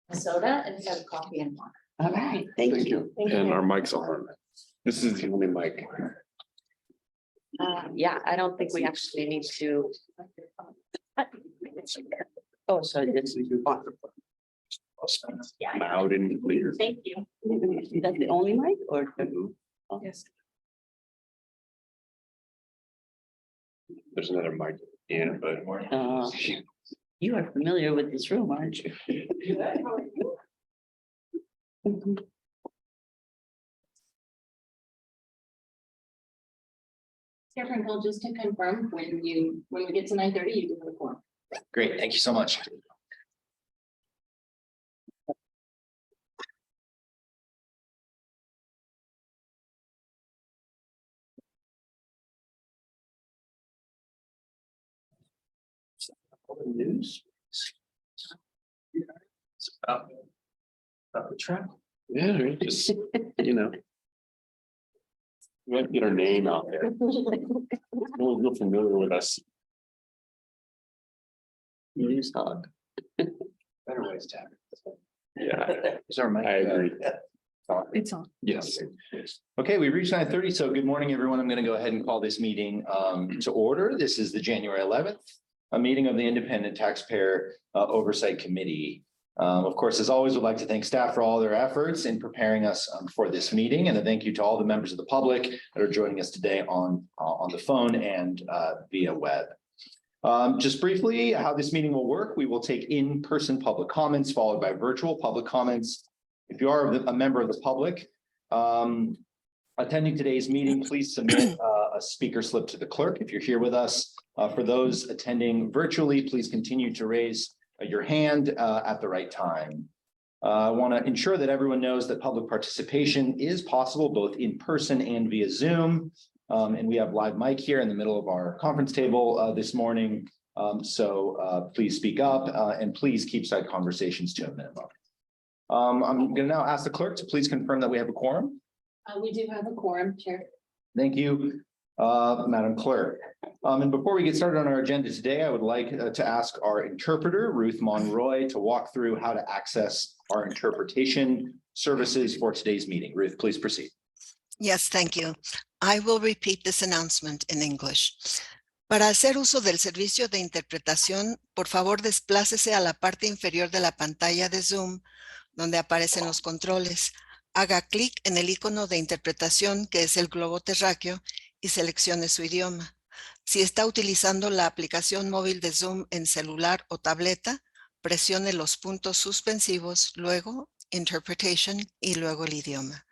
a soda instead of coffee and water. All right, thank you. And our mic's on. This is the only mic. Yeah, I don't think we actually need to. Oh, so it's Loud and clear. Thank you. that's the only mic or? Yes. There's another mic. Yeah, but. You are familiar with this room, aren't you? Chair Frankel, just to confirm, when we get to 9:30, you do have a quorum. Great, thank you so much. News. It's about the travel. Yeah, right, just, you know. We have to get our name out there. No one's real familiar with us. News hog. Better ways to have it. Yeah, Is our mic? I agree. It's on. Yes. Okay, we reached 9:30, so good morning, everyone. I'm going to go ahead and call this meeting to order. This is the January 11th, a meeting of the Independent Taxpayer Oversight Committee. Of course, as always, would like to thank staff for all their efforts in preparing us for this meeting, and a thank you to all the members of the public that are joining us today on the phone and via web. Just briefly, how this meeting will work: we will take in-person public comments followed by virtual public comments. If you are a member of the public attending today's meeting, please submit a speaker slip to the clerk if you're here with us. For those attending virtually, please continue to raise your hand at the right time. I want to ensure that everyone knows that public participation is possible both in person and via Zoom. And we have live mic here in the middle of our conference table this morning. So please speak up and please keep side conversations to a minimum. I'm going to now ask the clerk to please confirm that we have a quorum. We do have a quorum, Chair. Thank you, Madam Clerk. And before we get started on our agenda today, I would like to ask our interpreter, Ruth Monroy, to walk through how to access our interpretation services for today's meeting. Ruth, please proceed. Yes, thank you. I will repeat this announcement in English. Para hacer uso del servicio de interpretación, por favor desplácese a la parte inferior de la pantalla de Zoom, donde aparecen los controles. Haga clic en el icono de interpretación, que es el globo terráqueo, y seleccione su idioma. Si está utilizando la aplicación móvil de Zoom en celular o tableta, presione los puntos suspensivos, luego Interpretation y luego el idioma.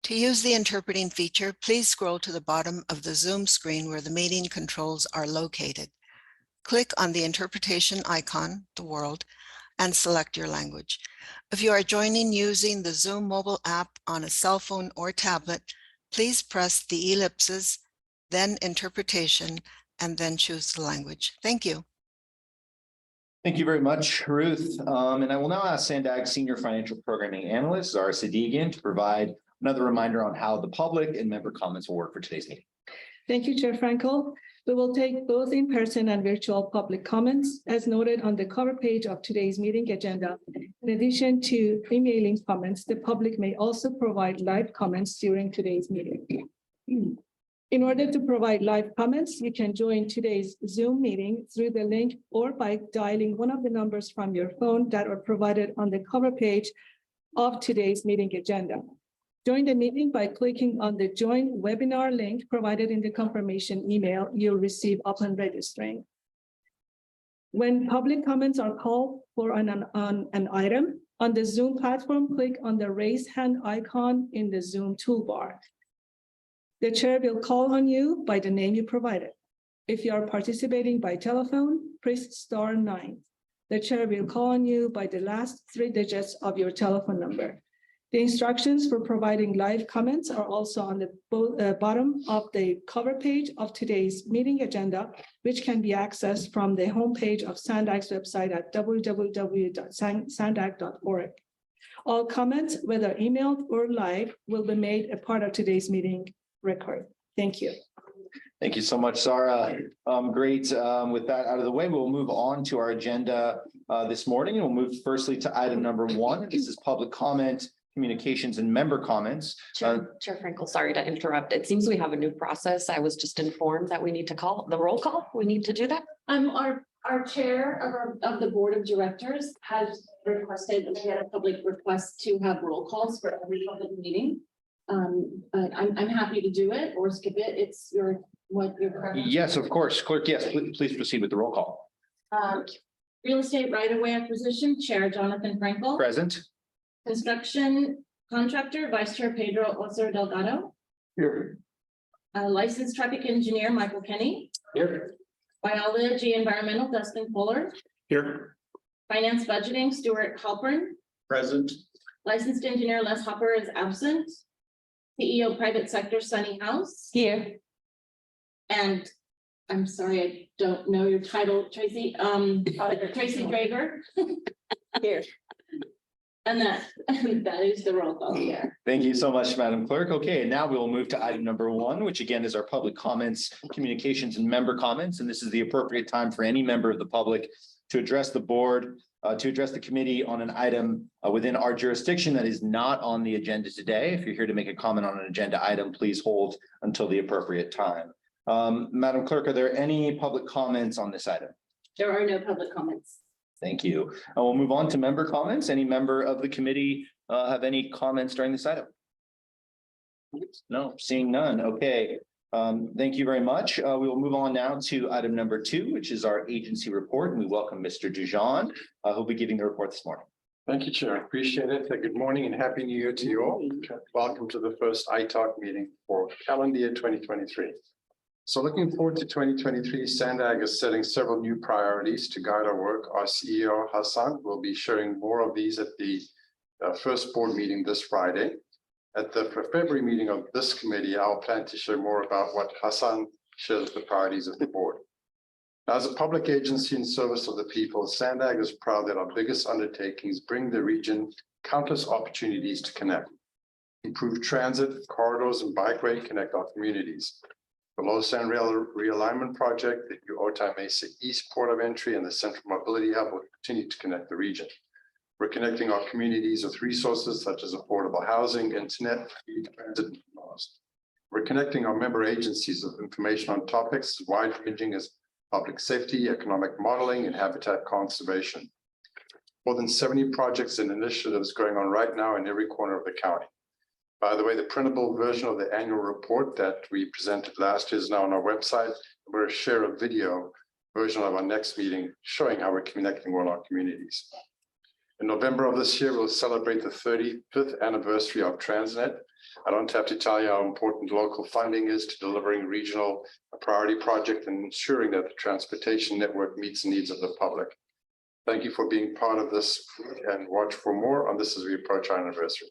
To use the interpreting feature, please scroll to the bottom of the Zoom screen where the meeting controls are located. Click on the interpretation icon, the world, and select your language. If you are joining using the Zoom mobile app on a cell phone or tablet, please press the ellipses, then interpretation, and then choose the language. Thank you. Thank you very much, Ruth. And I will now ask Sandag Senior Financial Programming Analyst, Zara Sadigian, to provide another reminder on how the public and member comments will work for today's meeting. Thank you, Chair Frankel. We will take both in-person and virtual public comments as noted on the cover page of today's meeting agenda. In addition to emailing comments, the public may also provide live comments during today's meeting. In order to provide live comments, you can join today's Zoom meeting through the link or by dialing one of the numbers from your phone that are provided on the cover page of today's meeting agenda. Join the meeting by clicking on the Join Webinar link provided in the confirmation email you'll receive upon registering. When public comments are called for on an item, on the Zoom platform, click on the Raise Hand icon in the Zoom toolbar. The chair will call on you by the name you provided. If you are participating by telephone, press *9. The chair will call on you by the last 3 digits of your telephone number. The instructions for providing live comments are also on the bottom of the cover page of today's meeting agenda, which can be accessed from the homepage of Sandag's website at www.sandag.org. All comments, whether emailed or live, will be made a part of today's meeting record. Thank you. Thank you so much, Sarah. Great. With that out of the way, we'll move on to our agenda this morning. And we'll move firstly to item number 1. This is public comment, communications and member comments. Chair Frankel, sorry to interrupt. It seems we have a new process. I was just informed that we need to call the roll call. We need to do that. Our chair of the board of directors has requested, we had a public request to have roll calls for every public meeting. But I'm happy to do it or skip it. It's what your preference. Yes, of course. Clerk, yes, please proceed with the roll call. Real estate right-of-way acquisition, Chair Jonathan Frankel. Present. Construction contractor, Vice Chair Pedro Oser Delgado. Here. Licensed traffic engineer, Michael Kenny. Here. Biology environmental, Dustin Fuller. Here. Finance budgeting, Stuart Halpern. Present. Licensed engineer, Les Hopper is absent. CEO private sector, Sunny House. Here. And I'm sorry, I don't know your title, Tracy, Tracy Drager. Here. And that is the roll call here. Thank you so much, Madam Clerk. Okay, and now we will move to item number 1, which again is our public comments, communications and member comments. And this is the appropriate time for any member of the public to address the board, to address the committee on an item within our jurisdiction that is not on the agenda today. If you're here to make a comment on an agenda item, please hold until the appropriate time. Madam Clerk, are there any public comments on this item? There are no public comments. Thank you. We'll move on to member comments. Any member of the committee have any comments during this item? No, seeing none. Okay. Thank you very much. We will move on now to item number 2, which is our agency report. And we welcome Mr. Dujon, who'll be giving the report this morning. Thank you, Chair. I appreciate it. Good morning and happy new year to you all. Welcome to the first ITALK meeting for calendar year 2023. So looking forward to 2023, SANDAG is setting several new priorities to guide our work. Our CEO, Hassan, will be sharing more of these at the first board meeting this Friday. At the February meeting of this committee, I'll plan to share more about what Hassan shares the priorities of the board. As a public agency in service of the people, SANDAG is proud that our biggest undertakings bring the region countless opportunities to connect, improve transit, corridors, and bikeway connect our communities. The Low Sand Rail Realignment Project, the new Otay Mesa East Port of Entry, and the Central Mobility Hub will continue to connect the region. We're connecting our communities with resources such as affordable housing, internet, transit, and cost. We're connecting our member agencies with information on topics as wide-ranging as public safety, economic modeling, and habitat conservation. More than 70 projects and initiatives going on right now in every corner of the county. By the way, the printable version of the annual report that we presented last year is now on our website. We're going to share a video version of our next meeting showing how we're connecting all our communities. In November of this year, we'll celebrate the 35th anniversary of TransNet. I don't have to tell you how important local funding is to delivering regional priority project and ensuring that the transportation network meets the needs of the public. Thank you for being part of this and watch for more on this as we approach our anniversary.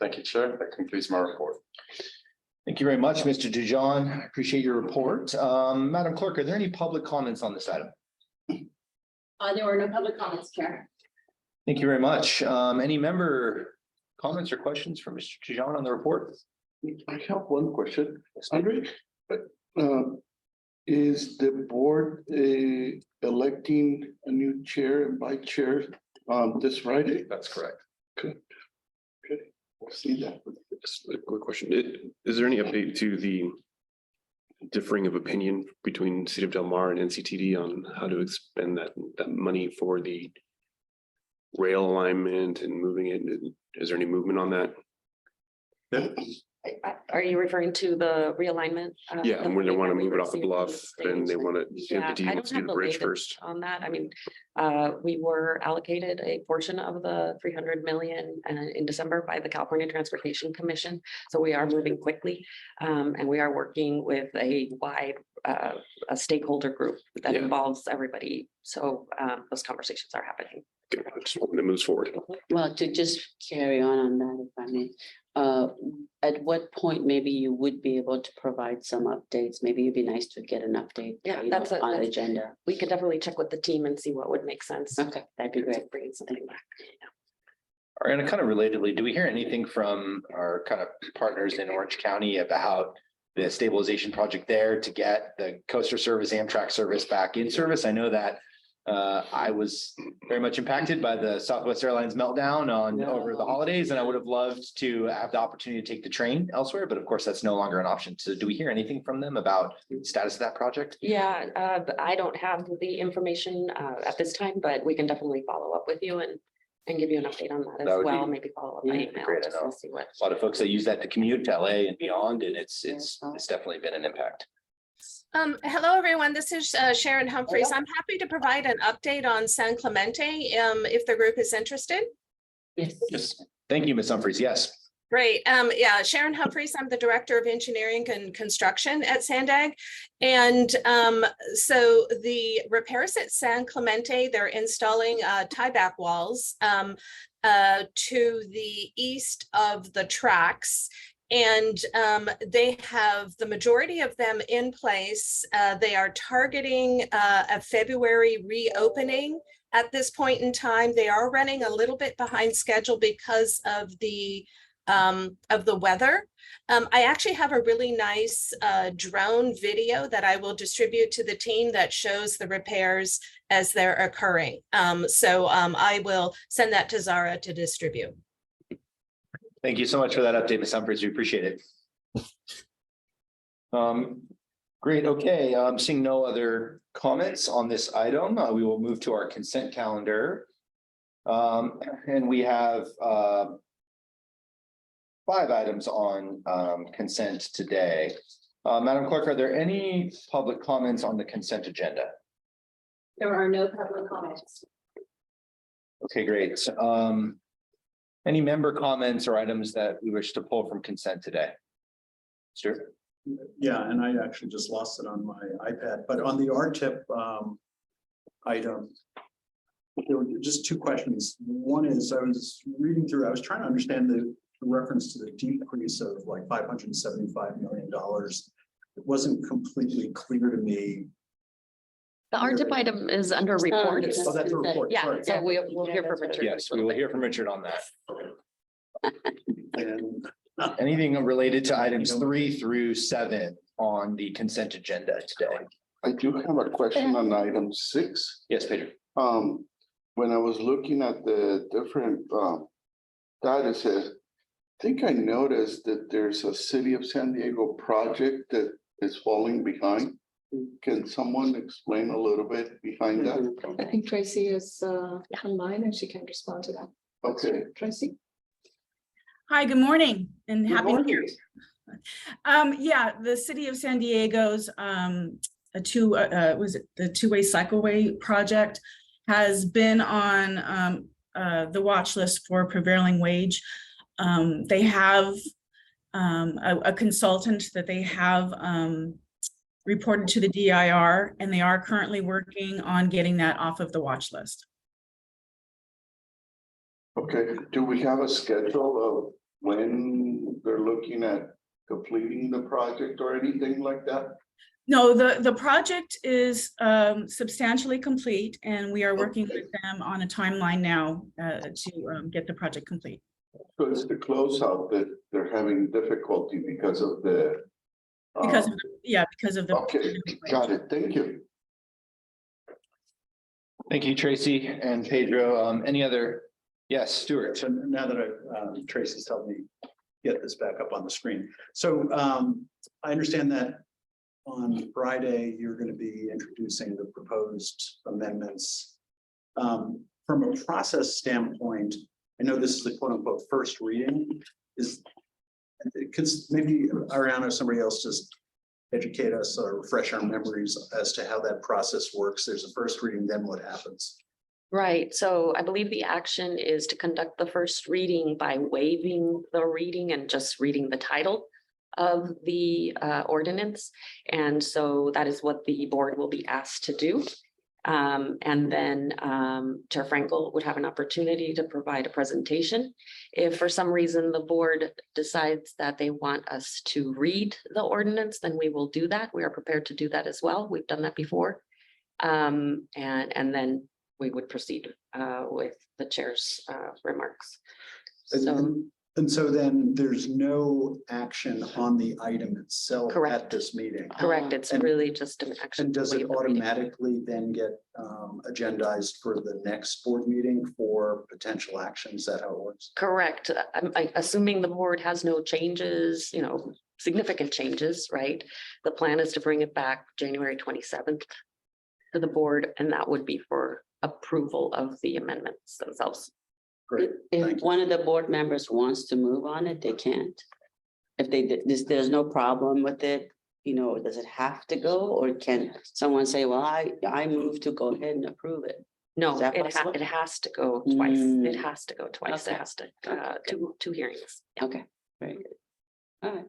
Thank you, Chair. That concludes my report. Thank you very much, Mr. Dujon. I appreciate your report. Madam Clerk, are there any public comments on this item? There were no public comments, Chair. Thank you very much. Any member comments or questions for Mr. Dujon on the report? I have one question. Andre, is the board electing a new chair and vice chair on this Friday? That's correct. Okay. Okay, we'll see that. Just a quick question. Is there any update to the differing of opinion between City of Del Mar and NCTD on how to expend that money for the rail alignment and moving it? Is there any movement on that? Are you referring to the realignment? Yeah, and when they want to move it off the received bluff, then they want to, Yeah, the I DD wants to don't do have the the bridge latest first. on that. I mean, we were allocated a portion of the 300 million in December by the California Transportation Commission. So we are moving quickly and we are working with a wide a stakeholder group that Yeah. involves everybody. So those conversations are happening. Okay, I just want it moves forward. Well, to just carry on that, if I may, at what point maybe you would be able to provide some updates? Maybe it'd be nice to get an update. Yeah, you know, that's on the agenda. We could definitely check with the team and see what would make sense. Okay, that'd be great. Bringing something back. All right, and kind of relatedly, do we hear anything from our kind of partners in Orange County about the stabilization project there to get the coaster service, Amtrak service back in service. I know that I was very much impacted by the Southwest Airlines meltdown over the holidays, and I would have loved to have the opportunity to take the train elsewhere, but of course that's no longer an option. So do we hear anything from them about the status of that project? Yeah, I don't have the information at this time, but we can definitely follow up with you and give you an update on that That as would well. be- Maybe follow up by that'd be email great, I just know. to see what. A lot of folks that use that to commute to LA and beyond, and it's definitely been an impact. Hello, everyone. This is Sharon Humphreys. I'm happy to provide an update on San Clemente if the group is interested. Yes. Thank you, Ms. Humphreys. Yes. Great. Yeah, Sharon Humphreys. I'm the Director of Engineering and Construction at Sandag. And so the repairs at San Clemente, they're installing tieback walls to the east of the tracks. And they have the majority of them in place. They are targeting a February reopening. At this point in time, they are running a little bit behind schedule because of the weather. I actually have a really nice drone video that I will distribute to the team that shows the repairs as they're occurring. So I will send that to Zara to distribute. Thank you so much for that update, Ms. Humphries. We appreciate it. Great. Okay. Seeing no other comments on this item, we will move to our consent calendar. And we have 5 items on consent today. Madam Clerk, are there any public comments on the consent agenda? There are no public comments. Okay, great. Any member comments or items that we wish to pull from consent today? Stuart? Yeah, and I actually just lost it on my iPad, but on the RTIP item, there were just 2 questions. One is I was reading through, I was trying to understand the reference to the decrease of like $575 million. It wasn't completely clear to me. The RTIP item is under report. Oh, that's a report. Yeah, Sorry. so we'll hear from Richard. Yes, we will hear from Richard on that. And Anything related to items 3 through 7 on the consent agenda today? I do have a question on item 6. Yes, Peter. When I was looking at the different statuses, I think I noticed that there's a City of San Diego project that is falling behind. Can someone explain a little bit behind that? I think Tracy is online and she can respond to that. Okay. Tracy? Hi, good morning and Good happy New Year. morning. Yeah, the city of San Diego's the two-way cycleway project has been on the watch list for prevailing wage. They have a consultant that they have reported to the DIR, and they are currently working on getting that off of the watch list. Okay, do we have a schedule of when they're looking at completing the project or anything like that? No, the project is substantially complete, and we are working with them on a timeline now to get the project complete. So it's the closeout that they're having difficulty because of the. Because of the. Okay, got it. Thank you. Thank you, Tracy and Pedro. Any other? Yes, Stuart. so now that Tracy's helped me get this back up on the screen. So I understand that on Friday, you're going to be introducing the proposed amendments. From a process standpoint, I know this is the quote unquote first reading. Because maybe Ariana or somebody else just educate us or refresh our memories as to how that process works. There's a first reading, then what happens? Right, so I believe the action is to conduct the first reading by waiving the reading and just reading the title of the ordinance. And so that is what the board will be asked to do. And then Chair Frankel would have an opportunity to provide a presentation. If for some reason the board decides that they want us to read the ordinance, then we will do that. We are prepared to do that as well. We've done that before. And then we would proceed with the chair's remarks. So And so then there's no action on the item itself at Correct. this meeting. Correct. It's And- really just an action. And does to it waive the reading. automatically then get agendized for the next board meeting for potential actions? Is that how it works? Correct. I'm assuming the board has no changes, significant changes, right? The plan is to bring it back January 27th to the board, and that would be for approval of the amendments themselves. Great. If Thank you. one of the board members wants to move on it, they can't. If there's no problem with it, does it have to go, or can someone say, well, I move to go ahead and approve it? No, Is that it possible? has to go twice. It Mm. has to go twice. It Okay. has to, two hearings. Okay, very good. All right.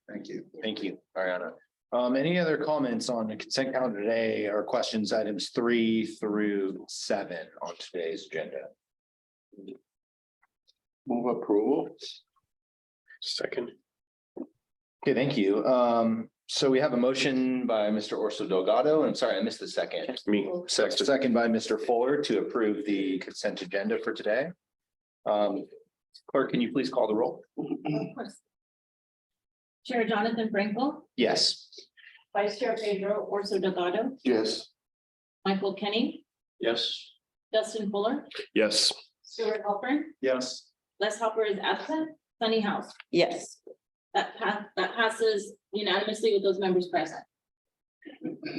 Thank you. Thank you, Ariana. Any other comments on the consent calendar today or questions items 3 through 7 on today's agenda? Move approval. Second. Okay, thank you. So we have a motion by Mr. Orso Delgado. I'm sorry, I missed the second. Me. Second by Mr. Fuller to approve the consent agenda for today. Clerk, can you please call the roll? Of course. Chair Jonathan Frankel, Yes. Vice Chair Pedro Orso Delgado, Yes. Michael Kenny, Yes. Dustin Fuller, Yes. Stuart Halpern, Yes. Les Hopper is absent, Sunny House. Yes. That passes unanimously with those members present.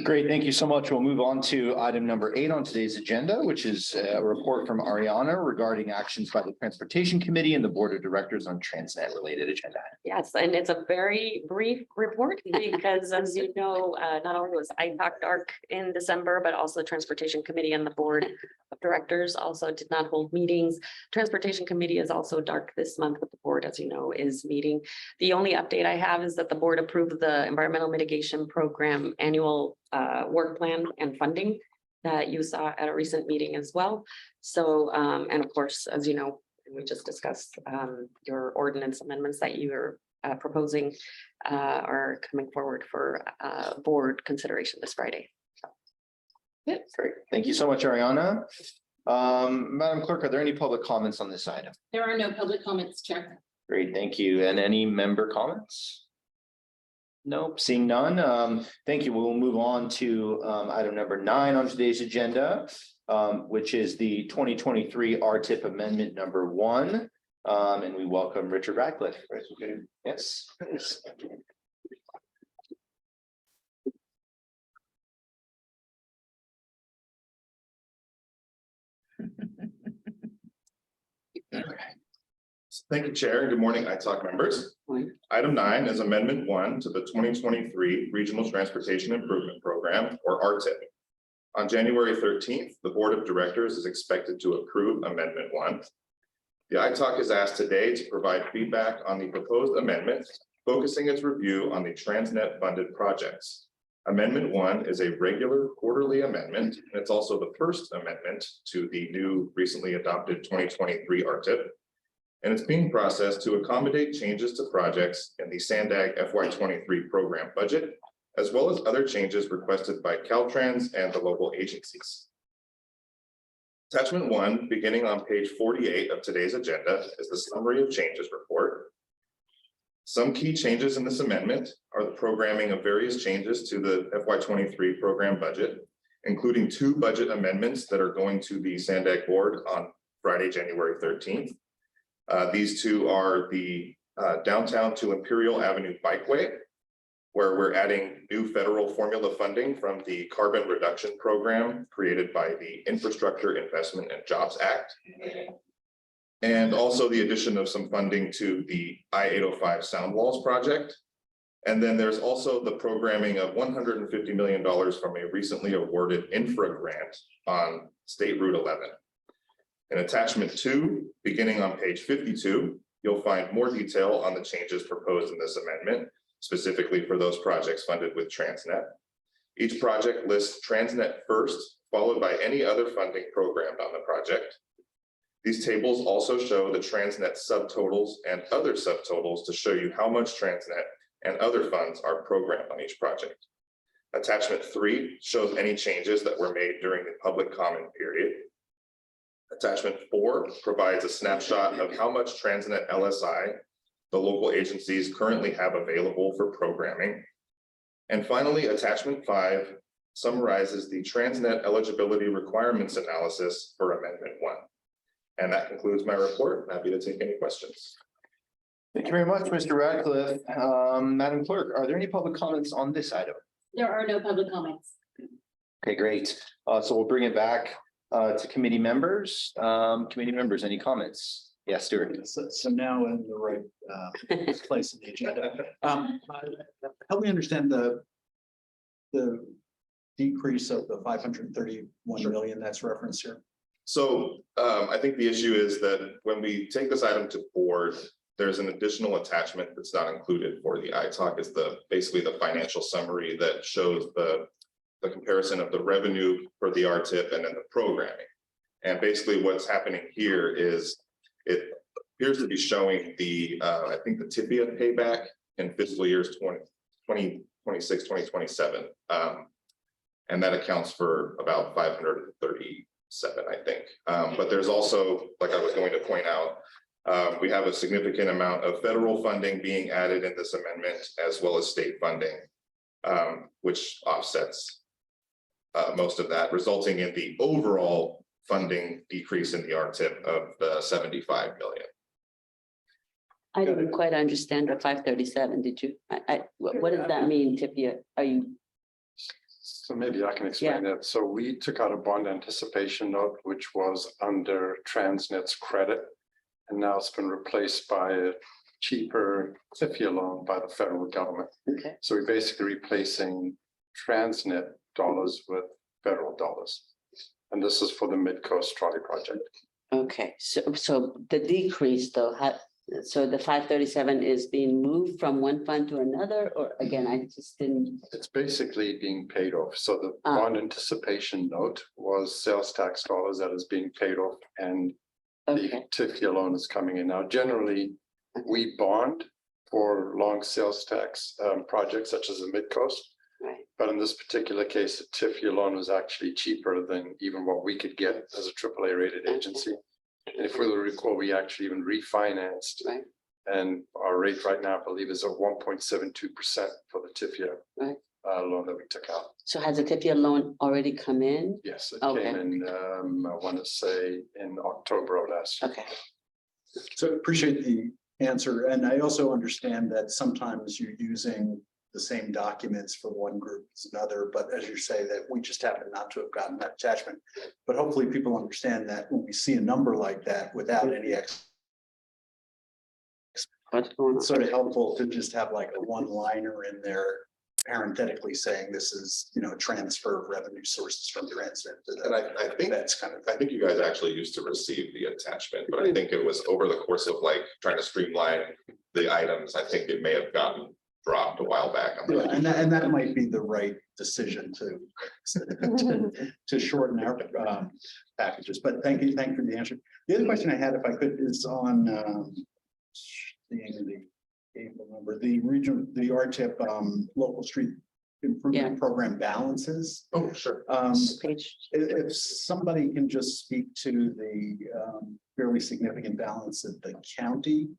Great, thank you so much. We'll move on to item number 8 on today's agenda, which is a report from Ariana regarding actions by the Transportation Committee and the Board of Directors on TransNet related agenda. Yes, and it's a very brief report because as you know, not only was ITAC dark in December, but also the Transportation Committee and the Board of Directors also did not hold meetings. Transportation Committee is also dark this month, but the board, as you know, is meeting. The only update I have is that the board approved the Environmental Mitigation Program annual work plan and funding that you saw at a recent meeting as well. So, and of course, as you know, we just discussed your ordinance amendments that you're proposing are coming forward for board consideration this Friday. Yeah, great. Thank you so much, Ariana. Madam Clerk, are there any public comments on this item? There are no public comments, Chair. Great, thank you. And any member comments? Nope, seeing none. Thank you. We'll move on to item number 9 on today's agenda, which is the 2023 RTIP amendment number 1. And we welcome Richard Radcliffe. Yes. Thank you, Chair. Good morning, ITALK members. Morning. Item 9 is Amendment 1 to the 2023 Regional Transportation Improvement Program, or RTIP. On January 13th, the Board of Directors is expected to approve Amendment 1. The ITALK is asked today to provide feedback on the proposed amendment, focusing its review on the TransNet funded projects. Amendment 1 is a regular quarterly amendment, and it's also the first amendment to the new recently adopted 2023 RTIP. And it's being processed to accommodate changes to projects in the Sandag FY23 program budget, as well as other changes requested by Caltrans and the local agencies. Attachment 1, beginning on page 48 of today's agenda, is the summary of changes report. Some key changes in this amendment are the programming of various changes to the FY23 program budget, including 2 budget amendments that are going to the Sandag board on Friday, January 13th. These 2 are the downtown to Imperial Avenue Bikeway, where we're adding new federal formula funding from the carbon reduction program created by the Infrastructure Investment and Jobs Act. And also the addition of some funding to the I-805 Sound Walls project. And then there's also the programming of $150 million from a recently awarded infra grant on State Route 11. In attachment 2, beginning on page 52, you'll find more detail on the changes proposed in this amendment, specifically for those projects funded with TransNet. Each project lists TransNet first, followed by any other funding programmed on the project. These tables also show the TransNet subtotals and other subtotals to show you how much TransNet and other funds are programmed on each project. Attachment 3 shows any changes that were made during the public comment period. Attachment 4 provides a snapshot of how much TransNet LSI the local agencies currently have available for programming. And finally, attachment 5 summarizes the TransNet eligibility requirements analysis for Amendment 1. And that concludes my report. Happy to take any questions. Thank you very much, Mr. Radcliffe. Madam Clerk, are there any public comments on this item? There are no public comments. Okay, great. So we'll bring it back to committee members. Committee members, any comments? Yes, Stuart. So now in the right place in the agenda. Help me understand the decrease of the 531 million that's referenced here. So I think the issue is that when we take this item to board, there's an additional attachment that's not included for the ITALC is basically the financial summary that shows the comparison of the revenue for the RTIP and then the programming. And basically what's happening here is it appears to be showing the, I think the TIPIA payback in fiscal years 2026, 2027. And that accounts for about 537, I think. But there's also, like I was going to point out, we have a significant amount of federal funding being added in this amendment, as well as state funding, which offsets most of that, resulting in the overall funding decrease in the RTIP of the 75 million. I didn't quite understand the 537, did you? What does that mean, Tiffany? Are you? So maybe I can explain that. So we took out a bond anticipation note, which was under TransNet's credit. And now it's been replaced by a cheaper TIFIA loan by the federal government. Okay. So we're basically replacing TransNet dollars with federal dollars. And this is for the Mid-Coast Trolley Project. Okay, so the decrease though, so the 537 is being moved from one fund to another, or again, I just didn't. It's basically being paid off. So the bond anticipation note was sales tax dollars that is being paid off, and the TIFIA loan is coming in. Now, generally, we bond for long sales tax projects such as the Mid-Coast. Right. But in this particular case, the TIFIA loan was actually cheaper than even what we could get as a AAA rated agency. And if we recall, we actually even refinanced. Right. And our rate right now, I believe, is at 1.72% for the TIFIA loan that we took out. So has the TIFIA loan already come in? Yes, it came in, I want to say in October of last year. Okay. So appreciate the answer. And I also understand that sometimes you're using the same documents for one group as another, but as you say, that we just happen not to have gotten that attachment. But hopefully people understand that when we see a number like that without any it's sort of helpful to just have like a one-liner in there parenthetically saying this is, you know, transfer of revenue sources from TransNet. And I think that's kind of, I think you guys actually used to receive the attachment, but I think it was over the course of like trying to streamline the items. I think it may have gotten dropped a while back. yeah, and that might be the right decision to shorten our packages. But thank you for the answer. The other question I had, if I could, is on the region, the RTIP local street improvement program balances. Oh, sure. If somebody can just speak to the fairly significant balance at the county.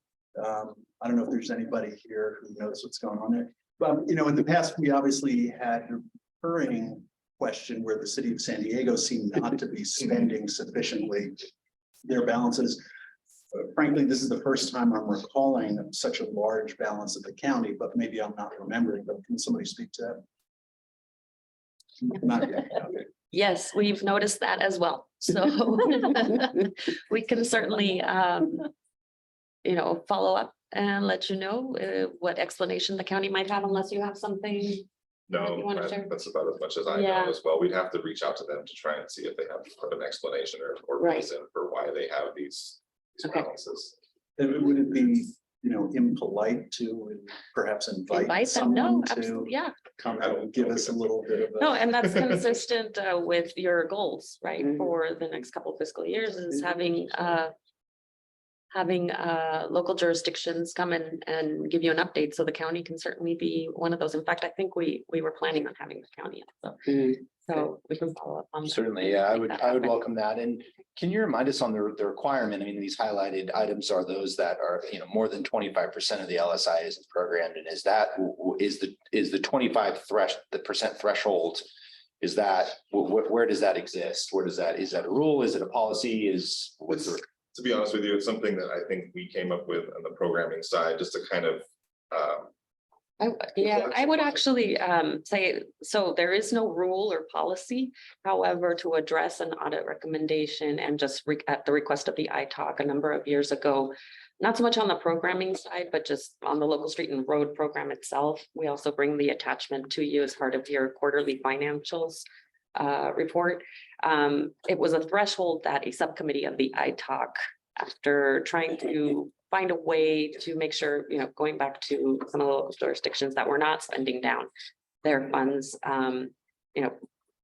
I don't know if there's anybody here who knows what's going on there. But, you know, in the past, we obviously had a recurring question where the city of San Diego seemed not to be spending sufficiently their balances. Frankly, this is the first time I'm recalling such a large balance at the county, but maybe I'm not remembering, but can somebody speak to that? Not yet. Okay. Yes, we've noticed that as well. So we can certainly, you know, follow up and let you know what explanation the county might have, unless you have something. No, that's about as much as I know as well. We'd have to reach out to them to try and see if they have an explanation or reason for why they have these balances. Would it be, you know, impolite to perhaps invite someone to come out and give us a little bit of No, and that's consistent with your goals, right? For the next couple of fiscal years is having having local jurisdictions come in and give you an update. So the county can certainly be one of those. In fact, I think we were planning on having the county. So we can follow up on that. Certainly, yeah, I would happen. welcome that. And can you remind us on the requirement? I mean, these highlighted items are those that are, more than 25% of the LSI is programmed. And is the 25% threshold? Is that, where does that exist? Is that a rule? Is it a policy? To be honest with you, it's something that I think we came up with on the programming side, just to kind of I would actually say, so there is no rule or policy. However, to address an audit recommendation and just at the request of the ITAC a number of years ago, not so much on the programming side, but just on the local street and road program itself. We also bring the attachment to you as part of your quarterly financials report. It was a threshold that a subcommittee of the ITAC, after trying to find a way to make sure, going back to some of those jurisdictions that were not spending down their funds, the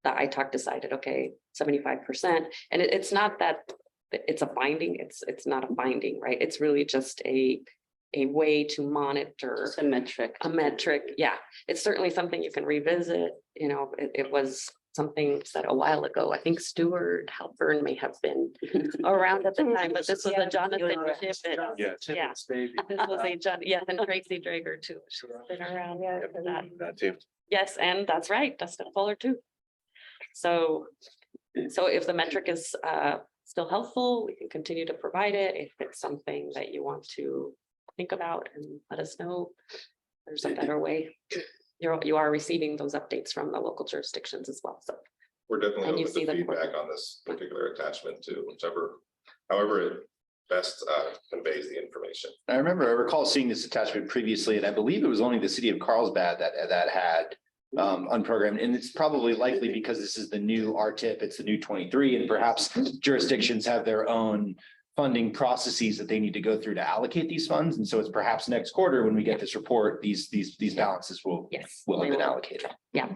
ITAC decided, okay, 75%. And it's not that it's a binding, it's not a binding, right? It's really just a way to monitor. It's a metric. A metric, yeah. It's certainly something you can revisit. It was something said a while ago. I think Stuart Halpern may have been around at the time, but this was a Jonathan Tippett. Yeah. Baby. This was a John, yes, and Tracy Drager too. She's been around for that. That too. Yes, and that's right, Dustin Fuller too. So if the metric is still helpful, we can continue to provide it. If it's something that you want to think about and let us know, there's a better way. You are receiving those updates from the local jurisdictions as well. So we're definitely and you open see to the feedback on this particular attachment too, however it best conveys the information. I recall seeing this attachment previously, and I believe it was only the city of Carlsbad that had unprogrammed, and it's probably likely because this is the new RTIP, it's the new 23, and perhaps jurisdictions have their own funding processes that they need to go through to allocate these funds. And so it's perhaps next quarter when we get this report, these balances will have been allocated. Yeah.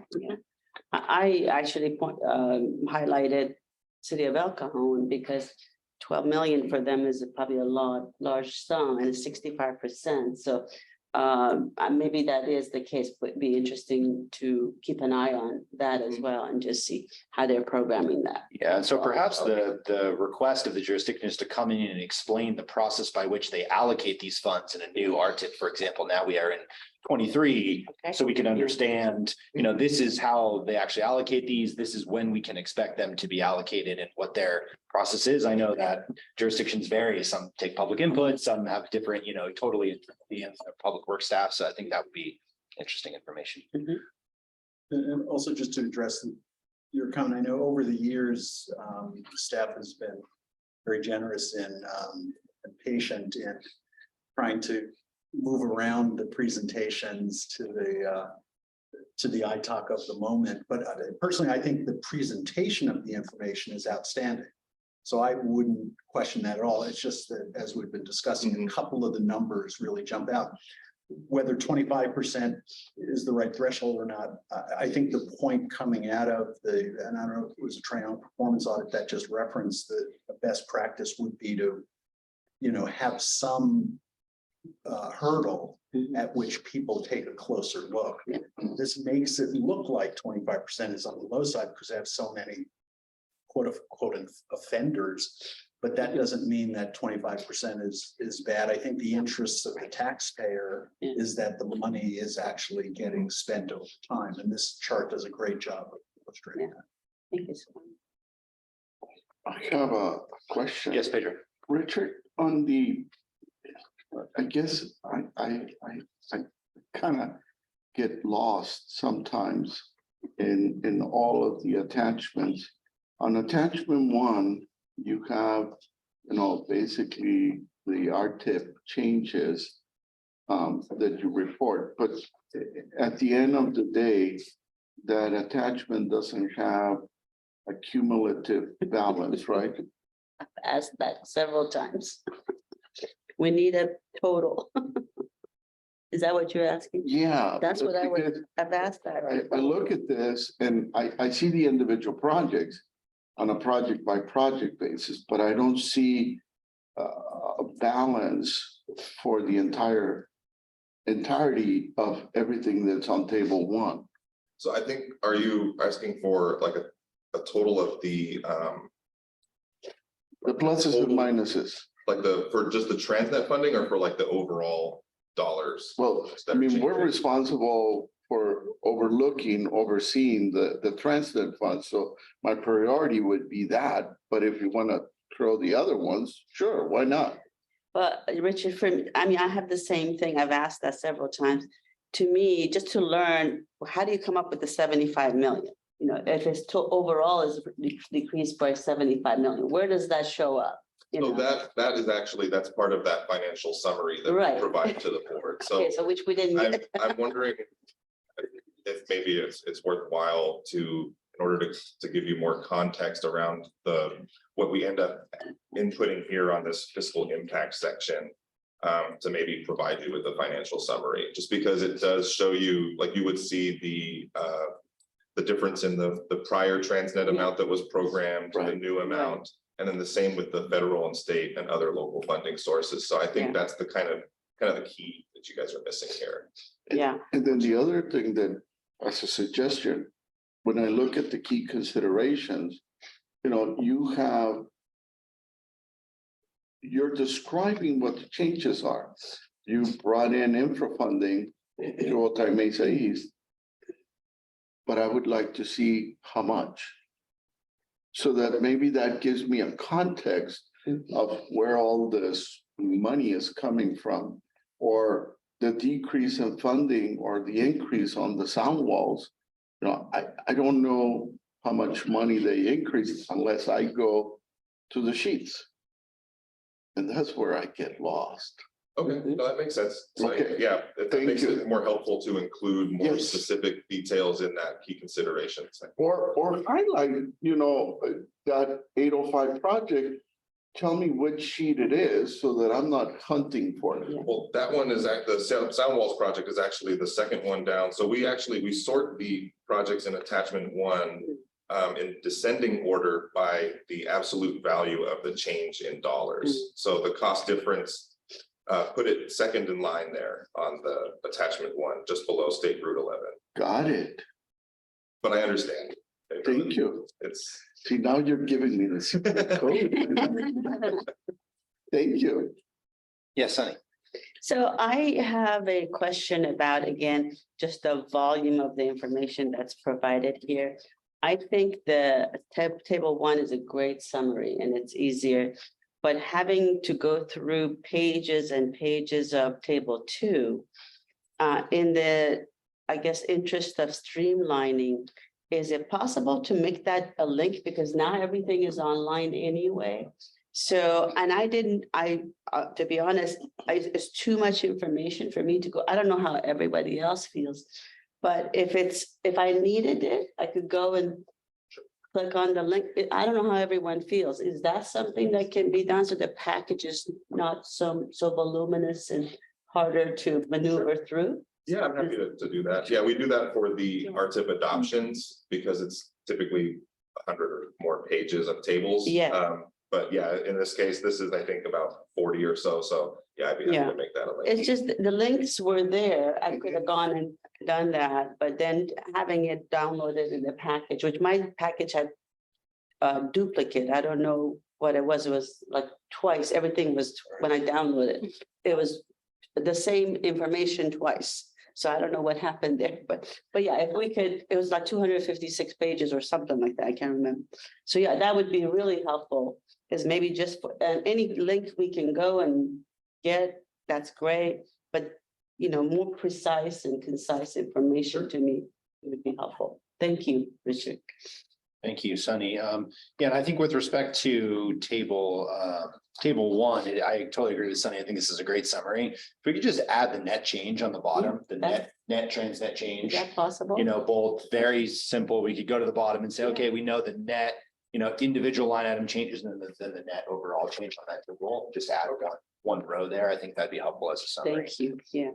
I actually highlighted City of El Cajon because 12 million for them is probably a large sum, and it's 65%. So maybe that is the case, but it'd be interesting to keep an eye on that as well and just see how they're programming that. Yeah, and so perhaps the request of the jurisdiction is to come in and explain the process by which they allocate these funds in a new RTIP. For example, now we are in 23, so we can understand, this is how they actually allocate these. This is when we can expect them to be allocated and what their process is. I know that jurisdictions vary. Some take public input, some have different, totally public work staff. So I think that would be interesting information. And also just to address your comment, I know over the years, staff has been very generous and patient in trying to move around the presentations to the ITAC of the moment. But personally, I think the presentation of the information is outstanding. So I wouldn't question that at all. It's just that, as we've been discussing, a couple of the numbers really jump out. Whether 25% is the right threshold or not, I think the point coming out of and I don't know if it was a triennial performance audit that just referenced the best practice would be to, have some hurdle at which people take a closer look. This makes it look like 25% is on the low side because they have so many quote offenders, but that doesn't mean that 25% is bad. I think the interests of the taxpayer is that the money is actually getting spent over time, and this chart does a great job of illustrating that. Thank you so much. I have a question. Yes, Pedro. Richard, on I guess I kind of get lost sometimes in all of the attachments. On attachment 1, you have, basically the RTIP changes that you report, but at the end of the day, that attachment doesn't have a cumulative balance, right? I've asked that several times. We need a total. Is that what you're asking? Yeah. That's what I've asked that. I look at this and I see the individual projects on a project by project basis, but I don't see balance for the entirety of everything that's on table one. So I think, are you asking for like a total of the pluses and minuses? like for just the TransNet funding or for like the overall dollars? Well, I mean, we're responsible for overseeing the TransNet fund. So my priority would be that, but if you want to throw the other ones, sure, why not? But Richard, I have the same thing. I've asked that several times. To me, just to learn, how do you come up with the 75 million? You know, if it's overall is decreased by 75 million, where does that show up? You So know? that is actually, that's part of that financial summary that we Right. provide to the board. So Okay, so which we didn't. I'm wondering if maybe it's worthwhile in order to give you more context around what we end up inputting here on this fiscal impact section, to maybe provide you with the financial summary, just because it does show you, like you would see the difference in the prior TransNet amount that was programmed, the new amount, and then the same with the federal and state and other local funding sources. So I think that's the kind of the key that you guys are missing here. Yeah. And then the other thing that, as a suggestion, when I look at the key considerations, you know, you're describing what the changes are. You brought in infra funding to Otay Mesa East, but I would like to see how much. So that maybe that gives me a context of where all this money is coming from, or the decrease in funding or the increase on the sound walls. You know, I don't know how much money they increase unless I go to the sheets. And that's where I get lost. Okay, no, that makes sense. So, Okay. yeah, that Thank makes you. it more helpful to include more Yes. specific details in that key considerations. Or highlight, you know, that 805 project, tell me which sheet it is so that I'm not hunting for it. Well, that one is the sound walls project is actually the second one down. So we sort the projects in attachment one in descending order by the absolute value of the change in dollars. So the cost difference, put it second in line there on the attachment one, just below State Route 11. Got it. But I understand. Thank you. See, now you're giving me this code. Thank you. Yes, Sunny. So I have a question about, again, just the volume of the information that's provided here. I think the table one is a great summary and it's easier, but having to go through pages and pages of table two, in the, I guess, interest of streamlining, is it possible to make that a link? Because now everything is online anyway. So, and to be honest, it's too much information for me to go. I don't know how everybody else feels, but if I needed it, I could go and click on the link. I don't know how everyone feels. Is that something that can be done so the package is not so voluminous and harder to maneuver through? Yeah, I'm happy to do that. Yeah, we do that for the RTIP adoptions because it's typically 100 or more pages of tables. Yeah. But yeah, in this case, this is, I think, about 40 or so. So yeah, I'd be happy to make that a link. It's just the links were there. I could have gone and done that, but then having it downloaded in the package, which my package had duplicate. I don't know what it was. It was like twice. Everything was, when I downloaded, it was the same information twice. So I don't know what happened there, but yeah, if we could, it was like 256 pages or something like that. I can't remember. So yeah, that would be really helpful, is maybe just for any link we can go and get, that's great. But, you know, more precise and concise information to me would be helpful. Thank you, Richard. Thank you, Sunny. Yeah, and I think with respect to table one, I totally agree with Sunny. I think this is a great summary. If we could just add the net change on the bottom, the net TransNet change. Is that possible? You know, both very simple. We could go to the bottom and say, okay, we know the net, you know, individual line item changes and then the net overall change on that table. Just add one row there. I think that'd be helpful as a summary. Thank you. Yeah.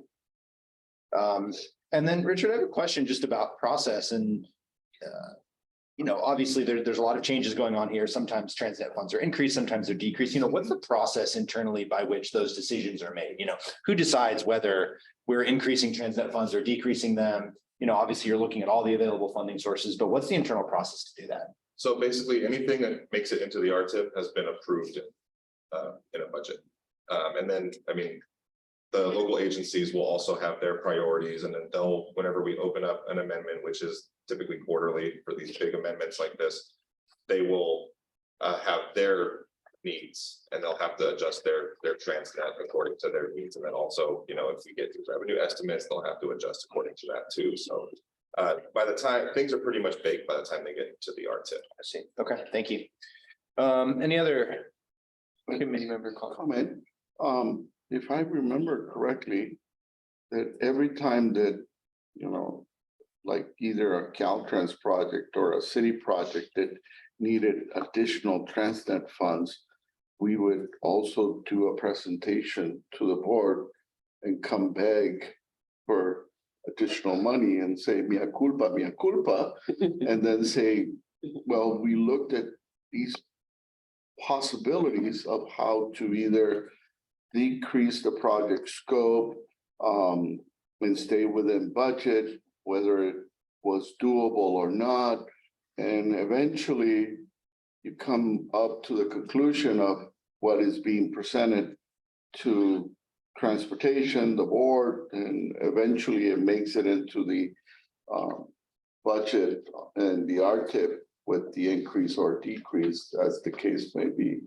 And then Richard, I have a question just about process and obviously there's a lot of changes going on here. Sometimes TransNet funds are increased, sometimes they're decreased. What's the process internally by which those decisions are made? Who decides whether we're increasing TransNet funds or decreasing them? Obviously you're looking at all the available funding sources, but what's the internal process to do that? So basically, anything that makes it into the RTIP has been approved in a budget. And then, the local agencies will also have their priorities, and then they'll, whenever we open up an amendment, which is typically quarterly for these big amendments like this, they will have their needs, and they'll have to adjust their TransNet according to their needs. And then also, if we get these revenue estimates, they'll have to adjust according to that too. So by the time, things are pretty much baked by the time they get to the RTIP. I see. Okay, thank you. Any other committee member comment? If I remember correctly, that every time that, like either a Caltrans project or a city project that needed additional TransNet funds, we would also do a presentation to the board and come beg for additional money and say, mea culpa, and then say, well, we looked at these possibilities of how to either decrease the project scope and stay within budget, whether it was doable or not. And eventually you come up to the conclusion of what is being presented to transportation, the board, and eventually it makes it into the budget and the RTIP with the increase or decrease, as the case may be.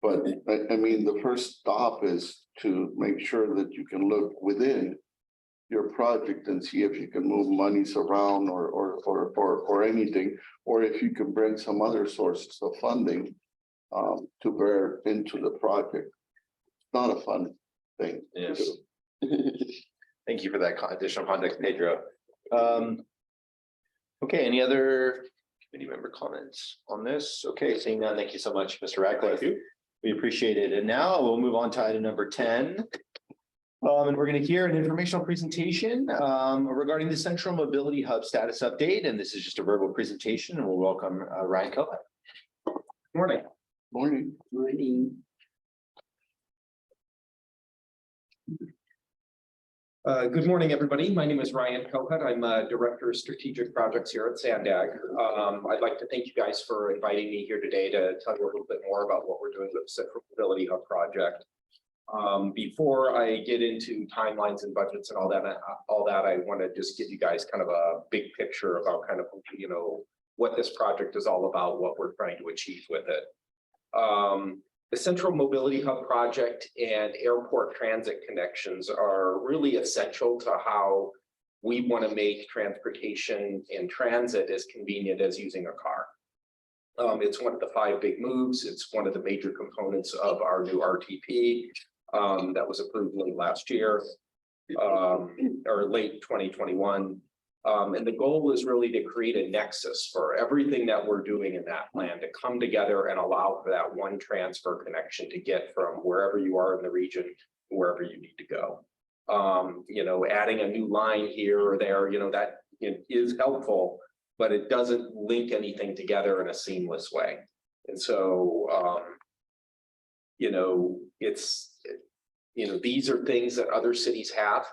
But the first stop is to make sure that you can look within your project and see if you can move monies around or anything, or if you can bring some other sources of funding to bear into the project. It's not a fun thing. Yes. Thank you for that additional context, Pedro. Okay, any other committee member comments on this? Okay, seeing none, thank you so much, Mr. Radcliffe. We appreciate it. And now we'll move on to item number 10. And we're going to hear an informational presentation regarding the Central Mobility Hub status update. And this is just a verbal presentation, and we'll welcome Ryan Cohen. Good morning. Morning. Morning. Good morning, everybody. My name is Ryan Cohut. I'm Director of Strategic Projects here at Sandag. I'd like to thank you guys for inviting me here today to tell you a little bit more about what we're doing with the Central Mobility Hub project. Before I get into timelines and budgets and all that, I want to just give you guys kind of a big picture about kind of, what this project is all about, what we're trying to achieve with it. The Central Mobility Hub project and airport transit connections are really essential to how we want to make transportation and transit as convenient as using a car. It's one of the 5 big moves. It's one of the major components of our new RTP that was approved late last year or late 2021. And the goal is really to create a nexus for everything that we're doing in that plan to come together and allow for that one transfer connection to get from wherever you are in the region, wherever you need to go. Adding a new line here or there, that is helpful, but it doesn't link anything together in a seamless way. And so, these are things that other cities have.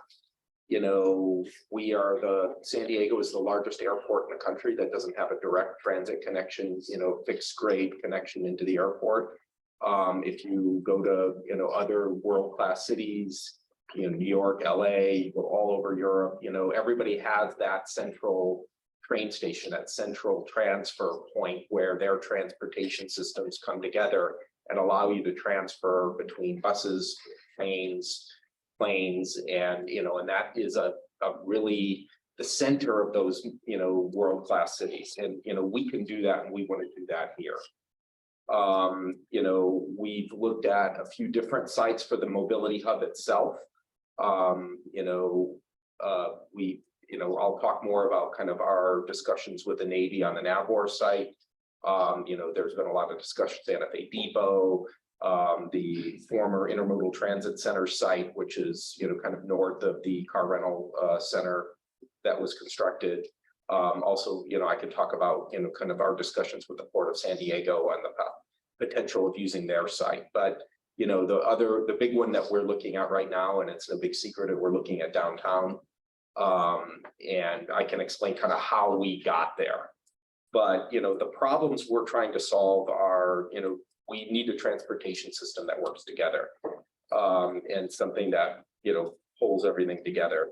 San Diego is the largest airport in the country that doesn't have a direct transit connection, fixed grade connection into the airport. If you go to, other world-class cities, New York, LA, you go all over Europe, everybody has that central train station, that central transfer point where their transportation systems come together and allow you to transfer between buses, trains, planes, and that is a really the center of those world-class cities, and we can do that, and we want to do that here. We've looked at a few different sites for the mobility hub itself. I'll talk more about kind of our discussions with the Navy on the Navor site. There's been a lot of discussion at Santa Fe Depot, the former Intermodal Transit Center site, which is, kind of north of the car rental center that was constructed. Also, I could talk about, kind of our discussions with the Port of San Diego and the potential of using their site. But, the big one that we're looking at right now, and it's no big secret, that we're looking at downtown. And I can explain kind of how we got there. But, the problems we're trying to solve are, we need a transportation system that works together. And something that, pulls everything together.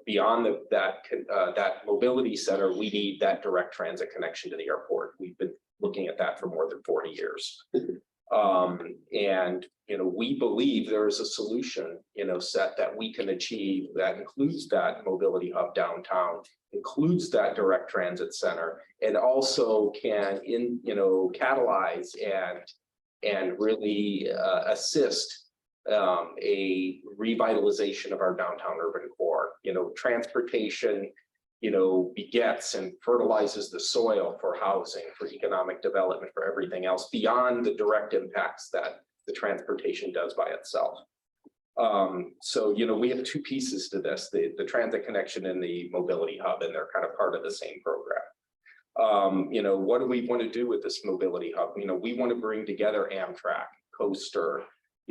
Beyond that mobility center, we need that direct transit connection to the airport. We've been looking at that for more than 40 years. We believe there is a solution, set that we can achieve that includes that mobility hub downtown, includes that direct transit center, and also can catalyze and really assist a revitalization of our downtown urban core. Transportation, begets and fertilizes the soil for housing, for economic development, for everything else beyond the direct impacts that the transportation does by itself. So, we have two pieces to this, the transit connection and the mobility hub, and they're kind of part of the same program. What do we want to do with this mobility hub? We want to bring together Amtrak, Coaster,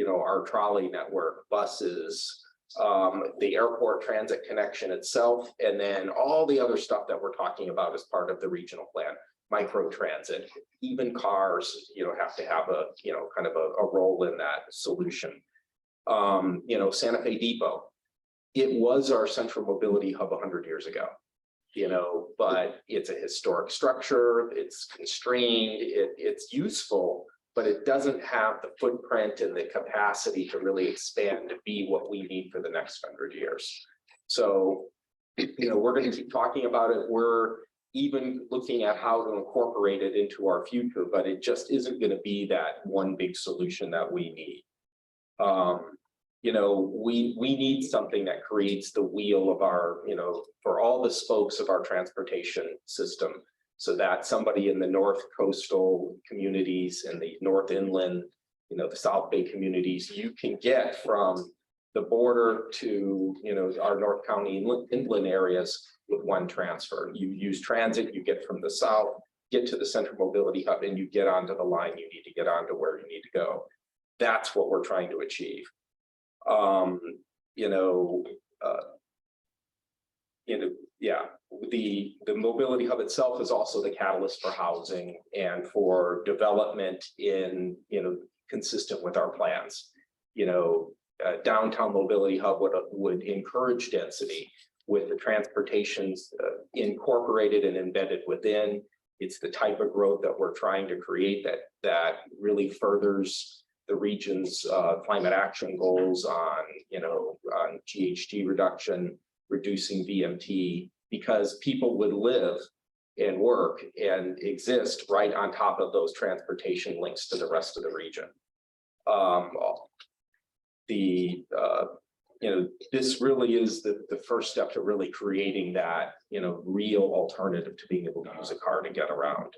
our trolley network, buses, the airport transit connection itself, and then all the other stuff that we're talking about as part of the regional plan, micro transit, even cars, have to have a, kind of a role in that solution. Santa Fe Depot, it was our central mobility hub 100 years ago, but it's a historic structure, it's constrained, it's useful, but it doesn't have the footprint and the capacity to really expand to be what we need for the next 100 years. So, we're going to keep talking about it. We're even looking at how to incorporate it into our future, but it just isn't going to be that one big solution that we need. We need something that creates the wheel of our, for all the spokes of our transportation system, so that somebody in the North Coastal communities and the North Inland, the South Bay communities, you can get from the border to, our North County inland areas with one transfer. You use transit, you get from the south, get to the central mobility hub, and you get onto the line you need to get onto where you need to go. That's what we're trying to achieve. The mobility hub itself is also the catalyst for housing and for development in, consistent with our plans. Downtown mobility hub would encourage density with the transportations incorporated and embedded within. It's the type of growth that we're trying to create that really furthers the region's climate action goals on GHG reduction, reducing VMT, because people would live and work and exist right on top of those transportation links to the rest of the region. This really is the first step to really creating that, real alternative to being able to use a car to get around.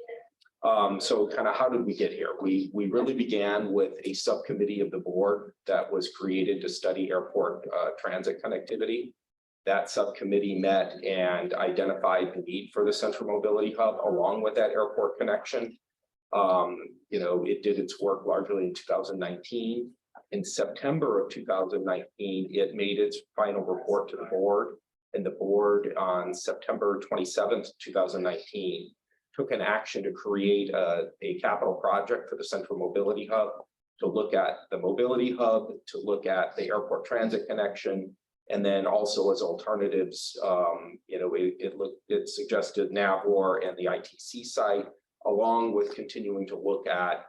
So kind of how did we get here? We really began with a subcommittee of the board that was created to study airport transit connectivity. That subcommittee met and identified the need for the central mobility hub along with that airport connection. It did its work largely in 2019. In September of 2019, it made its final report to the board, and the board on September 27th, 2019, took an action to create a capital project for the central mobility hub, to look at the mobility hub, to look at the airport transit connection, and then also as alternatives, it suggested Navor and the ITC site, along with continuing to look at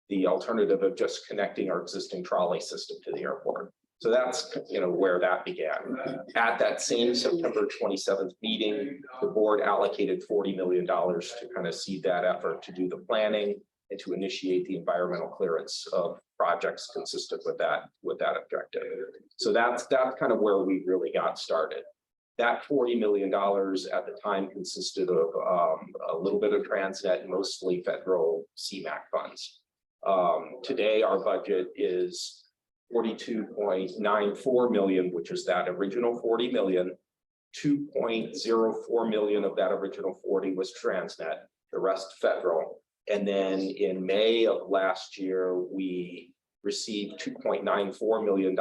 the alternative of just connecting our existing trolley system to the airport. So that's where that began. At that same September 27th meeting, the board allocated $40 million to kind of seed that effort, to do the planning and to initiate the environmental clearance of projects consistent with that objective. So that's kind of where we really got started. That $40 million at the time consisted of a little bit of TransNet, mostly federal CMAQ funds. Today, our budget is 42.94 million, which is that original 40 million. 2.04 million of that original 40 was TransNet, the rest federal. And then in May of last year, we received $2.94 million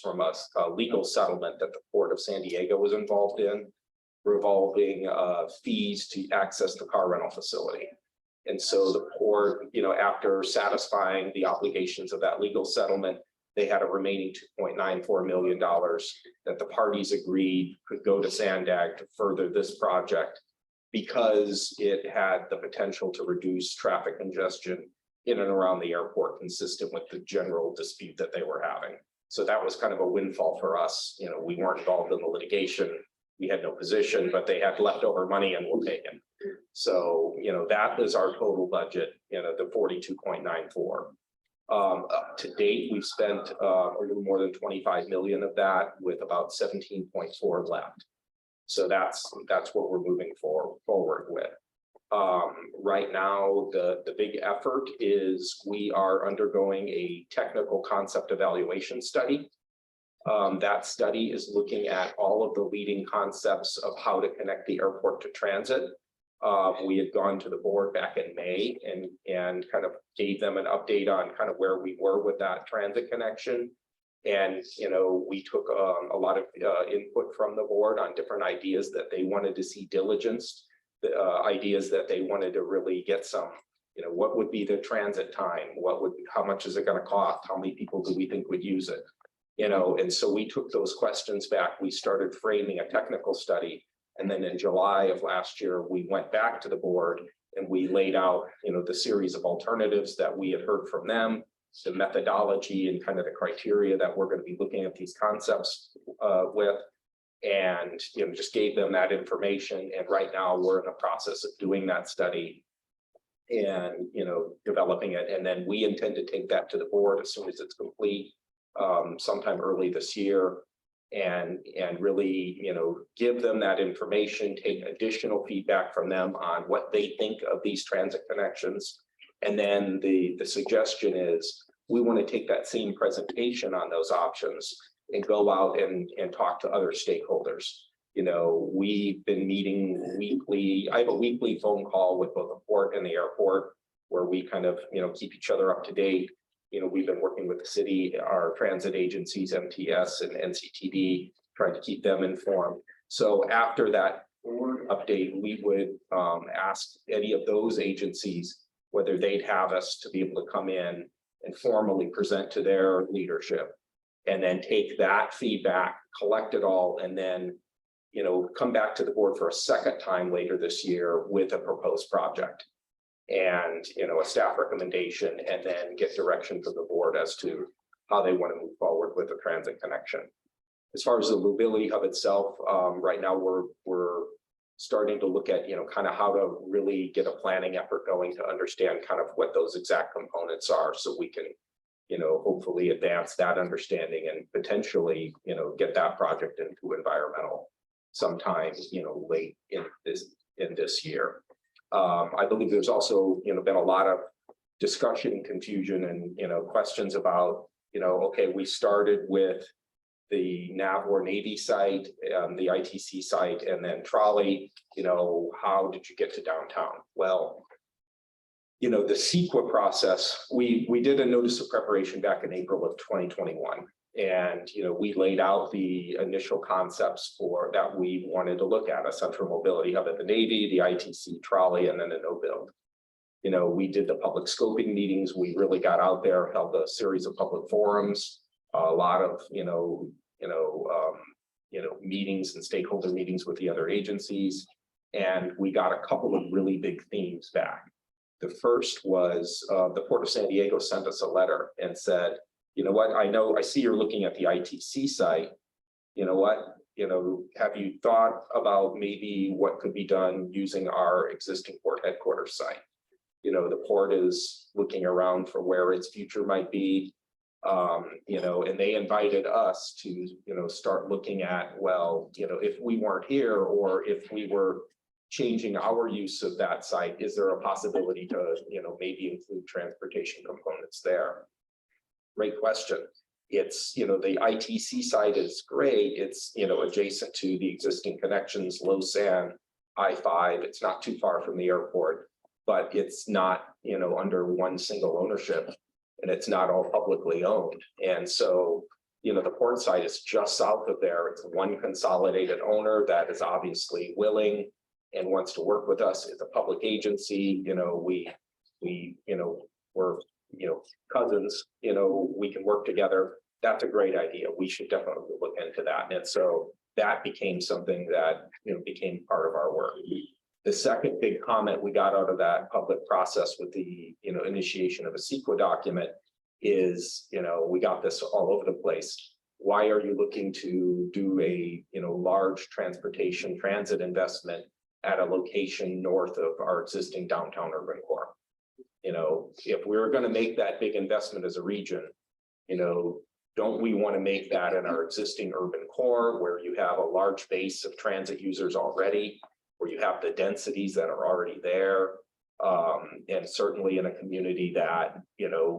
from a legal settlement that the Port of San Diego was involved in, revolving fees to access the car rental facility. And so the port, after satisfying the obligations of that legal settlement, they had a remaining $2.94 million that the parties agreed could go to Sandag to further this project because it had the potential to reduce traffic congestion in and around the airport, consistent with the general dispute that they were having. So that was kind of a windfall for us. We weren't involved in the litigation. We had no position, but they had leftover money and we'll take it. So, that is our total budget, the 42.94. To date, we've spent a little more than 25 million of that, with about 17.4 left. So that's what we're moving forward with. Right now, the big effort is we are undergoing a technical concept evaluation study. That study is looking at all of the leading concepts of how to connect the airport to transit. We had gone to the board back in May and kind of gave them an update on kind of where we were with that transit connection. And, we took a lot of input from the board on different ideas that they wanted to see diligenced, the ideas that they wanted to really get some, what would be the transit time? How much is it going to cost? How many people do we think would use it? And so we took those questions back. We started framing a technical study. And then in July of last year, we went back to the board and we laid out, the series of alternatives that we had heard from them, the methodology and kind of the criteria that we're going to be looking at these concepts with, and just gave them that information. And right now we're in the process of doing that study and developing it. And then we intend to take that to the board as soon as it's complete, sometime early this year. And really, give them that information, take additional feedback from them on what they think of these transit connections. And then the suggestion is we want to take that same presentation on those options and go out and talk to other stakeholders. We've been meeting weekly. I have a weekly phone call with both the port and the airport where we kind of, keep each other up to date. We've been working with the city, our transit agencies, MTS and NCTD, trying to keep them informed. So after that board update, we would ask any of those agencies whether they'd have us to be able to come in and formally present to their leadership, and then take that feedback, collect it all, and then come back to the board for a second time later this year with a proposed project and a staff recommendation, and then get direction from the board as to how they want to move forward with the transit connection. As far as the mobility hub itself, right now we're starting to look at kind of how to really get a planning effort going to understand kind of what those exact components are, so we can hopefully advance that understanding and potentially get that project into environmental sometime late in this year. I believe there's also, been a lot of discussion and confusion and, questions about, okay, we started with the Navor Navy site, the ITC site, and then trolley, how did you get to downtown? Well, the CEQA process, we did a notice of preparation back in April of 2021. And, we laid out the initial concepts for that we wanted to look at: a central mobility hub at the Navy, the ITC trolley, and then a no build. We did the public scoping meetings. We really got out there, held a series of public forums, a lot of, meetings and stakeholder meetings with the other agencies. And we got a couple of really big themes back. The first was the Port of San Diego sent us a letter and said, what, I see you're looking at the ITC site. Have you thought about maybe what could be done using our existing port headquarters site? The port is looking around for where its future might be. And they invited us to, start looking at, well, if we weren't here, or if we were changing our use of that site, is there a possibility to, maybe include transportation components there? Great question. It's, the ITC site is great. It's, adjacent to the existing connections, low sand, I-5. It's not too far from the airport, but it's not, under one single ownership, and it's not all publicly owned. And so, the port site is just south of there. It's one consolidated owner that is obviously willing and wants to work with us. It's a public agency. We're, cousins, we can work together. That's a great idea. We should definitely look into that. And so that became something that, became part of our work. The second big comment we got out of that public process with the, initiation of a CEQA document is, we got this all over the place. Why are you looking to do a, large transportation transit investment at a location north of our existing downtown urban core? If we were going to make that big investment as a region, don't we want to make that in our existing urban core where you have a large base of transit users already, where you have the densities that are already there, and certainly in a community that,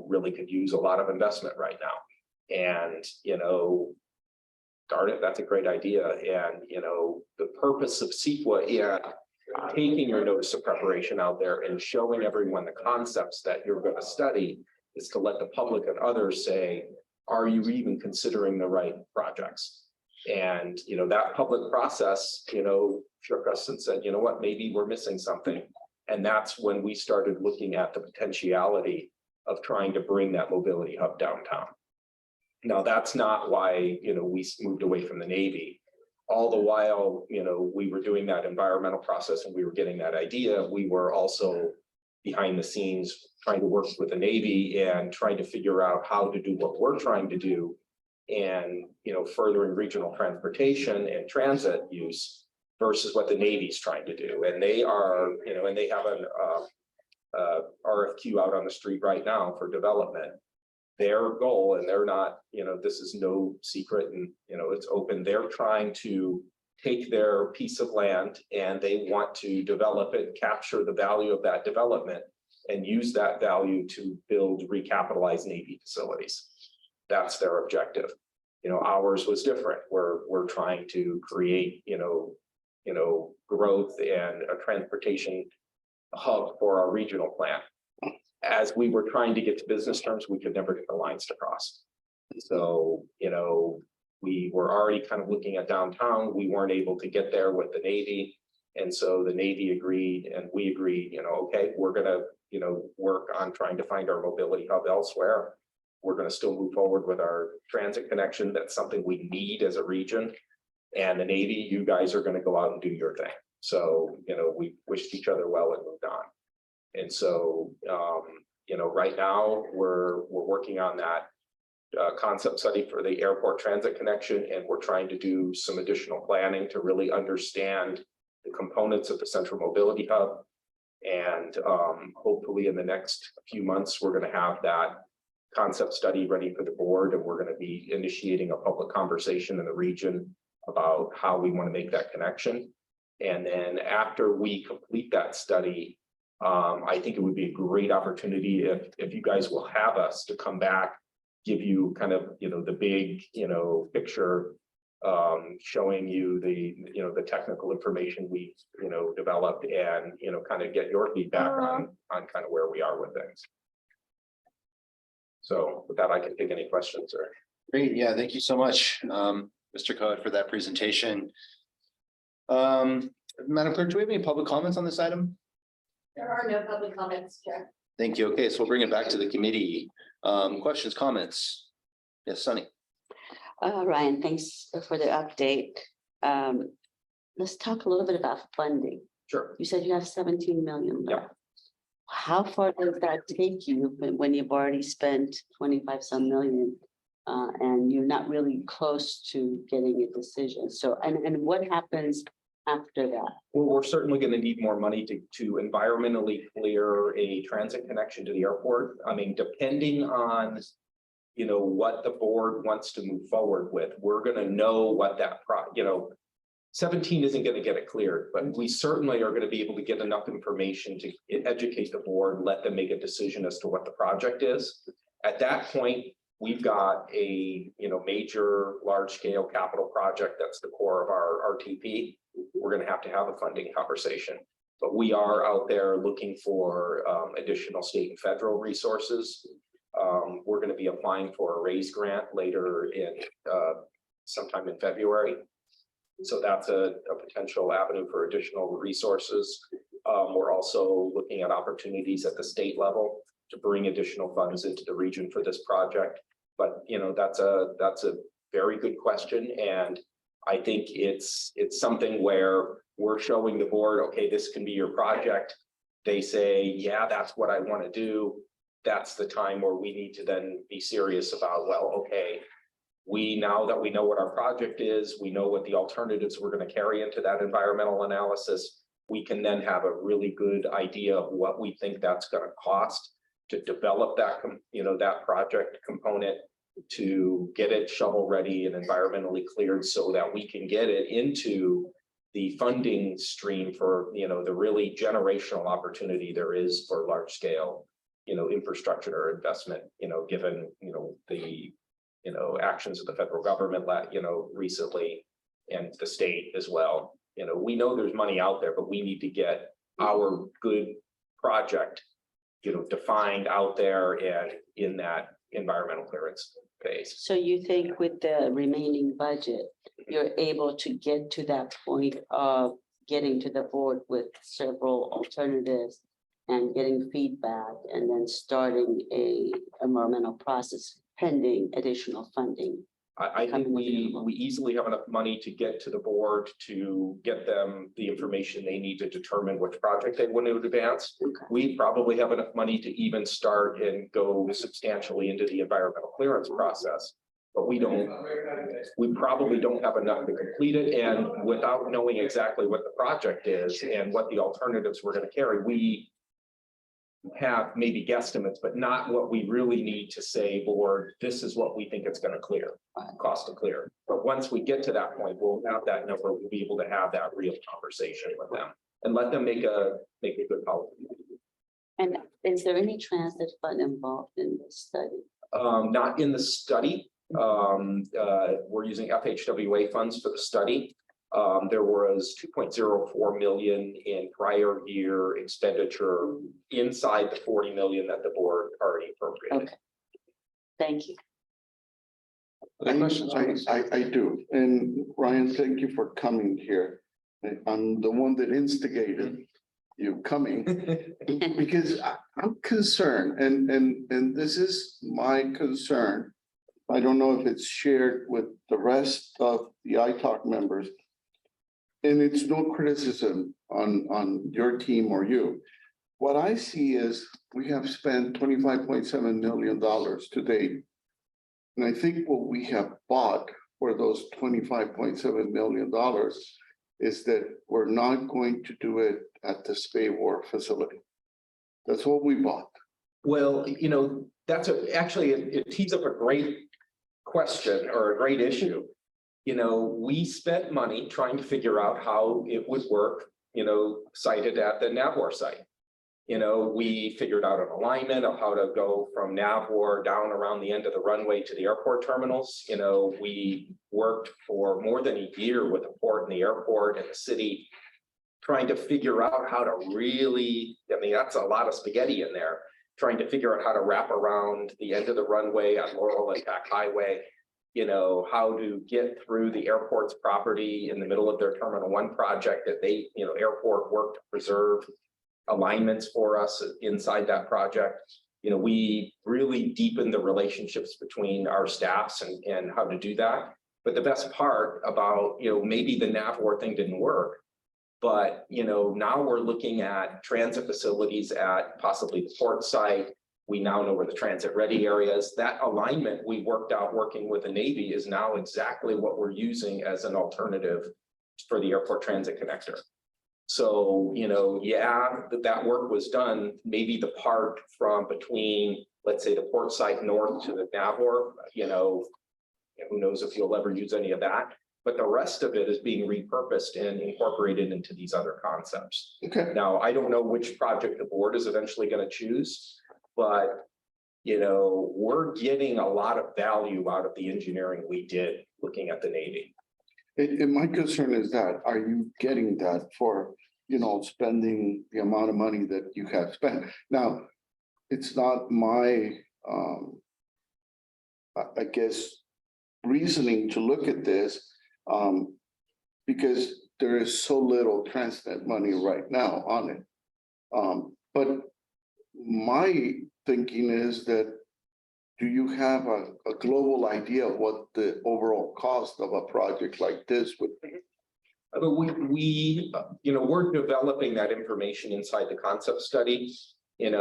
really could use a lot of investment right now. And, darn it, that's a great idea. And, the purpose of CEQA, taking your notice of preparation out there and showing everyone the concepts that you're going to study is to let the public and others say, are you even considering the right projects? And, that public process, shook us and said, you know what, maybe we're missing something. And that's when we started looking at the potentiality of trying to bring that mobility hub downtown. Now, that's not why, we moved away from the Navy. All the while, we were doing that environmental process and we were getting that idea. We were also behind the scenes trying to work with the Navy and trying to figure out how to do what we're trying to do and, furthering regional transportation and transit use versus what the Navy's trying to do. And they are, and they have an RFQ out on the street right now for development. Their goal, and they're not, this is no secret and, it's open. They're trying to take their piece of land and they want to develop it, capture the value of that development and use that value to build recapitalized Navy facilities. That's their objective. Ours was different. We're trying to create, growth and a transportation hub for our regional plan. As we were trying to get to business terms, we could never get the lines to cross. So, we were already kind of looking at downtown. We weren't able to get there with the Navy. And so the Navy agreed and we agreed, okay, we're going to, work on trying to find our mobility hub elsewhere. We're going to still move forward with our transit connection. That's something we need as a region. And the Navy, you guys are going to go out and do your thing. So, we wished each other well and moved on. And so, right now we're working on that concept study for the airport transit connection, and we're trying to do some additional planning to really understand the components of the central mobility hub. And hopefully in the next few months, we're going to have that concept study ready for the board, and we're going to be initiating a public conversation in the region about how we want to make that connection. And then after we complete that study, I think it would be a great opportunity if you guys will have us to come back, give you kind of, the big, picture, showing you the technical information we, developed and, kind of get your feedback on kind of where we are with things. So with that, I can take any questions or. Great. Yeah. Thank you so much, Mr. Cohen, for that presentation. Madam Clerk, do we have any public comments on this item? There are no public comments, Chair. Thank you. Okay, so we'll bring it back to the committee. Questions, comments? Yes, Sunny. Ryan, thanks for the update. Let's talk a little bit about funding. Sure. You said you have 17 million. Yeah. How far does that take you when you've already spent 25 some million? And you're not really close to getting a decision. So, and what happens after that? Well, we're certainly going to need more money to environmentally clear a transit connection to the airport. I mean, depending on, what the board wants to move forward with, we're going to know what that 17 isn't going to get it cleared, but we certainly are going to be able to get enough information to educate the board, let them make a decision as to what the project is. At that point, we've got a, major, large-scale capital project that's the core of our RTP. We're going to have a funding conversation. But we are out there looking for additional state and federal resources. We're going to be applying for a RAISE grant later in sometime in February. So that's a potential avenue for additional resources. We're also looking at opportunities at the state level to bring additional funds into the region for this project. But that's a very good question, and I think it's something where we're showing the board, okay, this can be your project. They say, yeah, that's what I want to do. That's the time where we need to then be serious about, well, okay, now that we know what our project is, we know what the alternatives we're going to carry into that environmental analysis, we can then have a really good idea of what we think that's going to cost to develop that, that project component, to get it shovel ready and environmentally cleared so that we can get it into the funding stream for, the really generational opportunity there is for large scale, infrastructure investment, given, the, actions of the federal government, recently, and the state as well. We know there's money out there, but we need to get our good project, defined out there and in that environmental clearance phase. So you think with the remaining budget, you're able to get to that point of getting to the board with several alternatives and getting feedback and then starting a environmental process pending additional funding? I think we easily have enough money to get to the board to get them the information they need to determine which project they want to advance. Okay. We probably have enough money to even start and go substantially into the environmental clearance process, but we probably don't have enough to complete it. And without knowing exactly what the project is and what the alternatives we're going to carry, we have maybe guesstimates, but not what we really need to say, board, this is what we think it's going to clear, cost to clear. But once we get to that point, we'll have that number, we'll be able to have that real conversation with them and let them make a good policy. And is there any transit fund involved in this study? Not in the study. We're using FHWA funds for the study. There was 2.04 million in prior year expenditure inside the 40 million that the board already appropriated. Okay. Thank you. I do. And Ryan, thank you for coming here. I'm the one that instigated you coming because I'm concerned, and this is my concern. I don't know if it's shared with the rest of the ITALK members. And it's no criticism on your team or you. What I see is we have spent $25.7 million to date. And I think what we have bought for those $25.7 million is that we're not going to do it at the Spay War facility. That's what we bought. Well, that's actually, it tees up a great question or a great issue. We spent money trying to figure out how it would work, sited at the Navwar site. We figured out an alignment of how to go from Navwar down around the end of the runway to the airport terminals. We worked for more than a year with the port and the airport and the city, trying to figure out how to really, that's a lot of spaghetti in there, trying to figure out how to wrap around the end of the runway on Laurel and Pack Highway. How to get through the airport's property in the middle of their Terminal 1 project that they, airport worked to preserve alignments for us inside that project. We really deepened the relationships between our staffs and how to do that. But the best part about, maybe the Navwar thing didn't work, but, now we're looking at transit facilities at possibly the port site. We now know where the transit ready areas. That alignment we worked out working with the Navy is now exactly what we're using as an alternative for the airport transit connector. So, yeah, that work was done. Maybe the part from between, let's say, the port site north to the Navwar, who knows if you'll ever use any of that. But the rest of it is being repurposed and incorporated into these other concepts. Okay. Now, I don't know which project the board is eventually going to choose. But, we're getting a lot of value out of the engineering we did looking at the Navy. And my concern is that, are you getting that for, spending the amount of money that you have spent? Now, it's not my, I guess, reasoning to look at this, because there is so little TransNet money right now on it. But my thinking is that, do you have a global idea of what the overall cost of a project like this would be? But we're developing that information inside the concept study, and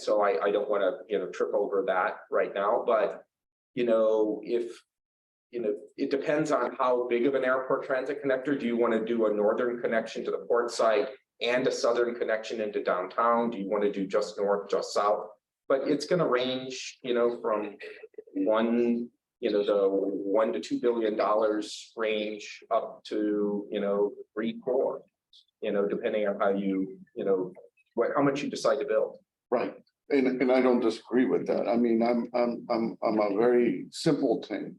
so I don't want to, trip over that right now, but, if, it depends on how big of an airport transit connector. Do you want to do a northern connection to the port site and a southern connection into downtown? Do you want to do just north, just south? But it's going to range, from the $1 to $2 billion range up to, 3-4, depending on how how much you decide to build. Right, and I don't disagree with that. I mean, I'm a very simpleton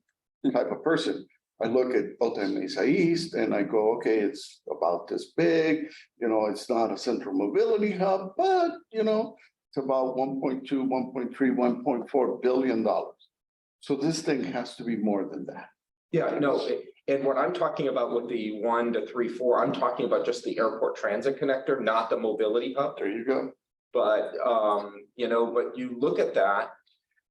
type of person. I look at Alta Mesa East and I go, okay, it's about this big, it's not a central mobility hub, but it's about 1.2, 1.3, 1.4 billion dollars. So this thing has to be more than that. Yeah, no, and what I'm talking about with the 1 to 3, 4, I'm talking about just the airport transit connector, not the mobility hub. There you go. But but you look at that,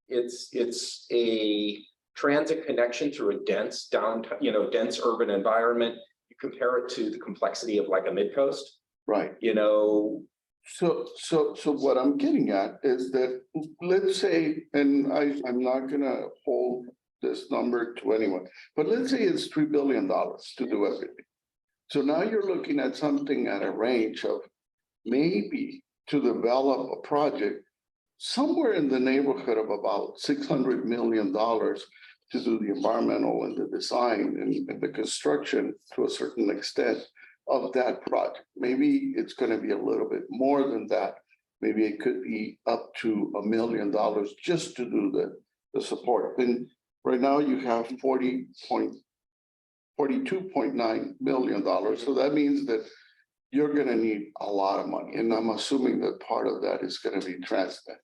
it's a transit connection through a dense dense urban environment. You compare it to the complexity of like a mid-coast. Right. So what I'm getting at is that, let's say, and I'm not gonna hold this number to anyone, but let's say it's $3 billion to do everything. So now you're looking at something at a range of maybe to develop a project somewhere in the neighborhood of about $600 million to do the environmental and the design and the construction to a certain extent of that project. Maybe it's going to be a little bit more than that. Maybe it could be up to $1 million just to do the support. And right now you have $42.9 million. So that means that you're going to need a lot of money. And I'm assuming that part of that is going to be TransNet.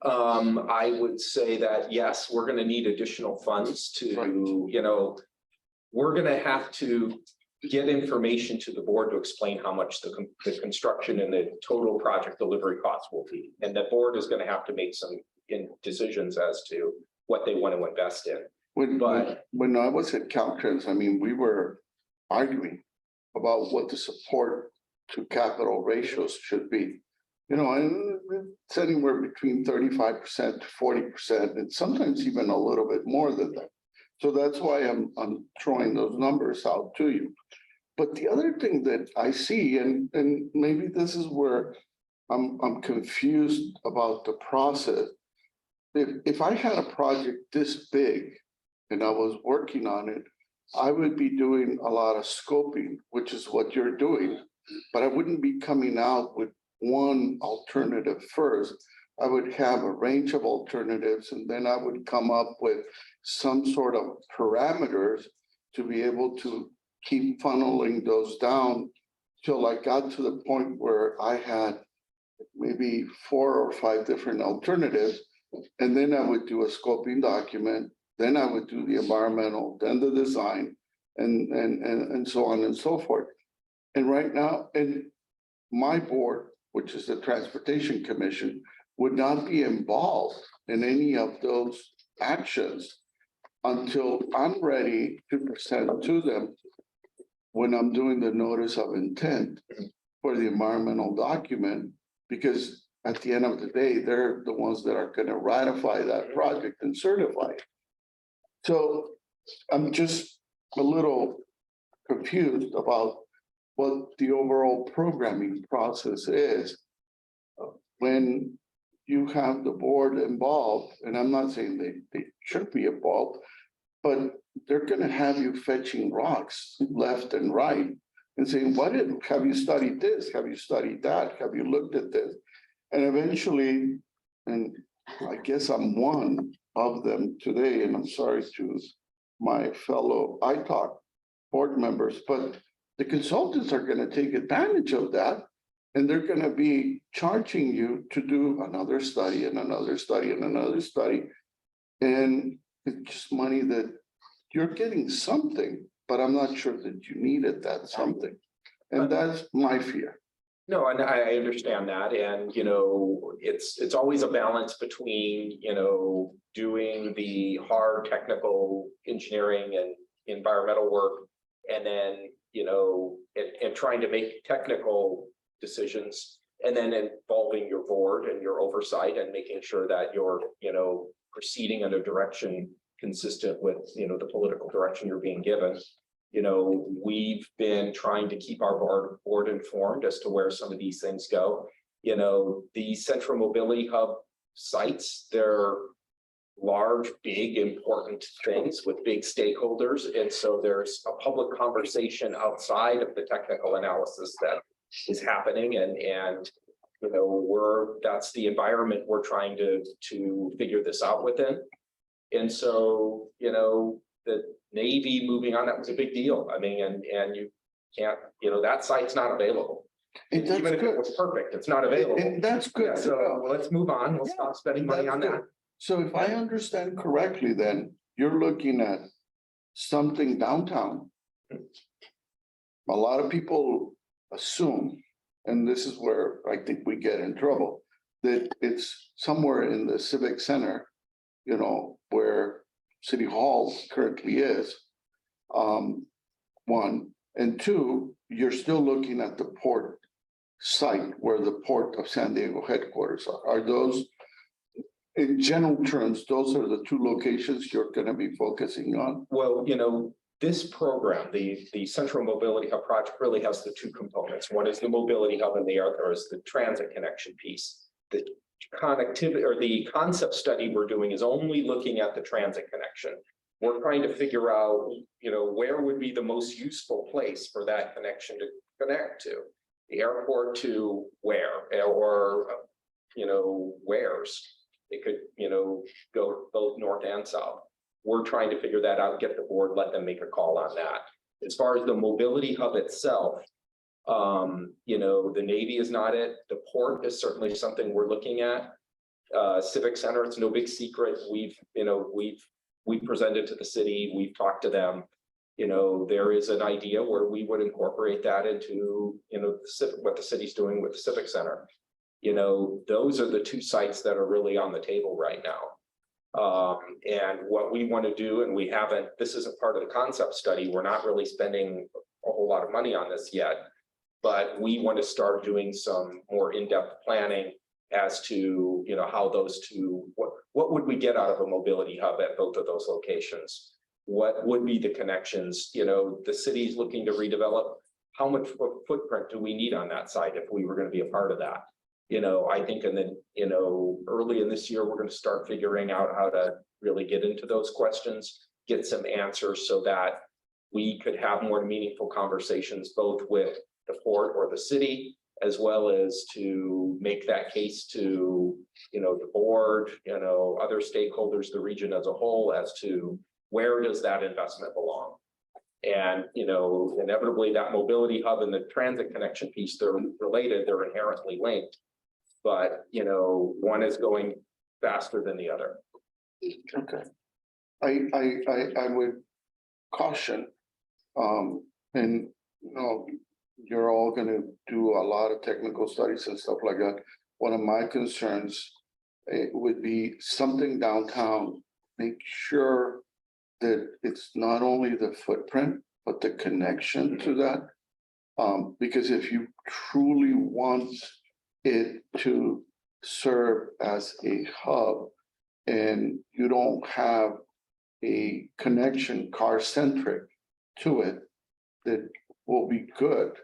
I would say that, yes, we're going to need additional funds to, we're going to have to get information to the board to explain how much the construction and the total project delivery costs will be. And the board is going to have to make some decisions as to what they want to invest in. When I was at Caltrans, I mean, we were arguing about what the support to capital ratios should be. And it's anywhere between 35% to 40%, and sometimes even a little bit more than that. So that's why I'm throwing those numbers out to you. But the other thing that I see, and maybe this is where I'm confused about the process. If I had a project this big and I was working on it, I would be doing a lot of scoping, which is what you're doing, but I wouldn't be coming out with one alternative first. I would have a range of alternatives, and then I would come up with some sort of parameters to be able to keep funneling those down till I got to the point where I had maybe 4 or 5 different alternatives. And then I would do a scoping document, then I would do the environmental, then the design, and so on and so forth. And right now, and my board, which is the Transportation Commission, would not be involved in any of those actions until I'm ready to present to them when I'm doing the notice of intent for the environmental document, because at the end of the day, they're the ones that are going to ratify that project and certify it. So I'm just a little confused about what the overall programming process is when you have the board involved, and I'm not saying they should be involved, but they're going to have you fetching rocks left and right and saying, have you studied this? Have you studied that? Have you looked at this? And eventually and I guess I'm one of them today, and I'm sorry to my fellow ITALK board members, but the consultants are gonna take advantage of that. And they're gonna be charging you to do another study and another study and another study. And it's just money that you're getting something, but I'm not sure that you needed that something. And that's my fear. No, and I understand that, and it's always a balance between, doing the hard technical engineering and environmental work, and then, and trying to make technical decisions, and then involving your board and your oversight and making sure that you're, proceeding in a direction consistent with, the political direction you're being given. We've been trying to keep our board informed as to where some of these things go. The Central Mobility Hub sites, they're large, big, important things with big stakeholders. And so there's a public conversation outside of the technical analysis that is happening, and that's the environment we're trying to figure this out within. And so the Navy moving on, that was a big deal. I mean, and you can't, that site's not available. And that's Even if it good. was perfect, it's not available. And that's good. Yeah, so let's move on. We'll stop spending money on that. So if I understand correctly, then you're looking at something downtown. A lot of people assume, and this is where I think we get in trouble, that it's somewhere in the civic center, where City Hall currently is. One, and two, you're still looking at the port site where the Port of San Diego headquarters are. Are those, in general terms, those are the two locations you're going to be focusing on? Well, this program, the Central Mobility Hub project, really has the two components. One is the mobility hub, and the other is the transit connection piece. The connectivity, or the concept study we're doing, is only looking at the transit connection. We're trying to figure out, where would be the most useful place for that connection to connect to. The airport to where, or, where's. It could, go both north and south. We're trying to figure that out, get the board, let them make a call on that. As far as the mobility hub itself, the Navy is not it. The port is certainly something we're looking at. Civic Center, it's no big secret. We've presented to the city, we've talked to them. There is an idea where we would incorporate that into, what the city's doing with the Civic Center. Those are the two sites that are really on the table right now. And what we want to do, and we haven't, this isn't part of the concept study, we're not really spending a whole lot of money on this yet, but we want to start doing some more in-depth planning as to, how those two, what would we get out of a mobility hub at both of those locations? What would be the connections? The city's looking to redevelop. How much footprint do we need on that site if we were going to be a part of that? I think, and then, early in this year, we're going to start figuring out how to really get into those questions, get some answers so that we could have more meaningful conversations, both with the port or the city, as well as to make that case to, the board, other stakeholders, the region as a whole, as to where does that investment belong? And, inevitably that mobility hub and the transit connection piece, they're related, they're inherently linked. But, one is going faster than the other. Okay. I would caution, and, you're all gonna do a lot of technical studies and stuff like that. One of my concerns would be something downtown, make sure that it's not only the footprint, but the connection to that. Because if you truly want it to serve as a hub and you don't have a connection car-centric to it, that will be good.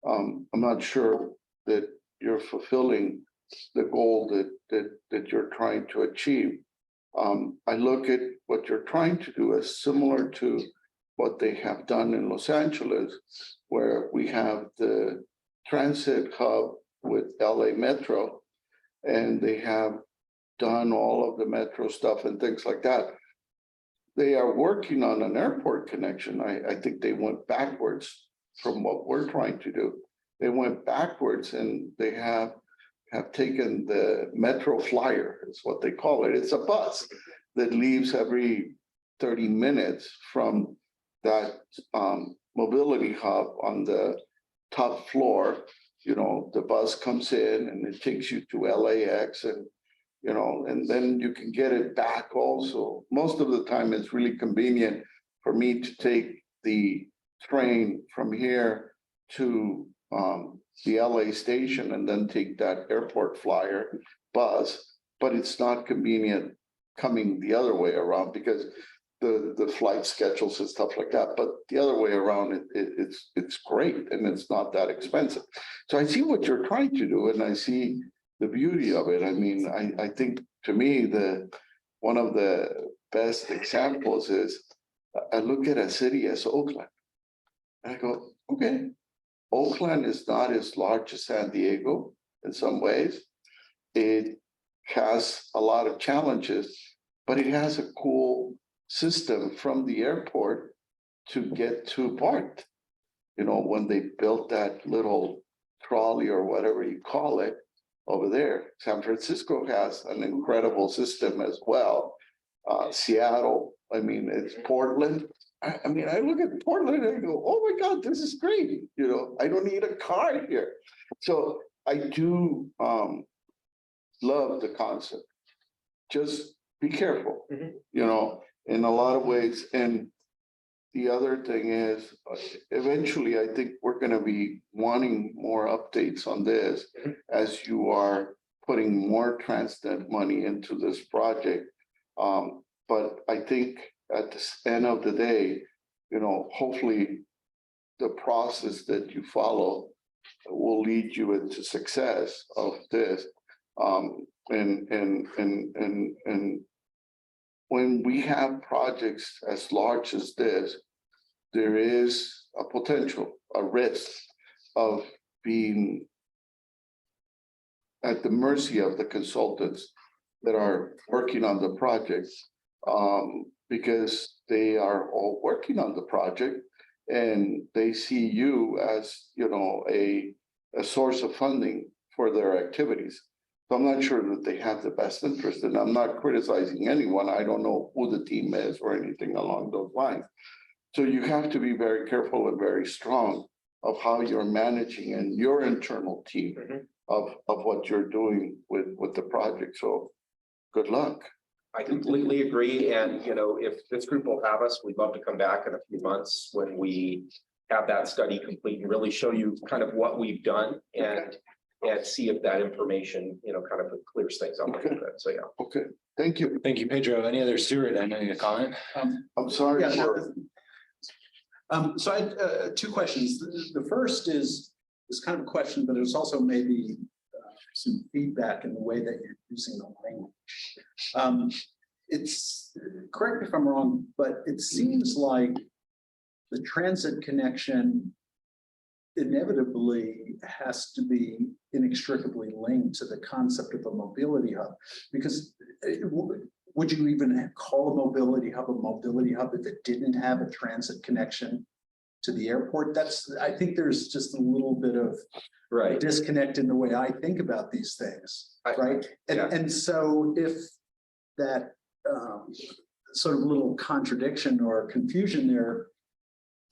I'm not sure that you're fulfilling the goal that you're trying to achieve. I look at what you're trying to do as similar to what they have done in Los Angeles, where we have the transit hub with LA Metro, and they have done all of the metro stuff and things like that. They are working on an airport connection. I think they went backwards from what we're trying to do. They went backwards and they have taken the Metro Flyer, is what they call it. It's a bus that leaves every 30 minutes from that mobility hub on the top floor. You know, the bus comes in and it takes you to LAX and, you know, and then you can get it back also. Most of the time, it's really convenient for me to take the train from here to the LA station and then take that airport flyer bus, but it's not convenient coming the other way around because the flight schedules and stuff like that. But the other way around, it's great and it's not that expensive. So I see what you're trying to do and I see the beauty of it. I mean, I think to me, one of the best examples is I look at a city as Oakland. And I go, okay, Oakland is not as large as San Diego in some ways. It has a lot of challenges, but it has a cool system from the airport to get to BART. You know, when they built that little trolley or whatever you call it over there, San Francisco has an incredible system as well. Seattle, I mean, it's Portland. I mean, I look at Portland and I go, oh my God, this is great. You know, I don't need a car here. So I do love the concept. Just be careful, you know, in a lot of ways. And the other thing is, eventually, I think we're going to be wanting more updates on this as you are putting more TransNet money into this project. But I think at the end of the day, you know, hopefully the process that you follow will lead you into success of this. And when we have projects as large as this, there is a potential, a risk of being at the mercy of the consultants that are working on the projects, because they are all working on the project and they see you as, you know, a source of funding for their activities. So I'm not sure that they have the best interest, and I'm not criticizing anyone. I don't know who the team is or anything along those lines. So you have to be very careful and very strong of how you're managing and your internal team of what you're doing with the project. So good luck. I completely agree. And, you know, if this group will have us, we'd love to come back in a few months when we have that study complete and really show you kind of what we've done and see if that information, you know, kind of clears things up a little bit. So, yeah. Okay, thank you. Thank you, Pedro. Any other Stuart? I know you comment. I'm sorry. Yeah, so I had two questions. The first is kind of a question, but it's also maybe some feedback in the way that you're using the language. It's, correct me if I'm wrong, but it seems like the transit connection inevitably has to be inextricably linked to the concept of a mobility hub, because would you even call a mobility hub if it didn't have a transit connection to the airport? I think there's just a little bit of disconnect in the way I think about these things, right? And so if that sort of little contradiction or confusion there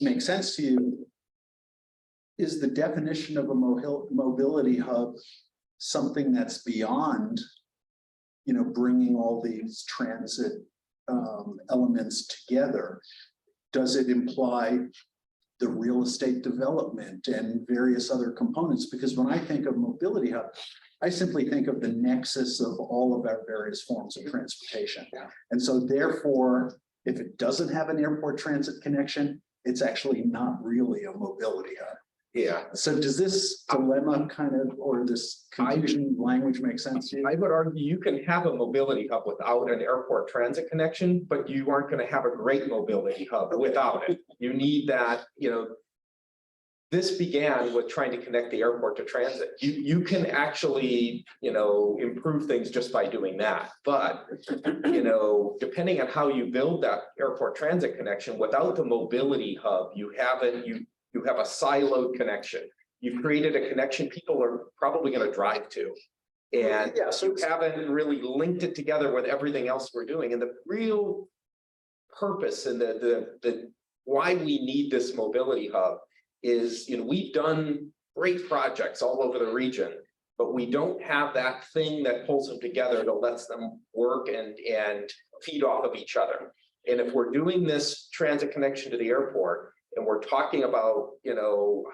makes sense to you, is the definition of a mobility hub something that's beyond, you know, bringing all these transit elements together? Does it imply the real estate development and various other components? Because when I think of mobility hub, I simply think of the nexus of all of our various forms of transportation. And so therefore, if it doesn't have an airport transit connection, it's actually not really a mobility hub. Yeah. So does this dilemma kind of, or this confusion language make sense to you? I would argue you can have a mobility hub without an airport transit connection, but you aren't going to have a great mobility hub without it. You need that, you know, this began with trying to connect the airport to transit. You can actually, improve things just by doing that. But, depending on how you build that airport transit connection, without the mobility hub, you have a siloed connection. You've created a connection people are probably going to drive to. And Yeah, so you haven't really linked it together with everything else we're doing. And the real purpose and the why we need this mobility hub is, we've done great projects all over the region, but we don't have that thing that pulls them together that lets them work and feed off of each other. And if we're doing this transit connection to the airport, and we're talking about,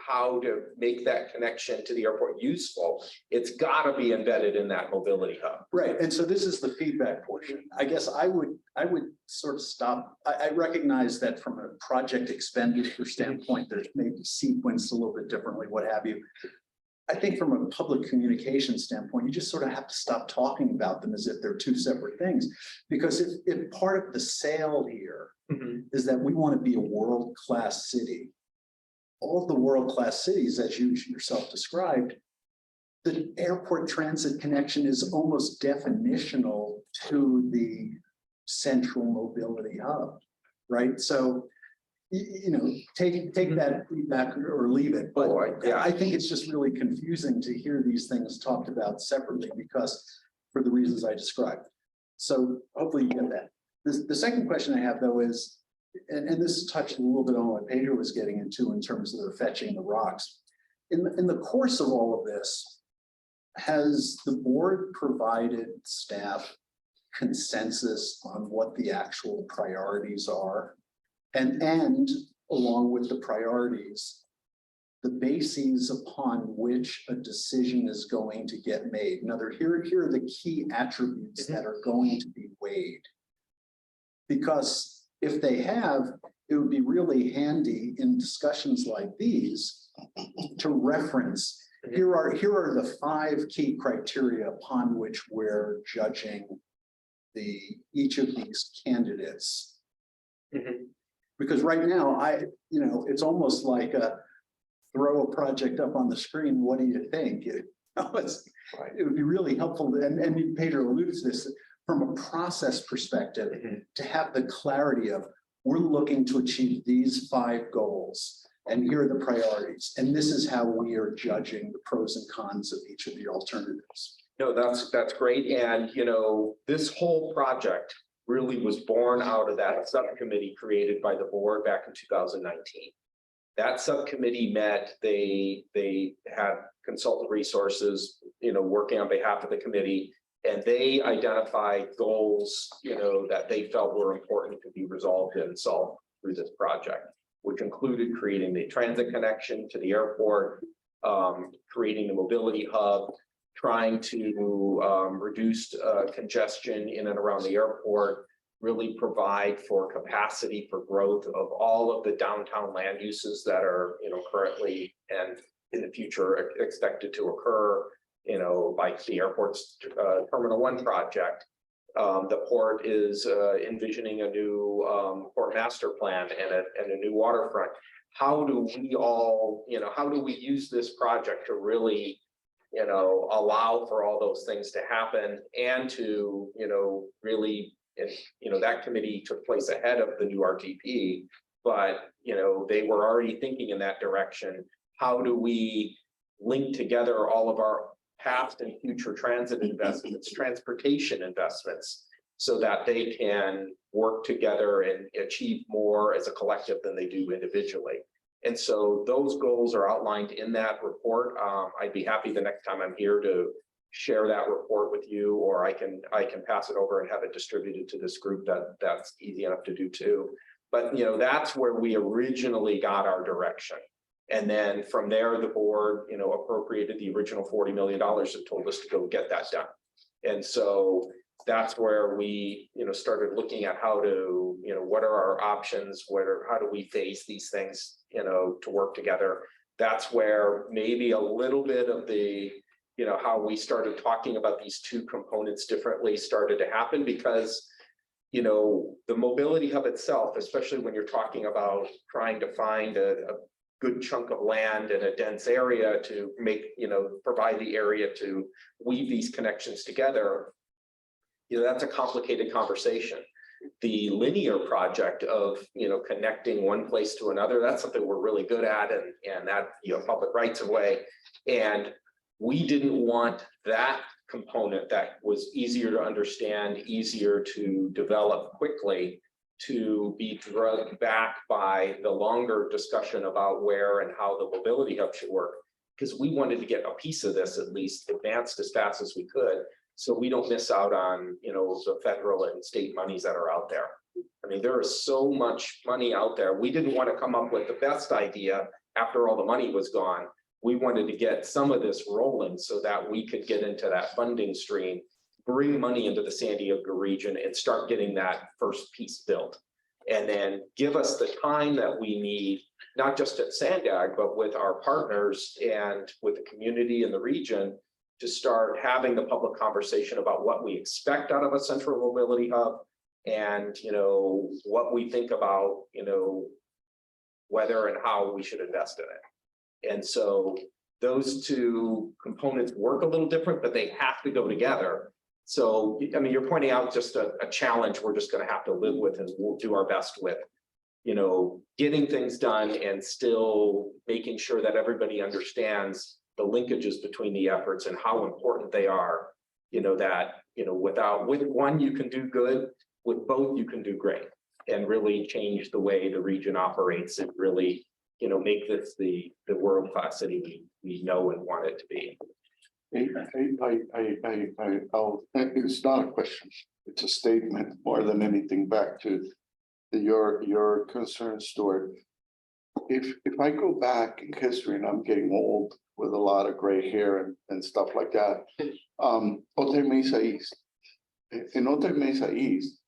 how to make that connection to the airport useful, it's got to be embedded in that mobility hub. Right, and so this is the feedback portion. I guess I would sort of stop. I recognize that from a project expenditure standpoint, there's maybe sequenced a little bit differently, what have you. I think from a public communication standpoint, you just sort of have to stop talking about them as if they're two separate things. Because if part of the sale here is that we want to be a world-class city, all of the world-class cities, as you yourself described, the airport transit connection is almost definitional to the central mobility hub, right? So, take that feedback or leave it. But I think it's just really confusing to hear these things talked about separately because for the reasons I described. So hopefully you get that. The second question I have though is, and this touched a little bit on what Pedro was getting into in terms of the fetching the rocks. In the course of all of this, has the board provided staff consensus on what the actual priorities are? And along with the priorities, the bases upon which a decision is going to get made. Here are the key attributes that are going to be weighed. Because if they have, it would be really handy in discussions like these to reference. Here are the 5 key criteria upon which we're judging each of these candidates. Because right now, it's almost like throw a project up on the screen. What do you think? It would be really helpful. And Pedro alludes to this from a process perspective to have the clarity of we're looking to achieve these 5 goals. And here are the priorities. And this is how we are judging the pros and cons of each of the alternatives. No, that's great. And, this whole project really was born out of that subcommittee created by the board back in 2019. That subcommittee met, they had consultant resources, working on behalf of the committee, and they identified goals, that they felt were important to be resolved and solved through this project, which included creating the transit connection to the airport, creating the mobility hub, trying to reduce congestion in and around the airport, really provide for capacity for growth of all of the downtown land uses that are, currently and in the future expected to occur, like the airport's Terminal 1 project. The port is envisioning a new port master plan and a new waterfront. How do we all, how do we use this project to really, allow for all those things to happen and to, really, that committee took place ahead of the new RTP, but, they were already thinking in that direction. How do we link together all of our past and future transit investments, transportation investments, so that they can work together and achieve more as a collective than they do individually? And so those goals are outlined in that report. I'd be happy the next time I'm here to share that report with you, or I can pass it over and have it distributed to this group. That's easy enough to do too. But that's where we originally got our direction. And then from there, the board, appropriated the original $40 million and told us to go get that done. And so that's where we, started looking at how to, what are our options? How do we phase these things, to work together? That's where maybe a little bit of the, how we started talking about these 2 components differently started to happen, because, the mobility hub itself, especially when you're talking about trying to find a good chunk of land in a dense area to make, provide the area to weave these connections together, that's a complicated conversation. The linear project of, connecting one place to another, that's something we're really good at, and that, public rights of way. And we didn't want that component that was easier to understand, easier to develop quickly, to be drugged back by the longer discussion about where and how the mobility hub should work. Because we wanted to get a piece of this at least advanced as fast as we could, so we don't miss out on, the federal and state monies that are out there. I mean, there is so much money out there. We didn't want to come up with the best idea after all the money was gone. We wanted to get some of this rolling so that we could get into that funding stream, bring money into the San Diego region and start getting that first piece built. And then give us the time that we need, not just at Sandag, but with our partners and with the community in the region, to start having the public conversation about what we expect out of a central mobility hub, and what we think about whether and how we should invest in it. And so those two components work a little different, but they have to go together. So I mean, you're pointing out just a challenge we're just going to have to live with, and we'll do our best with getting things done and still making sure that everybody understands the linkages between the efforts and how important they are. With one you can do good, with both you can do great, and really change the way the region operates, and really make this the world-class city we know and want it to be. It's not a question, it's a statement more than anything, back to your concern, Stuart. If I go back in history, and I'm getting old with a lot of gray hair and stuff like that, Otay Mesa East. In Otay Mesa East,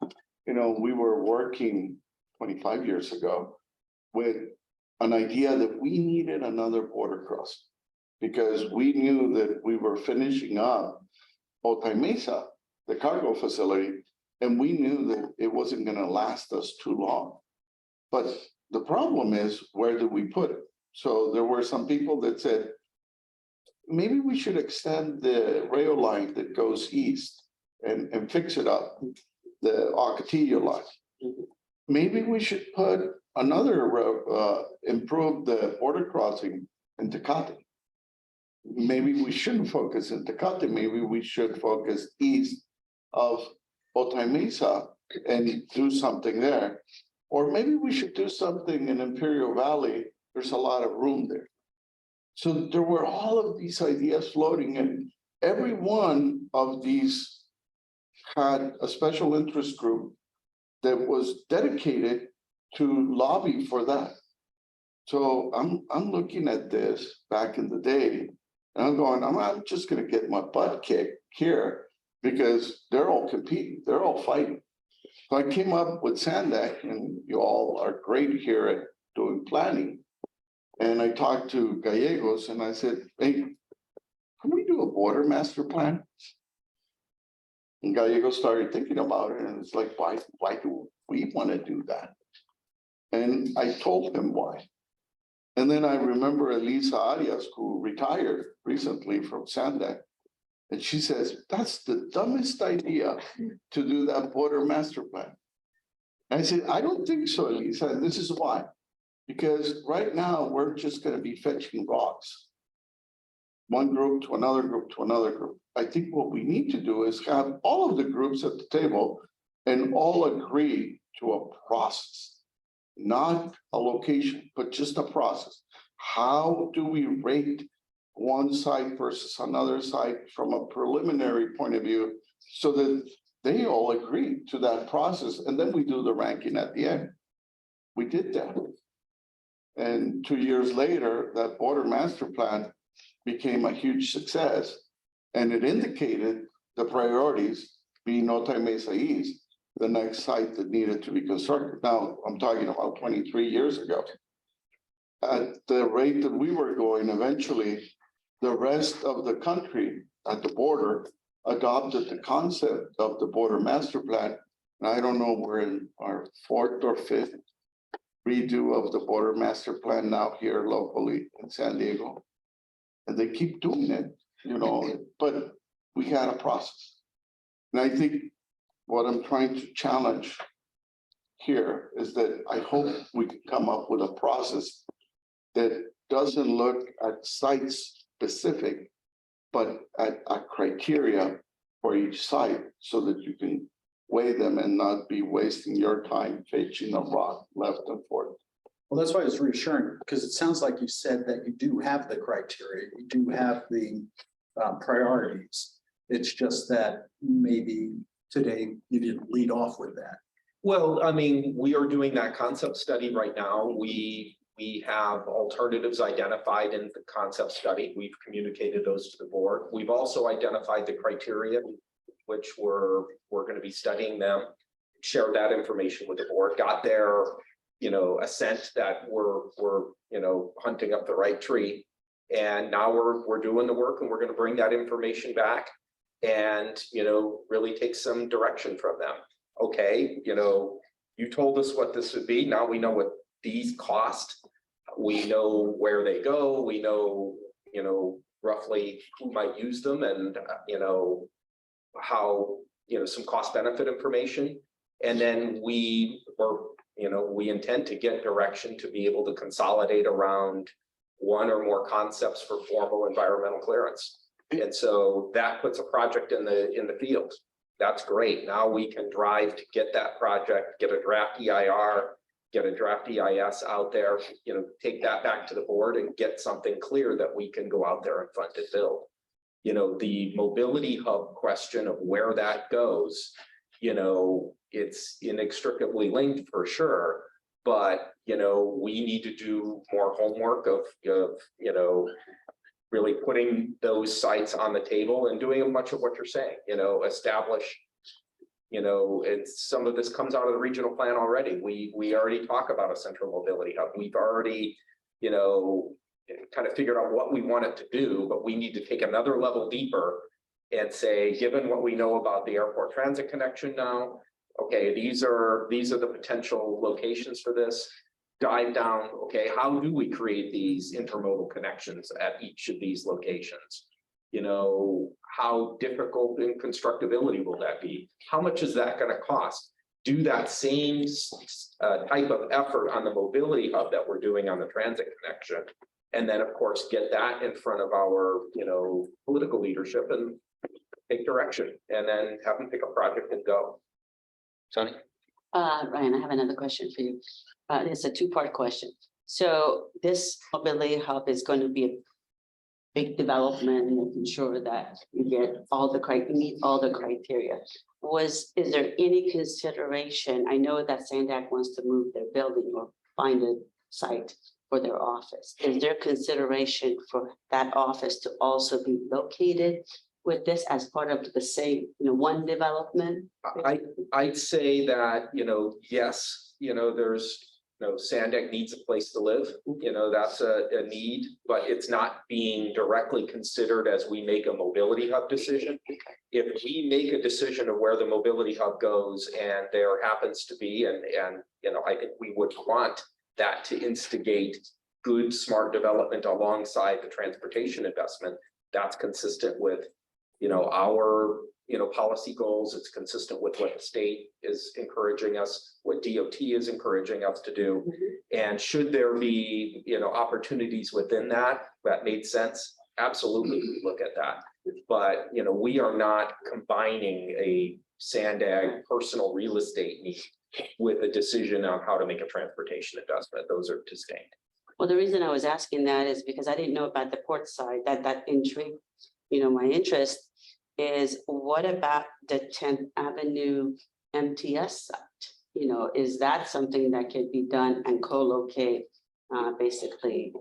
we were working 25 years ago with an idea that we needed another border crossing, because we knew that we were finishing up Otay Mesa, the cargo facility, and we knew that it wasn't going to last us too long. But the problem is, where do we put it? So there were some people that said, maybe we should extend the rail line that goes east and fix it up, the Ocotillo line. Maybe we should put another improve the border crossing in Tecate. Maybe we shouldn't focus in Tecate. Maybe we should focus east of Otay Mesa and do something there. Or maybe we should do something in Imperial Valley. There's a lot of room there. So there were all of these ideas floating, and every one of these had a special interest group that was dedicated to lobby for that. So I'm looking at this back in the day, and I'm going, I'm just going to get my butt kicked here, because they're all competing, they're all fighting. So I came up with Sandak, and you all are great here at doing planning. And I talked to Gallegos, and I said, hey, can we do a border master plan? And Gallegos started thinking about it, and it's like, why do we want to do that? And I told him why. And then I remember Elisa Arias, who retired recently from Sandak, and she says, that's the dumbest idea to do that border master plan. And I said, I don't think so, Elisa, and this is why. Because right now, we're just going to be fetching rocks. One group to another group to another group. I think what we need to do is have all of the groups at the table and all agree to a process, not a location, but just a process. How do we rate one site versus another site from a preliminary point of view, so that they all agree to that process, and then we do the ranking at the end? We did that. And 2 years later, that border master plan became a huge success, and it indicated the priorities being Otay Mesa East, the next site that needed to be constructed. Now, I'm talking about 23 years ago. At the rate that we were going, eventually, the rest of the country at the border adopted the concept of the border master plan. And I don't know, we're in our 4th or 5th redo of the border master plan now here locally in San Diego. And they keep doing it, you know, but we had a process. And I think what I'm trying to challenge here is that I hope we can come up with a process that doesn't look at sites specific, but at a criteria for each site so that you can weigh them and not be wasting your time fetching a rock left and forth. Well, that's why it's reassuring, because it sounds like you said that you do have the criteria, you do have the priorities. It's just that maybe today you didn't lead off with that. Well, I mean, we are doing that concept study right now. We have alternatives identified in the concept study. We've communicated those to the board. We've also identified the criteria, which we're going to be studying them, share that information with the board, got their, you know, assent that we're you know, hunting up the right tree. And now we're doing the work, and we're going to bring that information back and, you know, really take some direction from them. Okay, you know, you told us what this would be. Now we know what these cost. We know where they go. We know, you know, roughly who might use them, and, you know, how, you know, some cost benefit information. And then we intend to get direction to be able to consolidate around one or more concepts for formal environmental clearance. And so that puts a project in the field. That's great. Now we can drive to get that project, get a draft EIR, get a draft EIS out there, you know, take that back to the board and get something clear that we can go out there and fund and build. You know, the mobility hub question of where that goes, you know, it's inextricably linked for sure, but, you know, we need to do more homework of you know, really putting those sites on the table and doing much of what you're saying, you know, establish, you know, it's some of this comes out of the regional plan already. We already talk about a central mobility hub. We've already, you know, kind of figured out what we want it to do, but we need to take another level deeper and say, given what we know about the airport transit connection now, okay, these are the potential locations for this. Dive down, okay, how do we create these intermodal connections at each of these locations? You know, how difficult in constructability will that be? How much is that going to cost? Do that same type of effort on the mobility hub that we're doing on the transit connection. And then, of course, get that in front of our, you know, political leadership and take direction, and then have them pick a project and go. Sonny? Ryan, I have another question for you. It's a two-part question. So this mobility hub is going to be a big development, making sure that you get all the meet all the criteria. Is there any consideration? I know that Sandak wants to move their building or find a site for their office. Is there consideration for that office to also be located with this as part of the same, you know, one development? I'd say that, you know, yes, you know, there's, you know, Sandak needs a place to live, you know, that's a need, but it's not being directly considered as we make a mobility hub decision. If we make a decision of where the mobility hub goes and there happens to be, and you know, I think we would want that to instigate good, smart development alongside the transportation investment, that's consistent with, you know, our, you know, policy goals. It's consistent with what the state is encouraging us, what DOT is encouraging us to do. And should there be, you know, opportunities within that made sense, absolutely we look at that. But, you know, we are not combining a Sandag personal real estate need with a decision on how to make a transportation investment. Those are distinct. Well, the reason I was asking that is because I didn't know about the port side, that intrigued, you know, my interest is what about the 10th Avenue MTS site? You know, is that something that can be done and co-locate basically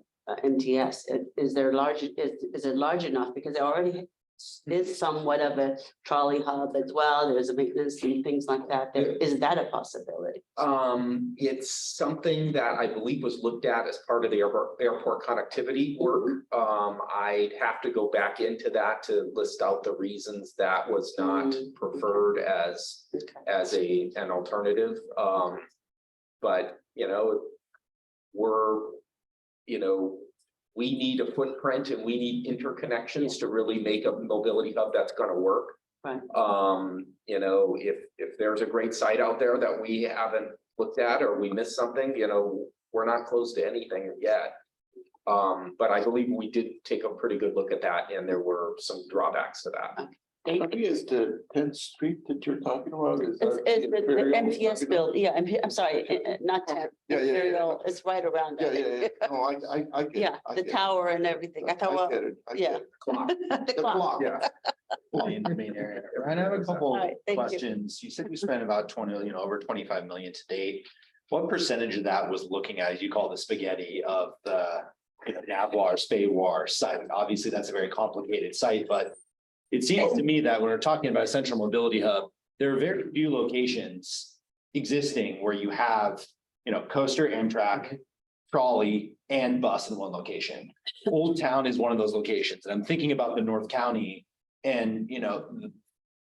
MTS? Is it large enough? Because it already is somewhat of a trolley hub as well. There's a maintenance and things like that. Is that a possibility? It's something that I believe was looked at as part of the airport connectivity work. I'd have to go back into that to list out the reasons that was not preferred as an alternative. But you know, we need a footprint and we need interconnections to really make a mobility hub that's gonna work. Right. If there's a great site out there that we haven't looked at or we missed something, we're not close to anything yet. But I believe we did take a pretty good look at that and there were some drawbacks to that. Is the 10th Street that you're talking about? Is It's that the Imperial MTS talking bill, yeah, I'm sorry, not Okay. ten. Yeah, yeah, yeah. Imperial, it's right around about? there. Yeah. No, I get it. Yeah, I the get it. tower and everything. I thought, I well, get it. I yeah. get it. the The clock. clock. Yeah. In the main area. Ryan, I have a couple All right, thank you. questions. You said you spent about 20, over 25 million to date. What percentage of that was looking at, as you call the spaghetti of the Navwar, Spaywar site? Obviously, that's a very complicated site, but it seems to me that when we're talking about a central mobility hub, there are very few locations existing where you have, coaster, Amtrak, trolley, and bus in one location. Old Town is one of those locations, and I'm thinking about the North County and,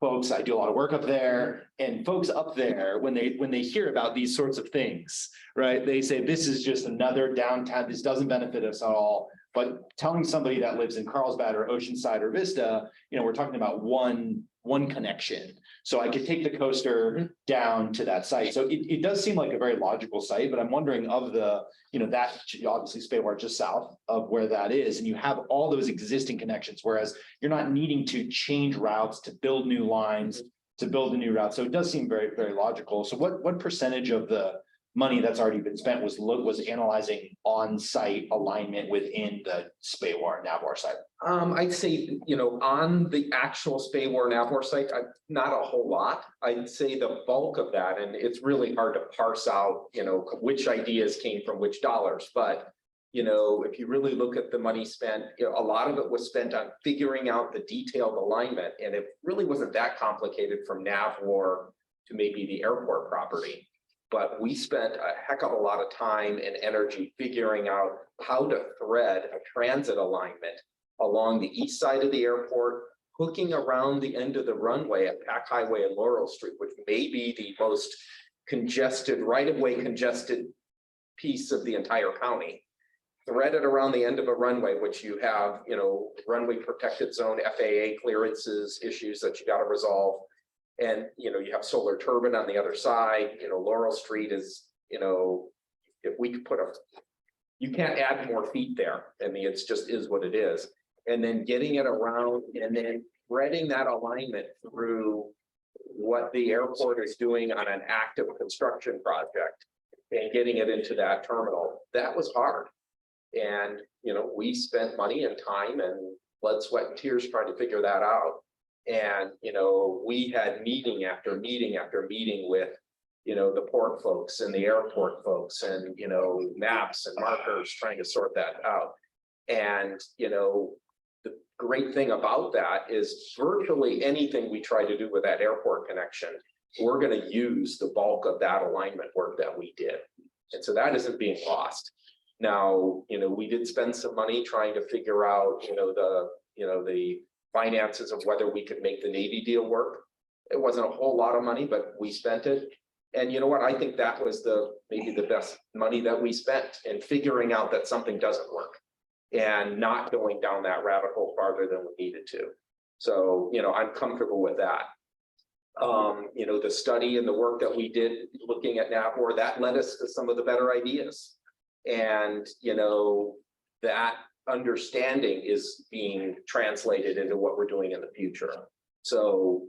folks, I do a lot of work up there, and folks up there, when they hear about these sorts of things, right? They say, this is just another downtown, this doesn't benefit us at all. But telling somebody that lives in Carlsbad or Oceanside or Vista, we're talking about one connection. So I could take the coaster down to that site. So it does seem like a very logical site, but I'm wondering of the, that obviously Spaywar just south of where that is, and you have all those existing connections, whereas you're not needing to change routes to build new lines, to build a new route. So it does seem very, very logical. So what percentage of the money that's already been spent was analyzing on-site alignment within the Spaywar Navwar site? I'd say, on the actual Spaywar Navwar site, not a whole lot. I'd say the bulk of that, and it's really hard to parse out, which ideas came from which dollars. But, if you really look at the money spent, a lot of it was spent on figuring out the detailed alignment. And it really wasn't that complicated from Navwar to maybe the airport property. But we spent a heck of a lot of time and energy figuring out how to thread a transit alignment along the east side of the airport, hooking around the end of the runway at Pack Highway and Laurel Street, which may be the most congested, right-of-way congested piece of the entire county. Thread it around the end of a runway, which you have, runway protected zone, FAA clearances, issues that you got to resolve. And, you have Solar Turbine on the other side, Laurel Street is, if we could you can't add more feet there. I mean, it's just is what it is. And then getting it around and then threading that alignment through what the airport is doing on an active construction project and getting it into that terminal, that was hard. And, we spent money and time and blood, sweat, and tears trying to figure that out. And, we had meeting after meeting after meeting with, the port folks and the airport folks and, maps and markers trying to sort that out. And, the great thing about that is virtually anything we try to do with that airport connection, we're going to use the bulk of that alignment work that we did. And so that isn't being lost. Now, we did spend some money trying to figure out, the finances of whether we could make the Navy deal work. It wasn't a whole lot of money, but we spent it. And you know what? I think that was maybe the best money that we spent in figuring out that something doesn't work and not going down that rabbit hole farther than we needed to. So, I'm comfortable with that. The study and the work that we did looking at Navwar, that led us to some of the better ideas. And, that understanding is being translated into what we're doing in the future. So,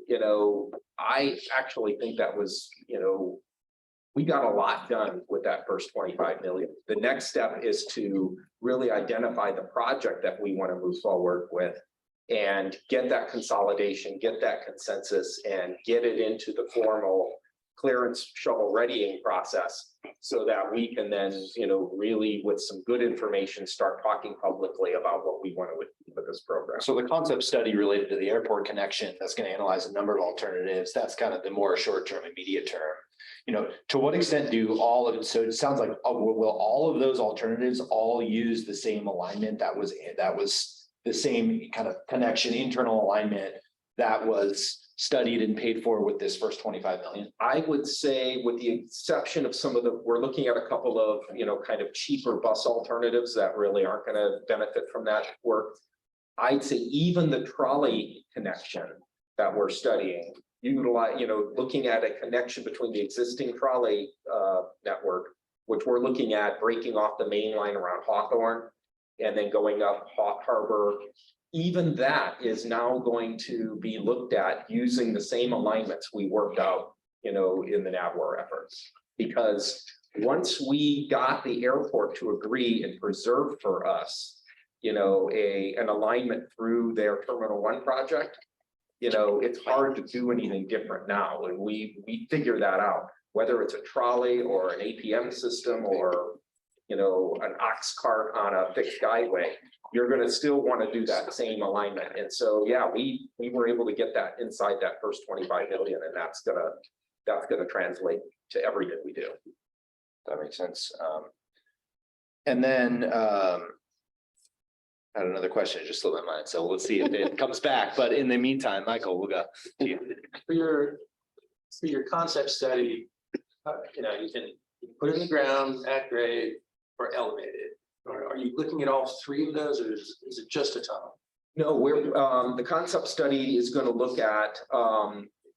I actually think that was, we got a lot done with that first 25 million. The next step is to really identify the project that we want to move forward with and get that consolidation, get that consensus, and get it into the formal clearance shovel readying process so that we can then, really with some good information, start talking publicly about what we want to do with this program. So the concept study related to the airport connection, that's going to analyze a number of alternatives. That's kind of the more short-term, immediate term. To what extent do all of it? So it sounds like, will all of those alternatives all use the same alignment that was the same kind of connection, internal alignment that was studied and paid for with this first 25 million? I would say with the exception of some of the, we're looking at a couple of, kind of cheaper bus alternatives that really aren't going to benefit from that work. I'd say even the trolley connection that we're studying, utilize, looking at a connection between the existing trolley network, which we're looking at breaking off the main line around Hawthorne and then going up Harbor. Even that is now going to be looked at using the same alignments we worked out, in the NAVWAR efforts. Because once we got the airport to agree and preserve for us, an alignment through their Terminal 1 project, it's hard to do anything different now. And we figure that out, whether it's a trolley or an APM system or, an ox cart on a fixed guideway, you're going to still want to do that same alignment. And so, yeah, we were able to get that inside that first 25 million, and that's gonna translate to everything we do. That makes sense. And then I had another question, it just slipped my mind. So let's see if it comes back. But in the meantime, Michael, we'll go to you. For your concept study, you can put it in the ground at grade or elevated. Or are you looking at all three of those, or is it just a tunnel? No, the concept study is going to look at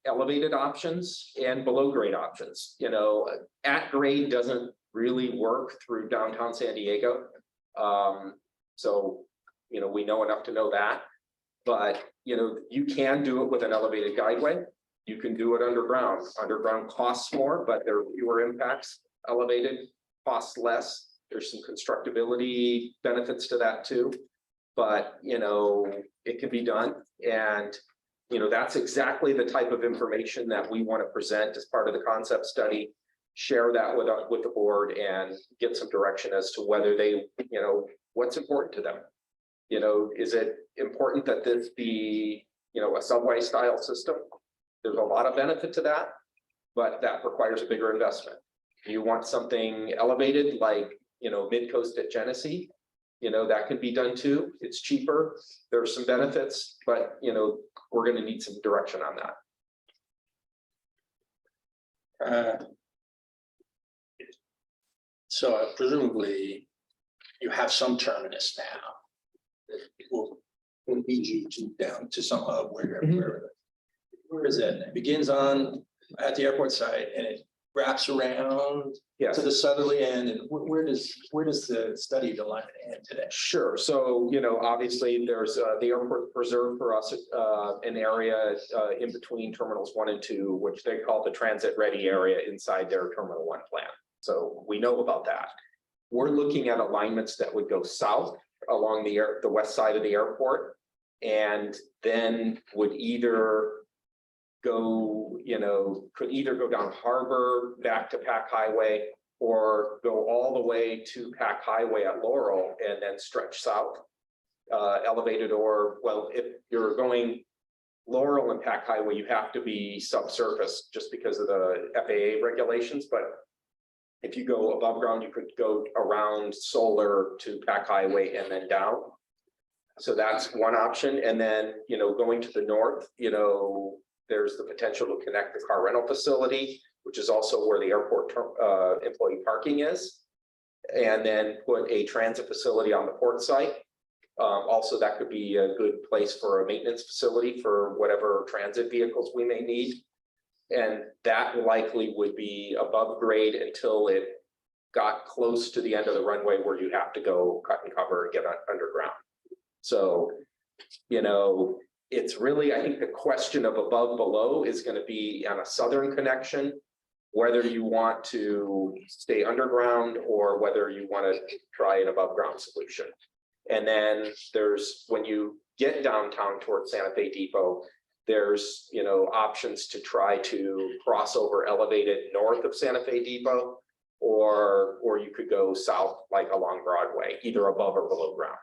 elevated options and below grade options. At grade doesn't really work through downtown San Diego. So, we know enough to know that, but, you can do it with an elevated guideway. You can do it underground. Underground costs more, but there are fewer impacts. Elevated costs less. There's some constructability benefits to that too, but, it can be done. And, that's exactly the type of information that we want to present as part of the concept study, share that with the board and get some direction as to whether they, what's important to them. Is it important that this be, a subway style system? There's a lot of benefit to that, but that requires a bigger investment. You want something elevated like, mid-coast at Genesee, that can be done too. It's cheaper. There's some benefits, but, we're going to need some direction on that. So presumably you have some terminus now that will lead you down to some hub where is it? It begins at the airport site and it wraps around to the southerly end. And where does the study of the line end today? Sure. So, obviously there's the airport preserve for us, an area in between terminals 1 and 2, which they call the transit ready area inside their Terminal 1 plan. So we know about that. We're looking at alignments that would go south along the west side of the airport, and then would either go, could either go down Harbor back to Pack Highway or go all the way to Pack Highway at Laurel and then stretch south, elevated, or, well, if you're going Laurel and Pack Highway, you have to be subsurface just because of the FAA regulations. But if you go above ground, you could go around Solar to Pack Highway and then down. So that's one option. And then, going to the north, there's the potential to connect the car rental facility, which is also where the airport employee parking is, and then put a transit facility on the port site. Also, that could be a good place for a maintenance facility for whatever transit vehicles we may need. And that likely would be above grade until it got close to the end of the runway where you have to go cut and cover and get underground. So, it's really, I think the question of above below is going to be on a southern connection, whether you want to stay underground or whether you want to try an above ground solution. And then there's, when you get downtown towards Santa Fe Depot, there's, options to try to cross over elevated north of Santa Fe Depot, or you could go south, like along Broadway, either above or below ground.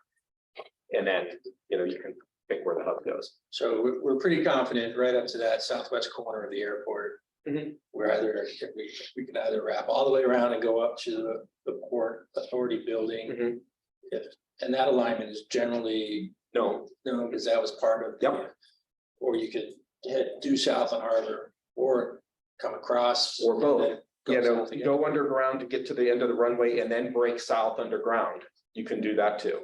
And then, you can pick where the hub goes. So we're pretty confident right up to that southwest corner of the airport. We're either, we can either wrap all the way around and go up to the Port Authority building. And that alignment is generally no, because that was part of or you could head due south on Harbor or come across. Or both. and then go You know, south again. go underground to get to the end of the runway and then break south underground. You can do that too.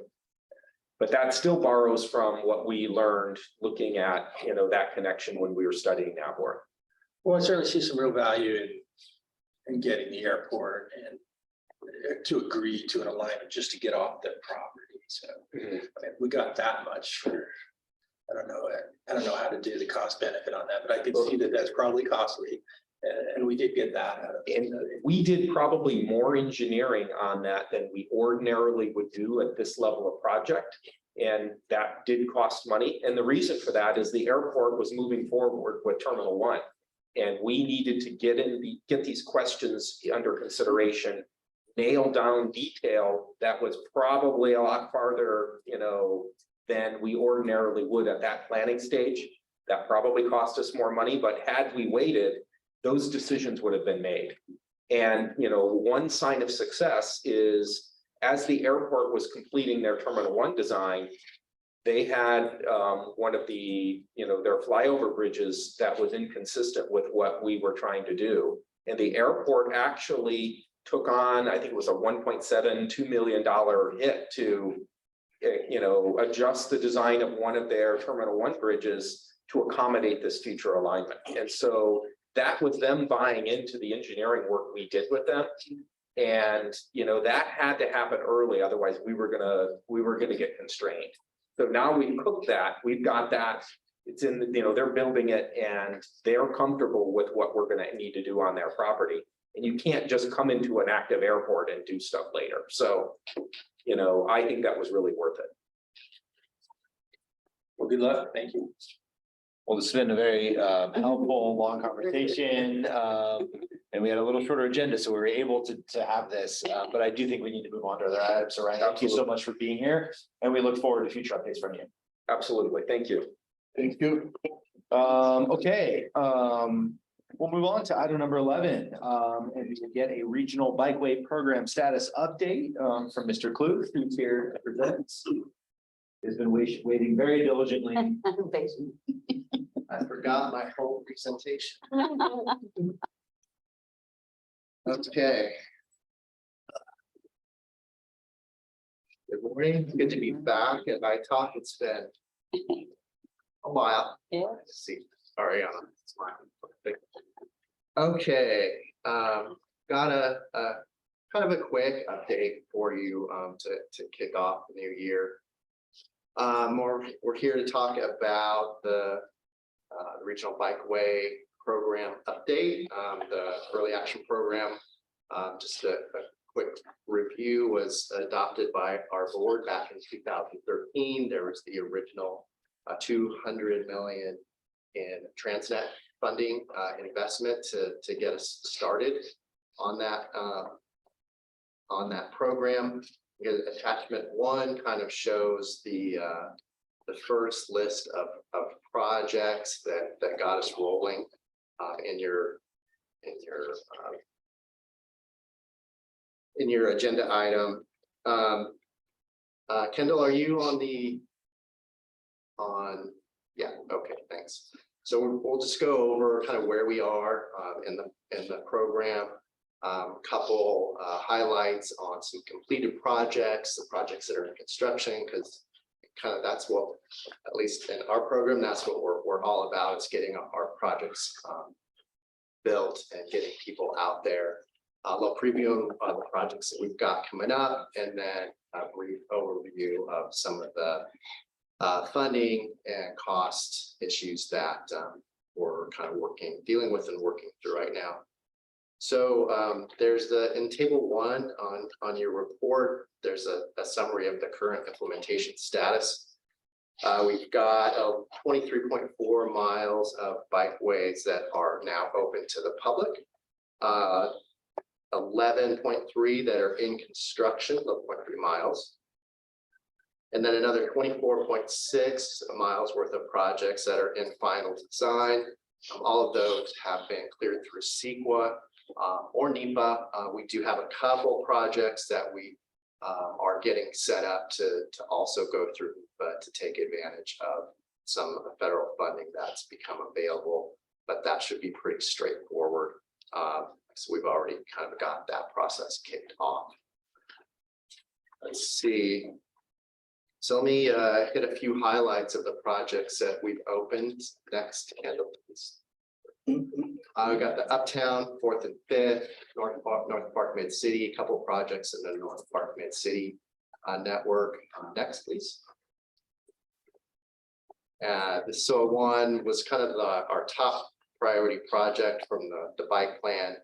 But that still borrows from what we learned looking at, you know, that connection when we were studying Nabor. Well, I certainly see some real value in getting the airport and to agree to an alignment just to get off the property. So I mean, we got that much for, I don't know how to do the cost benefit on that, but I can see that that's probably costly. And we did get that out of it. And we did probably more engineering on that than we ordinarily would do at this level of project. And that did cost money. And the reason for that is the airport was moving forward with Terminal 1. And we needed to get these questions under consideration, nail down detail that was probably a lot farther, you know, than we ordinarily would at that planning stage. That probably cost us more money, but had we waited, those decisions would have been made. And, you know, one sign of success is as the airport was completing their Terminal 1 design, they had one of the, you know, their flyover bridges that was inconsistent with what we were trying to do. And the airport actually took on, I think it was a $1.72 million hit to, you know, adjust the design of one of their Terminal 1 bridges to accommodate this future alignment. And so that was them buying into the engineering work we did with them. And, you know, that had to happen early, otherwise we were gonna get constrained. So now we've cooked that, we've got that, it's in, you know, they're building it and they're comfortable with what we're gonna need to do on their property. And you can't just come into an active airport and do stuff later. So, you know, I think that was really worth it. Well, good luck. Thank you. Well, this has been a very helpful, long conversation. And we had a little shorter agenda, so we were able to have this. But I do think we need to move on to other items. So Ryan, thank you so much for being here. And we look forward to future updates from you. Absolutely. Thank you. Thank you. Okay. We'll move on to item number 11. And we can get a regional bikeway program status update from Mr. Kluth, who's here to present. Has been waiting very diligently. I forgot my whole presentation. Okay. Good morning, good to be back at ITalk. It's been a while. Yeah. Let's see, sorry, smiling. Okay, got a kind of a quick update for you to kick off the new year. We're here to talk about the Regional Bikeway Program update, the early action program. Just a quick review was adopted by our board back in 2013. There was the original $200 million in TransNet funding investment to get us started on that program. Attachment 1 kind of shows the first list of projects that got us rolling in your agenda item. Kendall, are you yeah, okay, thanks. So we'll just go over kind of where we are in the program. Couple highlights on some completed projects, the projects that are in construction, because kind of that's what, at least in our program, that's what we're all about, is getting our projects built and getting people out there. A little preview of the projects that we've got coming up, and then a brief overview of some of the funding and cost issues that we're kind of dealing with and working through right now. So there's in table 1 on your report, there's a summary of the current implementation status. We've got 23.4 miles of bikeways that are now open to the public. 11.3 that are in construction, 11.3 miles. And then another 24.6 miles worth of projects that are in final design. All of those have been cleared through CEQA or NEPA. We do have a couple projects that we are getting set up to also go through, but to take advantage some federal funding that's become available, but that should be pretty straightforward. So we've already kind of got that process kicked off. Let's see. So let me hit a few highlights of the projects that we've opened. Next, Kendall, please. We got the Uptown, 4th and 5th, North Park Mid City, a couple of projects in the North Park Mid City network. Next, please. The SOA 1 was kind of our top priority project from the bike plan.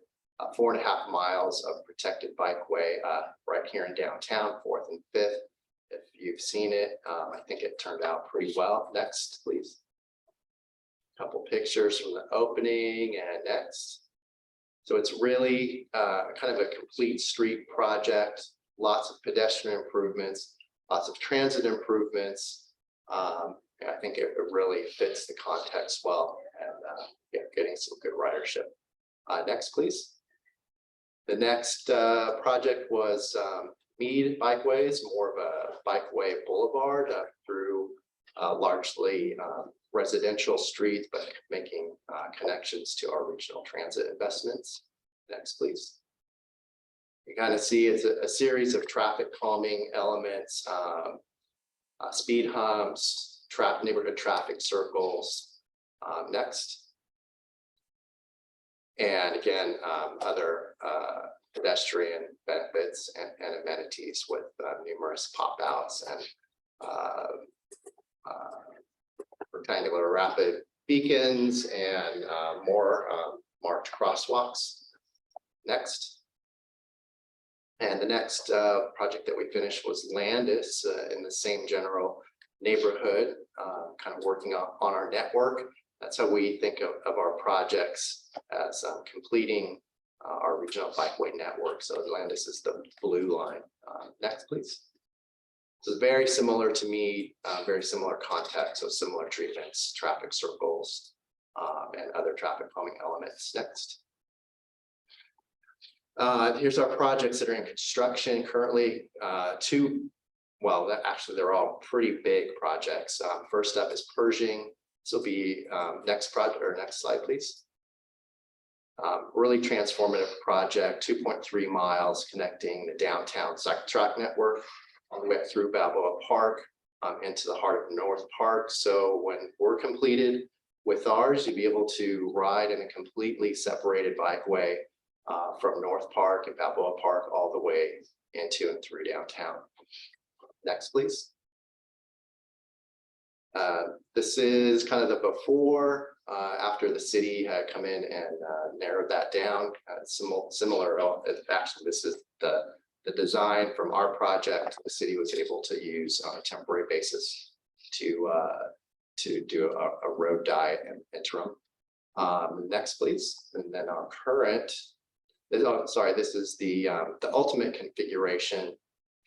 4.5 miles of protected bikeway right here in downtown, 4th and 5th. If you've seen it, I think it turned out pretty well. Next, please. Couple pictures from the opening and next. So it's really kind of a complete street project, lots of pedestrian improvements, lots of transit improvements. I think it really fits the context well and yeah, getting some good ridership. Next, please. The next project was Mead Bikeways, more of a bikeway boulevard through largely residential streets, but making connections to our regional transit investments. Next, please. You kind of see it's a series of traffic calming elements, speed humps, neighborhood traffic circles. Next. And again, other pedestrian benefits and amenities with numerous pop outs and rectangular rapid beacons and more marked crosswalks. Next. And the next project that we finished was Landis in the same general neighborhood, kind of working on our network. That's how we think of our projects as completing our regional bikeway network. So Landis is the blue line. Next, please. This is very similar to me, very similar context, so similar treatments, traffic circles, and other traffic calming elements. Next. Here's our projects that are in construction currently. Actually, they're all pretty big projects. First up is Pershing. This will be next project or next slide, please. Really transformative project, 2.3 miles connecting the downtown cycle track network all the way through Balboa Park into the heart of North Park. So when we're completed with ours, you'll be able to ride in a completely separated bikeway from North Park and Balboa Park all the way into and through downtown. Next, please. This is kind of the before, after the city had come in and narrowed that down. Similar, actually, this is the design from our project. The city was able to use on a temporary basis to do a road diet and interim. Next, please. And then our current, this is the ultimate configuration,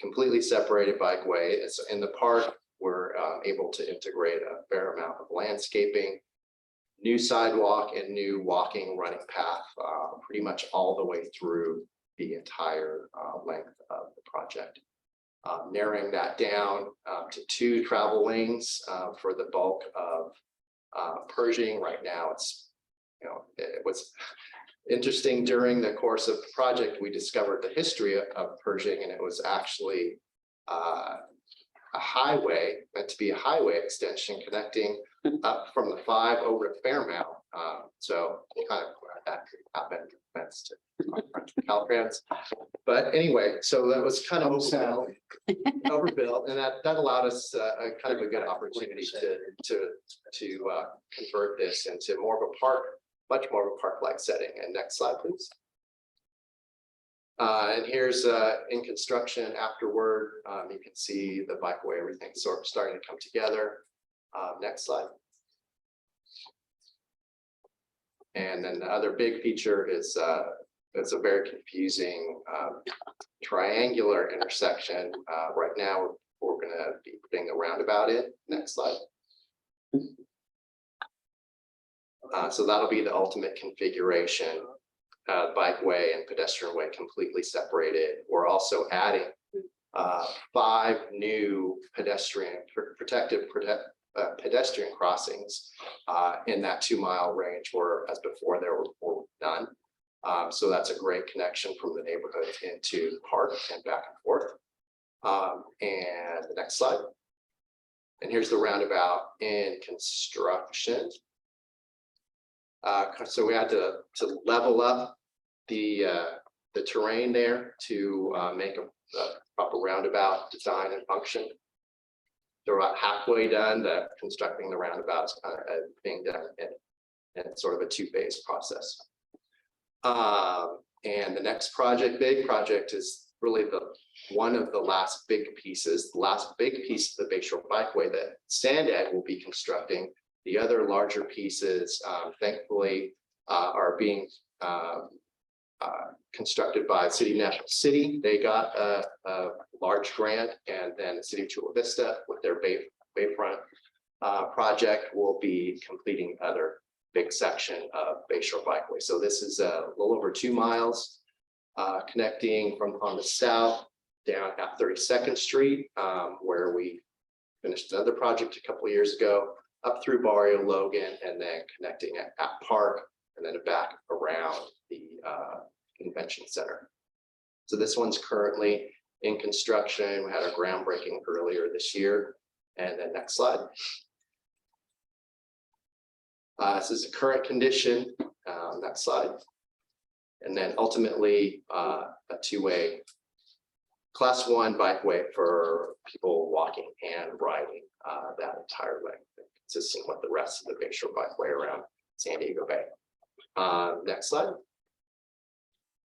completely separated bikeway. It's in the park. We're able to integrate a fair amount of landscaping, new sidewalk and new walking running path, pretty much all the way through the entire length of the project. Narrowing that down to 2 travel lanes for the bulk of Pershing. Right now, it was interesting during the course of the project, we discovered the history of Pershing, and it was actually a highway, meant to be a highway extension connecting up from the 5 over to Fairmount. So kind of glad that happened. Thanks to my French Caltrans. But anyway, so that was kind of overbuilt, and that allowed us kind of a good opportunity to convert this into more of a park, much more of a park-like setting. And next slide, please. And here's in construction afterward. You can see the bikeway, everything sort of starting to come together. Next slide. And then the other big feature is it's a very confusing triangular intersection. Right now, we're going to be putting a roundabout in. Next slide. So that'll be the ultimate configuration. Bikeway and pedestrian way completely separated. We're also adding 5 new pedestrian protective pedestrian crossings in that 2-mile range, where as before there were none. So that's a great connection from the neighborhood into the park and back and forth. And the next slide. And here's the roundabout in construction. So we had to level up the terrain there to make a proper roundabout design and function. They're about halfway done. Constructing the roundabout is kind of being done in sort of a 2-phase process. And the next big project is really one of the last big pieces, the last big piece of the Bayshore Bikeway that Sandag will be constructing. The other larger pieces, thankfully, are being constructed by the City of National City. They got a large grant, and then the City of Chula Vista with their Bayfront project will be completing the other big section of Bayshore Bikeway. So this is a little over 2 miles connecting from on the south down at 32nd Street, where we finished another project a couple of years ago, up through Barrio Logan, and then connecting at Park, and then back around the convention center. So this one's currently in construction. We had our groundbreaking earlier this year. And then next slide. This is the current condition. Next slide. And then ultimately a 2-way class 1 bikeway for people walking and riding that entire length, consistent with the rest of the Bayshore Bikeway around San Diego Bay. Next slide.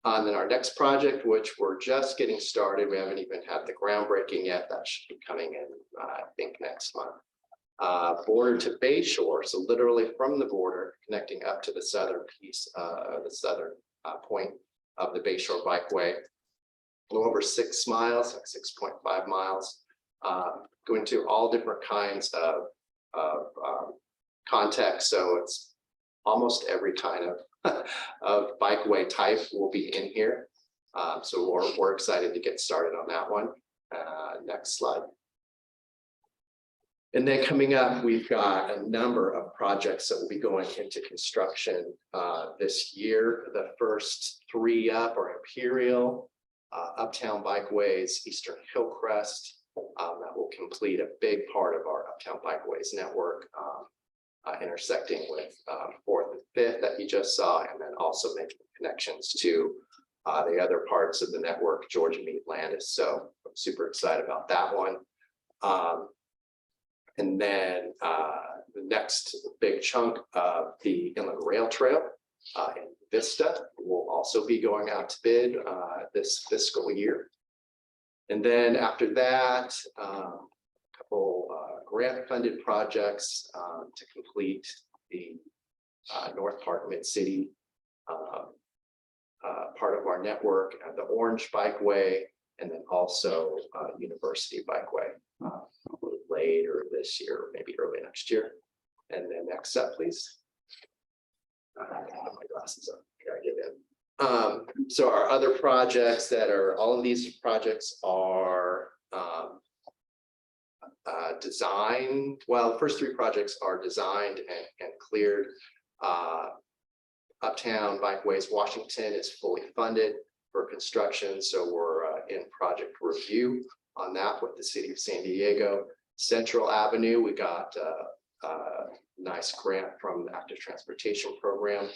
And then our next project, which we're just getting started, we haven't even had the groundbreaking yet. That should be coming in, I think, next month. Border to Bayshore, so literally from the border, connecting up to the southern piece, the southern point of the Bayshore Bikeway. A little over 6 miles, like 6.5 miles, going to all different kinds of context. So it's almost every kind of bikeway type will be in here. So we're excited to get started on that one. Next slide. And then coming up, we've got a number of projects that will be going into construction this year. The first 3 up are Imperial, Uptown Bikeways, Eastern Hillcrest. That will complete a big part of our Uptown Bikeways network, intersecting with 4th and 5th that you just saw, and then also making connections to the other parts of the network, Georgia Meade, Landis. So I'm super excited about that one. And then the next big chunk of the Inland Rail Trail in Vista will also be going out to bid this fiscal year. And then after that, a couple grant-funded projects to complete the North Park Mid-City part of our network, the Orange Bikeway, and then also University Bikeway later this year, maybe early next year. And then next up, please. I have my glasses on. Gotta get in. So our other projects that are, all of these projects are designed. Well, the first 3 projects are designed and cleared. Uptown Bikeways Washington is fully funded for construction, so we're in project review on that with the City of San Diego. Central Avenue, we got a nice grant from the Active Transportation Program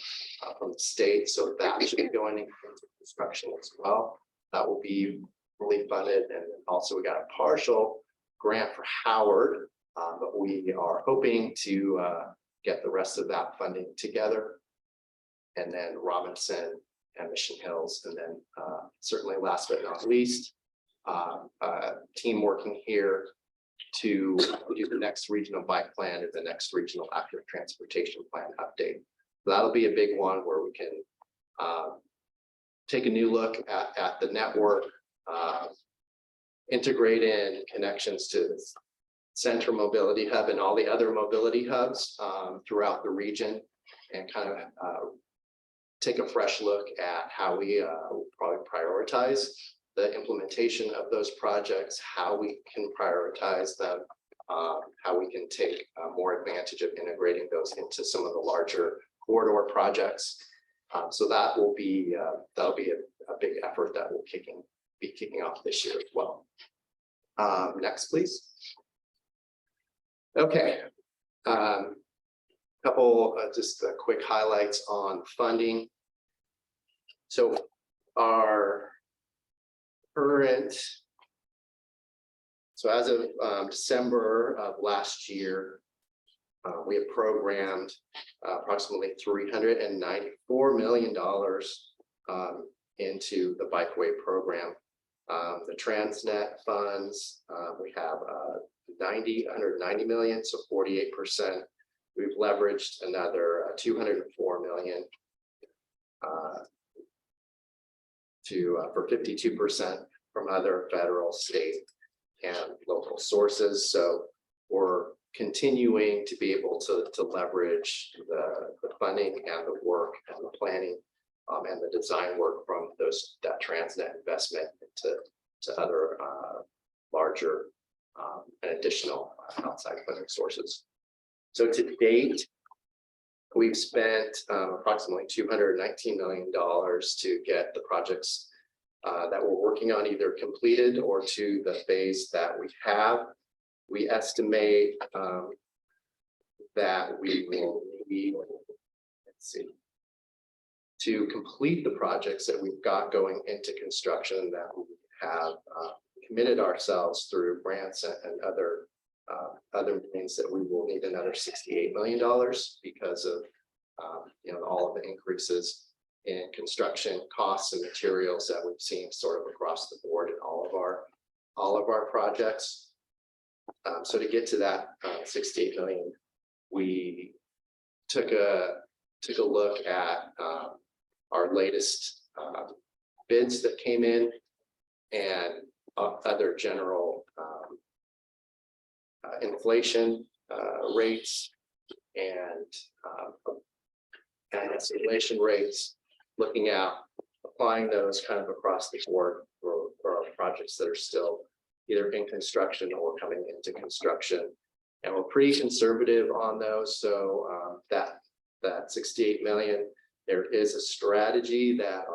from the state, so that should be going into construction as well. That will be fully funded, and then also we got a partial grant for Howard, but we are hoping to get the rest of that funding together. And then Robinson and Mission Hills, and then certainly last but not least, team working here to do the next regional bike plan or the next regional active transportation plan update. So that'll be a big one where we can take a new look at the network, integrate in connections to the Central Mobility Hub and all the other mobility hubs throughout the region, and kind of take a fresh look at how we will probably prioritize the implementation of those projects, how we can prioritize them how we can take more advantage of integrating those into some of the larger corridor projects. So that will be that'll be a big effort that will be kicking off this year as well. Next, please. Okay. Couple just quick highlights on funding. So our current, so as of December of last year, we have programmed approximately $394 million into the bikeway program. The TransNet funds, we have 190 million, so 48%. We've leveraged another 204 million for 52% from other federal, state, and local sources. So we're continuing to be able to leverage the funding and the work and the planning and the design work from that TransNet investment to other larger and additional outside funding sources. So to date, we've spent approximately $219 million to get the projects that we're working on either completed or to the phase that we have. We estimate that we will need, let's see, to complete the projects that we've got going into construction that we have committed ourselves through grants and other means, that we will need another $68 million because of all of the increases in construction costs and materials that we've seen sort of across the board in all of our projects. So to get to that 68 million, we took a look at our latest bids that came in and other general inflation rates and escalation rates, looking at applying those kind of across the board for our projects that are still either in construction or coming into construction. And we're pretty conservative on those. So that 68 million, there is a strategy that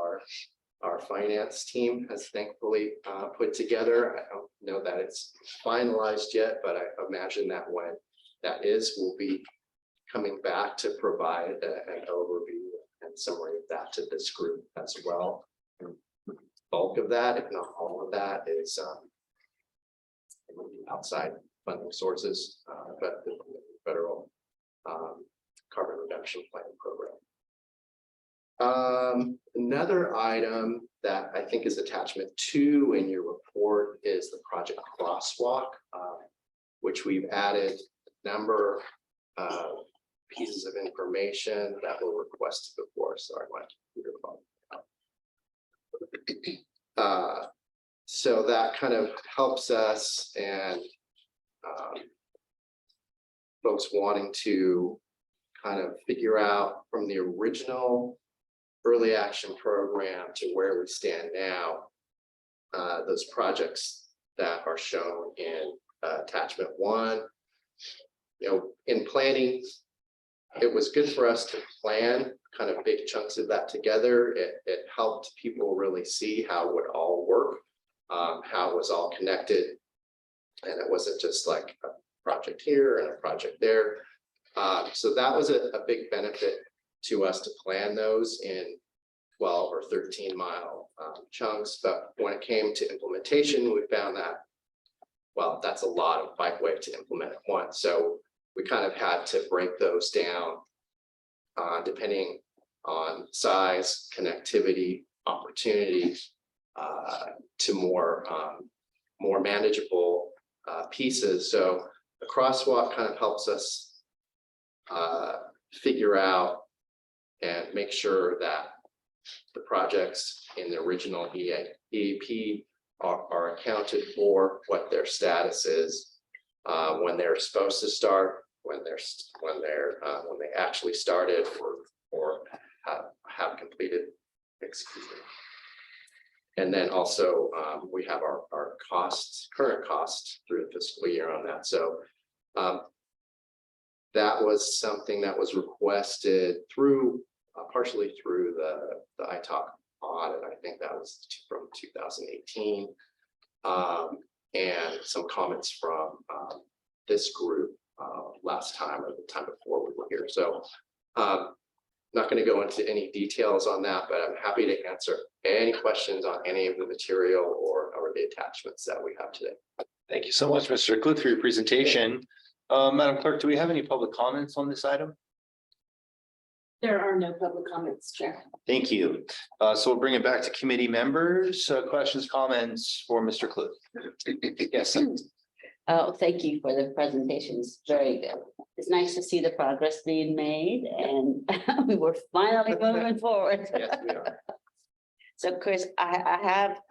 our finance team has thankfully put together. I don't know that it's finalized yet, but I imagine that when that is, we'll be coming back to provide an overview and summary of that to this group as well. Bulk of that, if not all of that, is outside funding sources, but the federal carbon reduction plan program. Another item that I think is attachment 2 in your report is the project crosswalk, which we've added a number of pieces of information that were requested before. Sorry, my computer phone. So that kind of helps us, and folks wanting to kind of figure out from the original early action program to where we stand now, those projects that are shown in attachment 1. In planning, it was good for us to plan kind of big chunks of that together. It helped people really see how it would all work, how it was all connected, and it wasn't just like a project here and a project there. So that was a big benefit to us to plan those in 12 or 13 mile chunks. But when it came to implementation, we found that, well, that's a lot of bikeway to implement at once. So we kind of had to break those down depending on size, connectivity, opportunity, to more manageable pieces. So the crosswalk kind of helps us figure out and make sure that the projects in the original EAP are accounted for, what their status is, when they're supposed to start, when they actually started or have completed. Excuse me. And then also we have our costs, current costs through the fiscal year on that. So That was something that was requested through, partially through the ITALC audit. I think that was from 2018. And some comments from this group last time or the time before we were here. So not going to go into any details on that, but I'm happy to answer any questions on any of the material or the attachments that we have today. Thank you so much, Mr. Kluth, for your presentation. Madam Clerk, do we have any public comments on this item? There are no public comments, Chair. Thank you. So we'll bring it back to committee members. Questions, comments for Mr. Kluth? Yes. Oh, thank you for the presentations. Very good. It's nice to see the progress being made and we were finally moving forward. Yes, we are. So Chris, I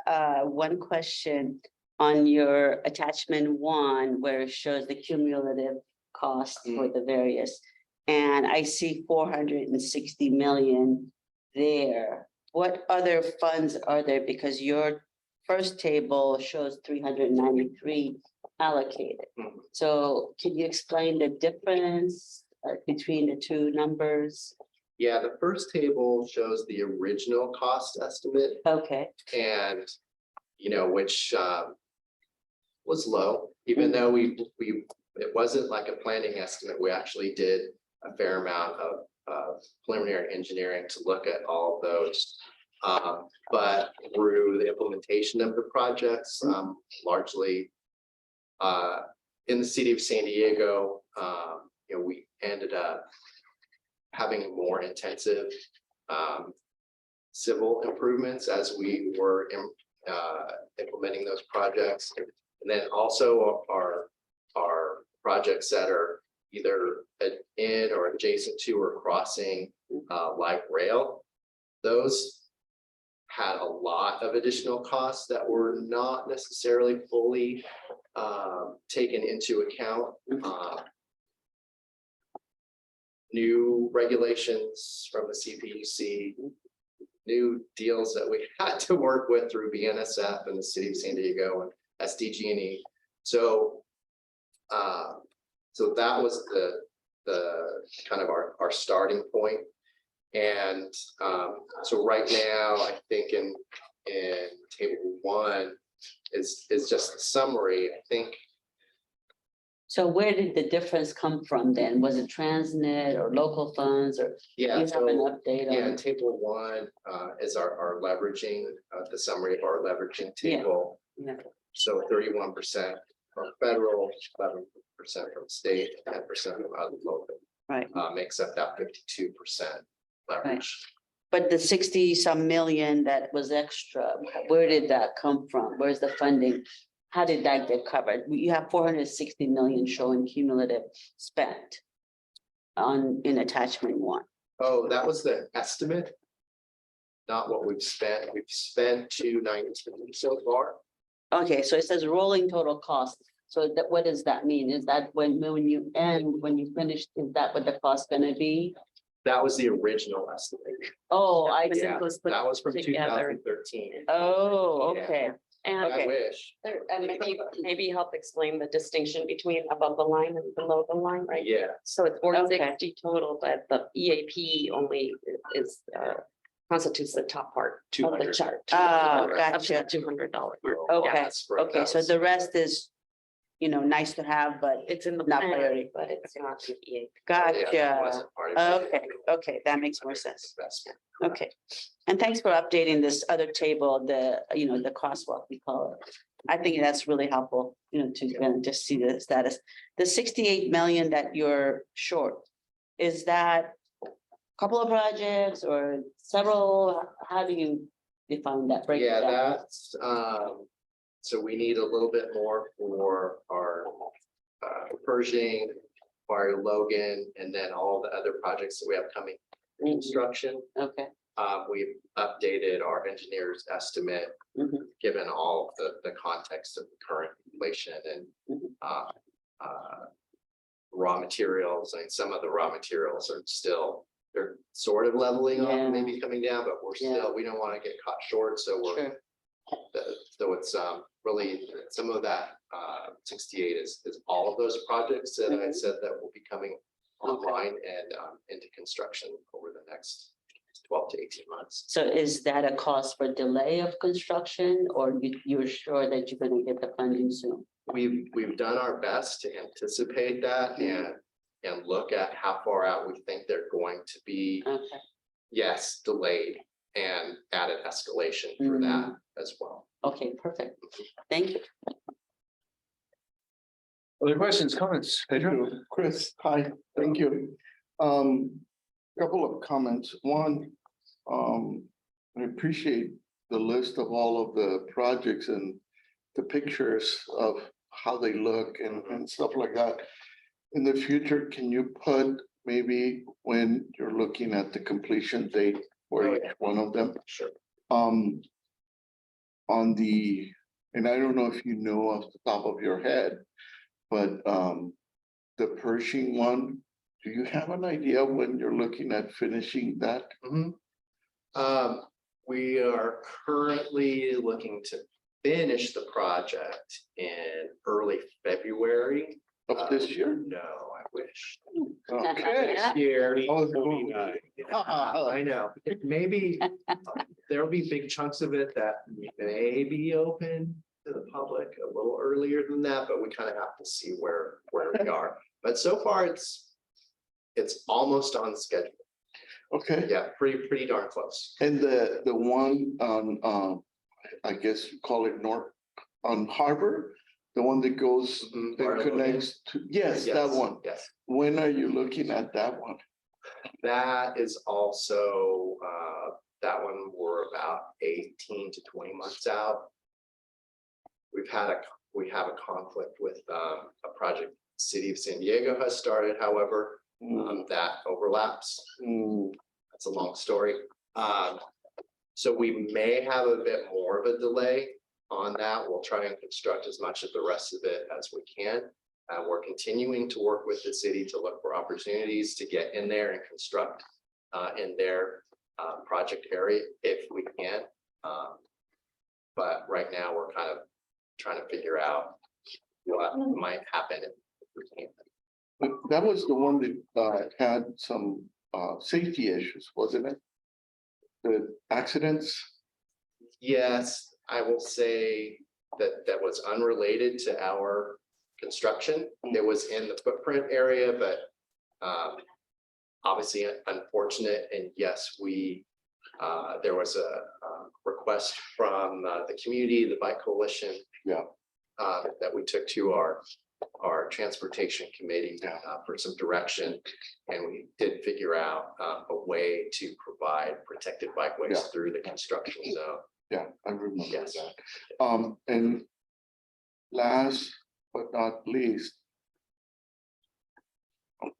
have one question on your attachment 1, where it shows the cumulative cost for the various. And I see 460 million there. What other funds are there? Because your first table shows 393 allocated. So can you explain the difference between the two numbers? Yeah, the first table shows the original cost estimate. Okay. And, which was low, even though it wasn't like a planning estimate. We actually did a fair amount of preliminary engineering to look at all of those. But through the implementation of the projects, largely in the city of San Diego, we ended up having more intensive civil improvements as we were implementing those projects. And then also our projects that are either in or adjacent to or crossing light rail, those had a lot of additional costs that were not necessarily fully taken into account. New regulations from the CPUC, new deals that we had to work with through BNSF and the city of San Diego and SDG&E. So that was the kind of our starting point. And so right now, I think in table 1 is just a summary, I think. So where did the difference come from then? Was it TransNet or local funds or? Yeah, you have an update on? Yeah, table 1 is our leveraging, the summary of our leveraging table. Yeah. So 31% from federal, 11% from state, 10% from other local. Right. Makes up that 52% leverage. Right. But the 60-some million that was extra, where did that come from? Where's the funding? How did that get covered? You have 460 million showing cumulative spent in attachment 1. Oh, that was the estimate, not what we've spent. We've spent 219 so far. Okay, so it says rolling total cost. So that, what does that mean? Is that when you finish, is that what the cost gonna be? That was the original estimate. Oh, I see. Yeah, that was from 2013. Oh, okay. And I wish. and maybe help explain the distinction between above the line and below the line, right? Yeah. So it's 460 total, but the EAP only is constitutes the top part of the chart. Gotcha. $200. Okay, okay, so the rest is, nice to have, but It's in the not plan, priority. but it's not the EAP. Gotcha. Okay, that makes more sense. Okay, and thanks for updating this other table, the crosswalk, we call it. I think that's really helpful, to just see the status. The 68 million that you're short, is that a couple of projects or several? How do you define that breakdown? Yeah, that's, so we need a little bit more for our Pershing, Barrio Logan, and then all the other projects that we have coming in construction. Okay. We've updated our engineer's estimate, given all of the context of the current inflation and raw materials. I mean, some of the raw materials are still, they're sort of leveling off, maybe coming down, but we're still, we don't want to get caught short. So we're though it's really some of that 68 is all of those projects that I said that will be coming online and into construction over the next 12 to 18 months. So is that a cost for delay of construction, or you're sure that you're gonna get the funding soon? We've done our best to anticipate that and look at how far out we think they're going to be. Okay. Yes, delayed and added escalation for that as well. Okay, perfect. Thank you. Other questions, comments? Pedro? Chris, hi, thank you. Couple of comments. One, I appreciate the list of all of the projects and the pictures of how they look and stuff like that. In the future, can you put maybe when you're looking at the completion date for each one of them? Sure. On the, and I don't know if you know off the top of your head, but the Pershing one, do you have an idea when you're looking at finishing that? We are currently looking to finish the project in early February. Of this year? No, I wish. Okay. Next year. Oh, I know, maybe there'll be big chunks of it that may be open to the public a little earlier than that, but we kind of have to see where we are. But so far, it's almost on schedule. Okay. Yeah, pretty darn close. And the one on, I guess you call it North, on Harbor, the one that goes, that connects to, yes, that one. Yes. When are you looking at that one? That is also, that one we're about 18 to 20 months out. We have a conflict with a project City of San Diego has started, however, that overlaps. That's a long story. So we may have a bit more of a delay on that. We'll try and construct as much of the rest of it as we can. We're continuing to work with the city to look for opportunities to get in there and construct in their project area if we can. But right now we're kind of trying to figure out what might happen if we can't. But that was the one that had some safety issues, wasn't it? The accidents? Yes, I will say that was unrelated to our construction. It was in the footprint area, but obviously unfortunate. And yes, there was a request from the community, the Bike Coalition, that we took to our transportation committee for some direction, and we did figure out a way to provide protected bikeways through the construction zone. Yeah, I remember Yes. that. And last but not least,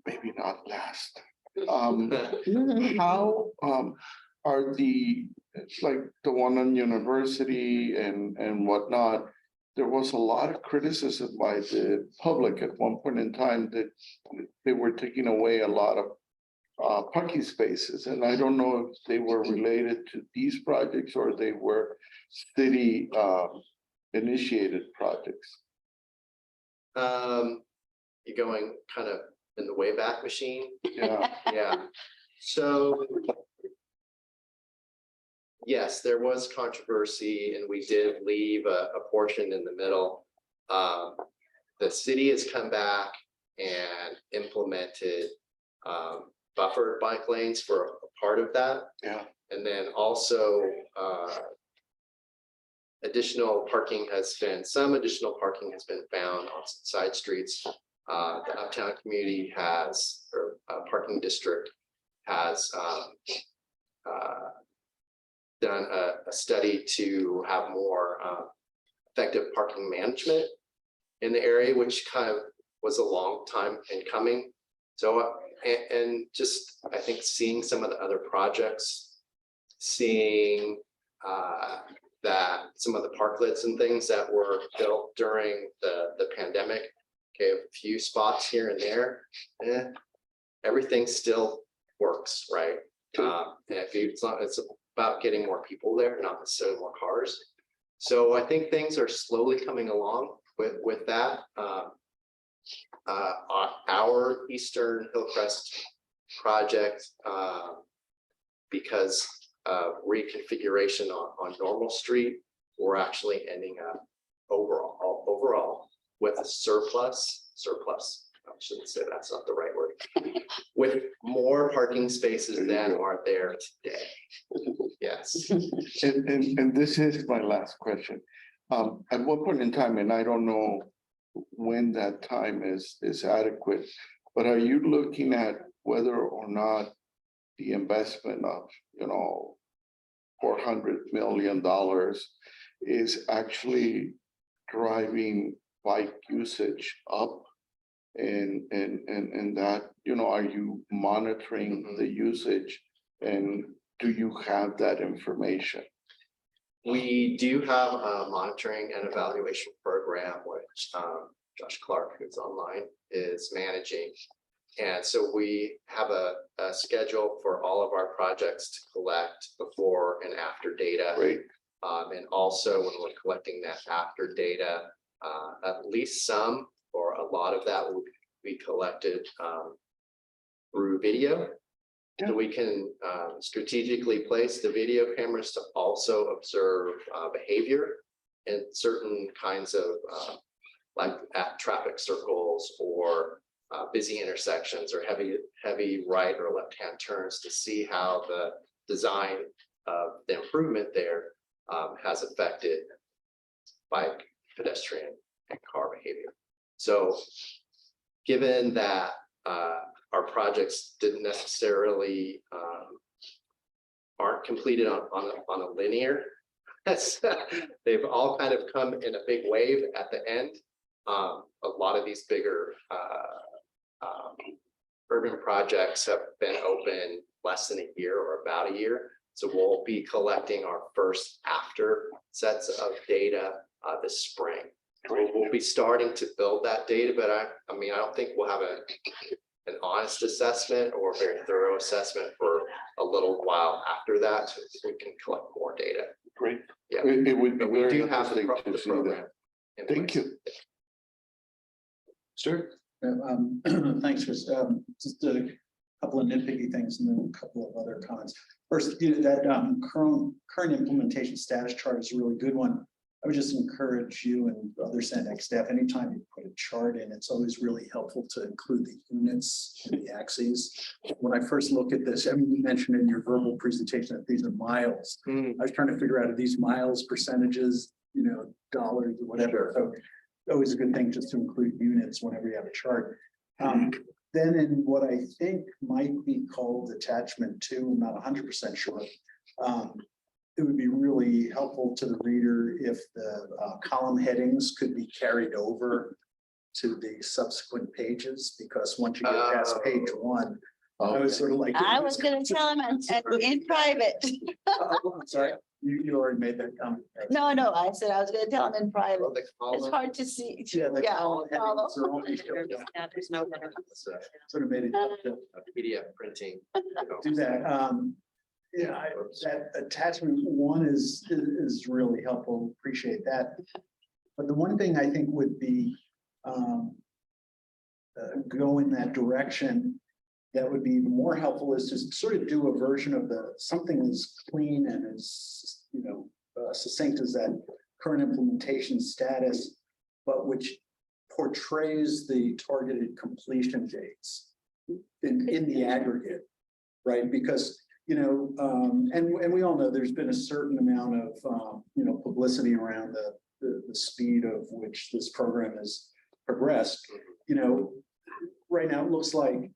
maybe not last. How are it's like the one on University and whatnot. There was a lot of criticism by the public at one point in time that they were taking away a lot of parking spaces. And I don't know if they were related to these projects or they were city initiated projects. You're going kind of in the Wayback Machine. Yeah. Yeah. So yes, there was controversy and we did leave a portion in the middle. The city has come back and implemented buffered bike lanes for a part of that. Yeah. And then also some additional parking has been found on some side streets. The Uptown community has, or parking district has done a study to have more effective parking management in the area, which kind of was a long time in coming. So, and just, I think seeing some of the other projects, seeing that some of the parklets and things that were built during the pandemic, okay, a few spots here and there, everything still works, right? And it's about getting more people there, not necessarily more cars. So I think things are slowly coming along with that. Our Eastern Hillcrest project, because of reconfiguration on Normal Street, we're actually ending up overall with a surplus. I shouldn't say that's not the right word. With more parking spaces than are there today. Yes. And this is my last question. At what point in time, and I don't know when that time is adequate, but are you looking at whether or not the investment of, $400 million is actually driving bike usage up? And that, are you monitoring the usage, and do you have that information? We do have a monitoring and evaluation program, which Josh Clark, who's online, is managing. And so we have a schedule for all of our projects to collect before and after data. Great. And also when we're collecting that after data, at least some or a lot of that will be collected through video. So we can strategically place the video cameras to also observe behavior in certain kinds of like at traffic circles or busy intersections or heavy right or left-hand turns to see how the design of the improvement there has affected bike, pedestrian, and car behavior. So given that our projects didn't necessarily aren't completed on a linear, they've all kind of come in a big wave at the end. A lot of these bigger urban projects have been open less than a year or about a year. So we'll be collecting our first after sets of data this spring. We'll be starting to build that data, but I mean, I don't think we'll have an honest assessment or a very thorough assessment for a little while after that. So we can collect more data. Great. Yeah, It would be we very do have the interesting to see program. that. Thank you. Stuart? Thanks, Chris. Just a couple of nitpicky things and then a couple of other comments. First, that current implementation status chart is a really good one. I would just encourage you and other SANDAG staff, anytime you put a chart in, it's always really helpful to include the units and the axes. When I first look at this, I mean, you mentioned in your verbal presentation that these are miles. I was trying to figure out, are these miles, percentages, dollars, or whatever. So always a good thing just to include units whenever you have a chart. Then in what I think might be called attachment 2, I'm not 100% sure. It would be really helpful to the reader if the column headings could be carried over to the subsequent pages, because once you get past page 1, I was sort of like. I was gonna tell him in private. I'm sorry, you already made that comment. No, I said I was gonna tell him in private. Well, the It's column, hard to see. Yeah, the Yeah, column follow. headings are only showing up. Yeah, there's no. Sort of made it tough to PDF printing. do that. Yeah, that attachment 1 is really helpful. Appreciate that. But the one thing I think would be go in that direction that would be even more helpful is to sort of do a version of something as clean and as succinct as that current implementation status, but which portrays the targeted completion dates in the aggregate, right? Because and we all know there's been a certain amount of publicity around the speed of which this program has progressed. Right now it looks like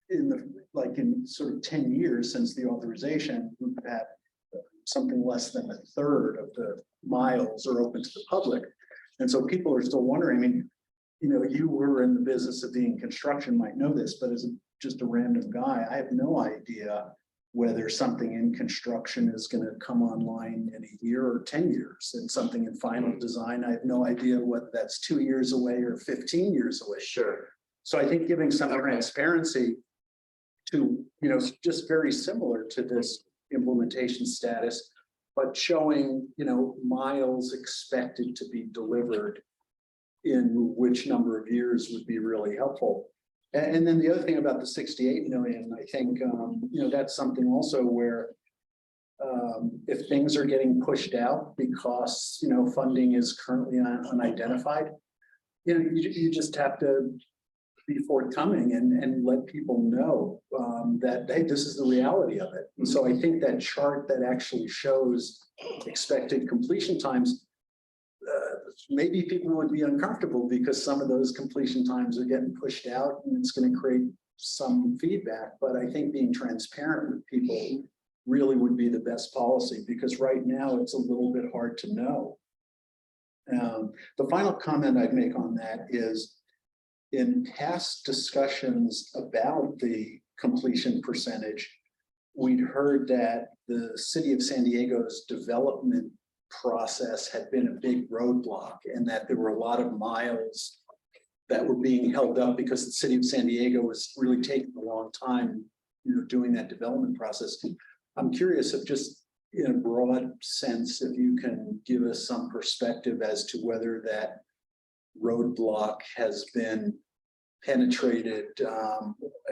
in sort of 10 years since the authorization, we've had something less than a third of the miles are open to the public. And so people are still wondering, I mean, you were in the business of being construction, might know this, but as just a random guy, I have no idea whether something in construction is going to come online in a year or 10 years, and something in final design, I have no idea whether that's 2 years away or 15 years away. Sure. So I think giving some transparency to, just very similar to this implementation status, but showing, miles expected to be delivered in which number of years would be really helpful. And then the other thing about the 68 million, I think, that's something also where if things are getting pushed out because, funding is currently unidentified, you just have to be forthcoming and let people know that, hey, this is the reality of it. And so I think that chart that actually shows expected completion times, maybe people would be uncomfortable because some of those completion times are getting pushed out and it's going to create some feedback. But I think being transparent with people really would be the best policy, because right now it's a little bit hard to know. The final comment I'd make on that is, in past discussions about the completion percentage, we'd heard that the city of San Diego's development process had been a big roadblock, and that there were a lot of miles that were being held up because the city of San Diego was really taking a long time, doing that development process. I'm curious if, just in a broad sense, if you can give us some perspective as to whether that roadblock has been penetrated,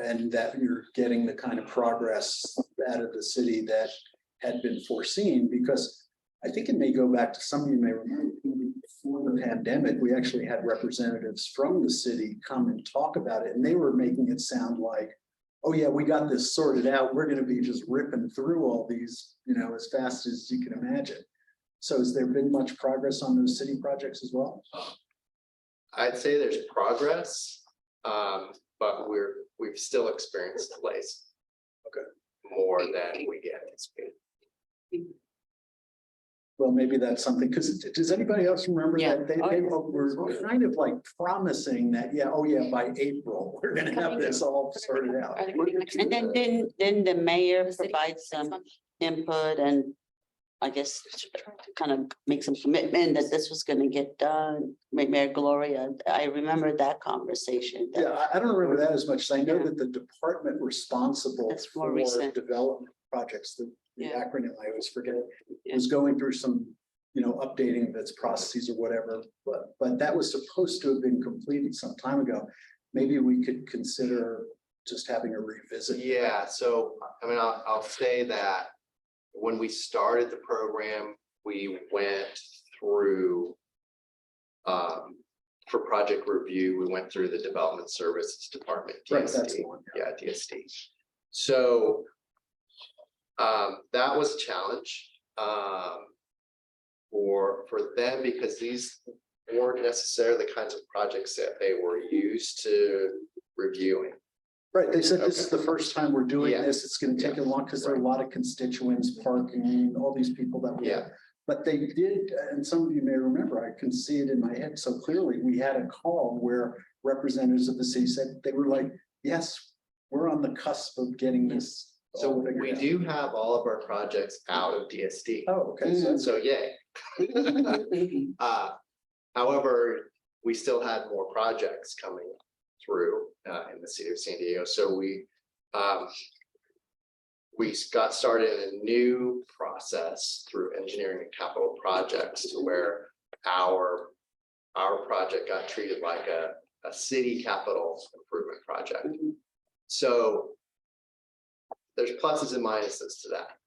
and that you're getting the kind of progress out of the city that had been foreseen. Because I think it may go back to, some of you may remember, before the pandemic, we actually had representatives from the city come and talk about it, and they were making it sound like, oh yeah, we got this sorted out. We're going to be just ripping through all these, as fast as you can imagine. So has there been much progress on those city projects as well? I'd say there's progress, but we've still experienced delays. Okay. More than we anticipated. Well, maybe that's something, because does anybody else remember that they were kind of like promising that, by April, we're going to have this all sorted out. And then didn't the mayor provide some input and, I guess, kind of make some commitment that this was going to get done? Mayor Gloria, I remember that conversation. Yeah, I don't remember that as much as I know that the department responsible for development projects, the acronym I always forget, was going through some, updating of its processes or whatever. But that was supposed to have been completed some time ago. Maybe we could consider just having a revisit. Yeah, so I mean, I'll say that when we started the program, we went through for project review, we went through the Development Services Department, DSD. Right, that's the one. Yeah, DSD. So that was a challenge for them, because these weren't necessarily the kinds of projects that they were used to reviewing. Right, they said this is the first time we're doing this. It's going to take a long, because there are a lot of constituents, parking, all these people that we have. But they did, and some of you may remember, I can see it in my head so clearly, we had a call where representatives of the city said, they were like, yes, we're on the cusp of getting this. So we do have all of our projects out of DSD. Oh, okay. So yay. However, we still had more projects coming through in the city of San Diego. So we got started in a new process through engineering and capital projects, to where our project got treated like a city capital improvement project. So there's pluses and minuses to that.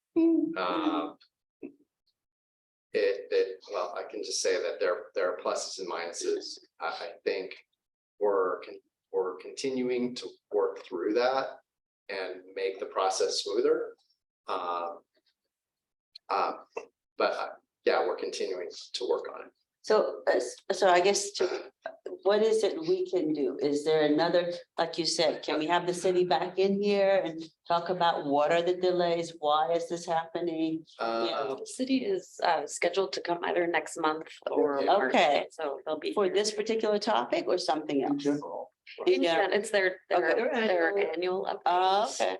Well, I can just say that there are pluses and minuses. I think we're continuing to work through that and make the process smoother. But yeah, we're continuing to work on it. So I guess what is it we can do? Is there another, like you said, can we have the city back in here and talk about what are the delays? Why is this happening? The city is scheduled to come either next month or March, okay. so they'll be For here. this particular topic or something else? Yeah, it's their Okay. annual update. Oh, okay.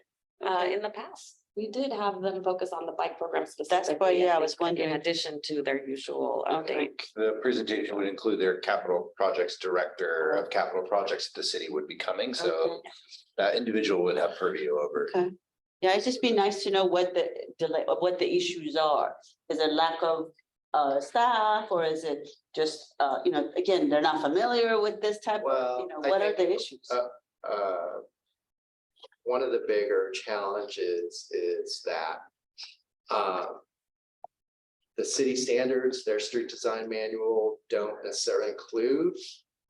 In the past, we did have them focus on the bike program That's specifically. why, I I was think, wondering. in addition to their usual update. The presentation would include their capital projects director of capital projects. The city would be coming, so Okay. that individual would have purview over Okay. Yeah, it'd just be nice to know what the delay, what the issues are. Is it lack of staff, or is it just, you know, again, they're not familiar with this type of, you know, what are the issues? One of the bigger challenges is that the city standards, their street design manual don't necessarily include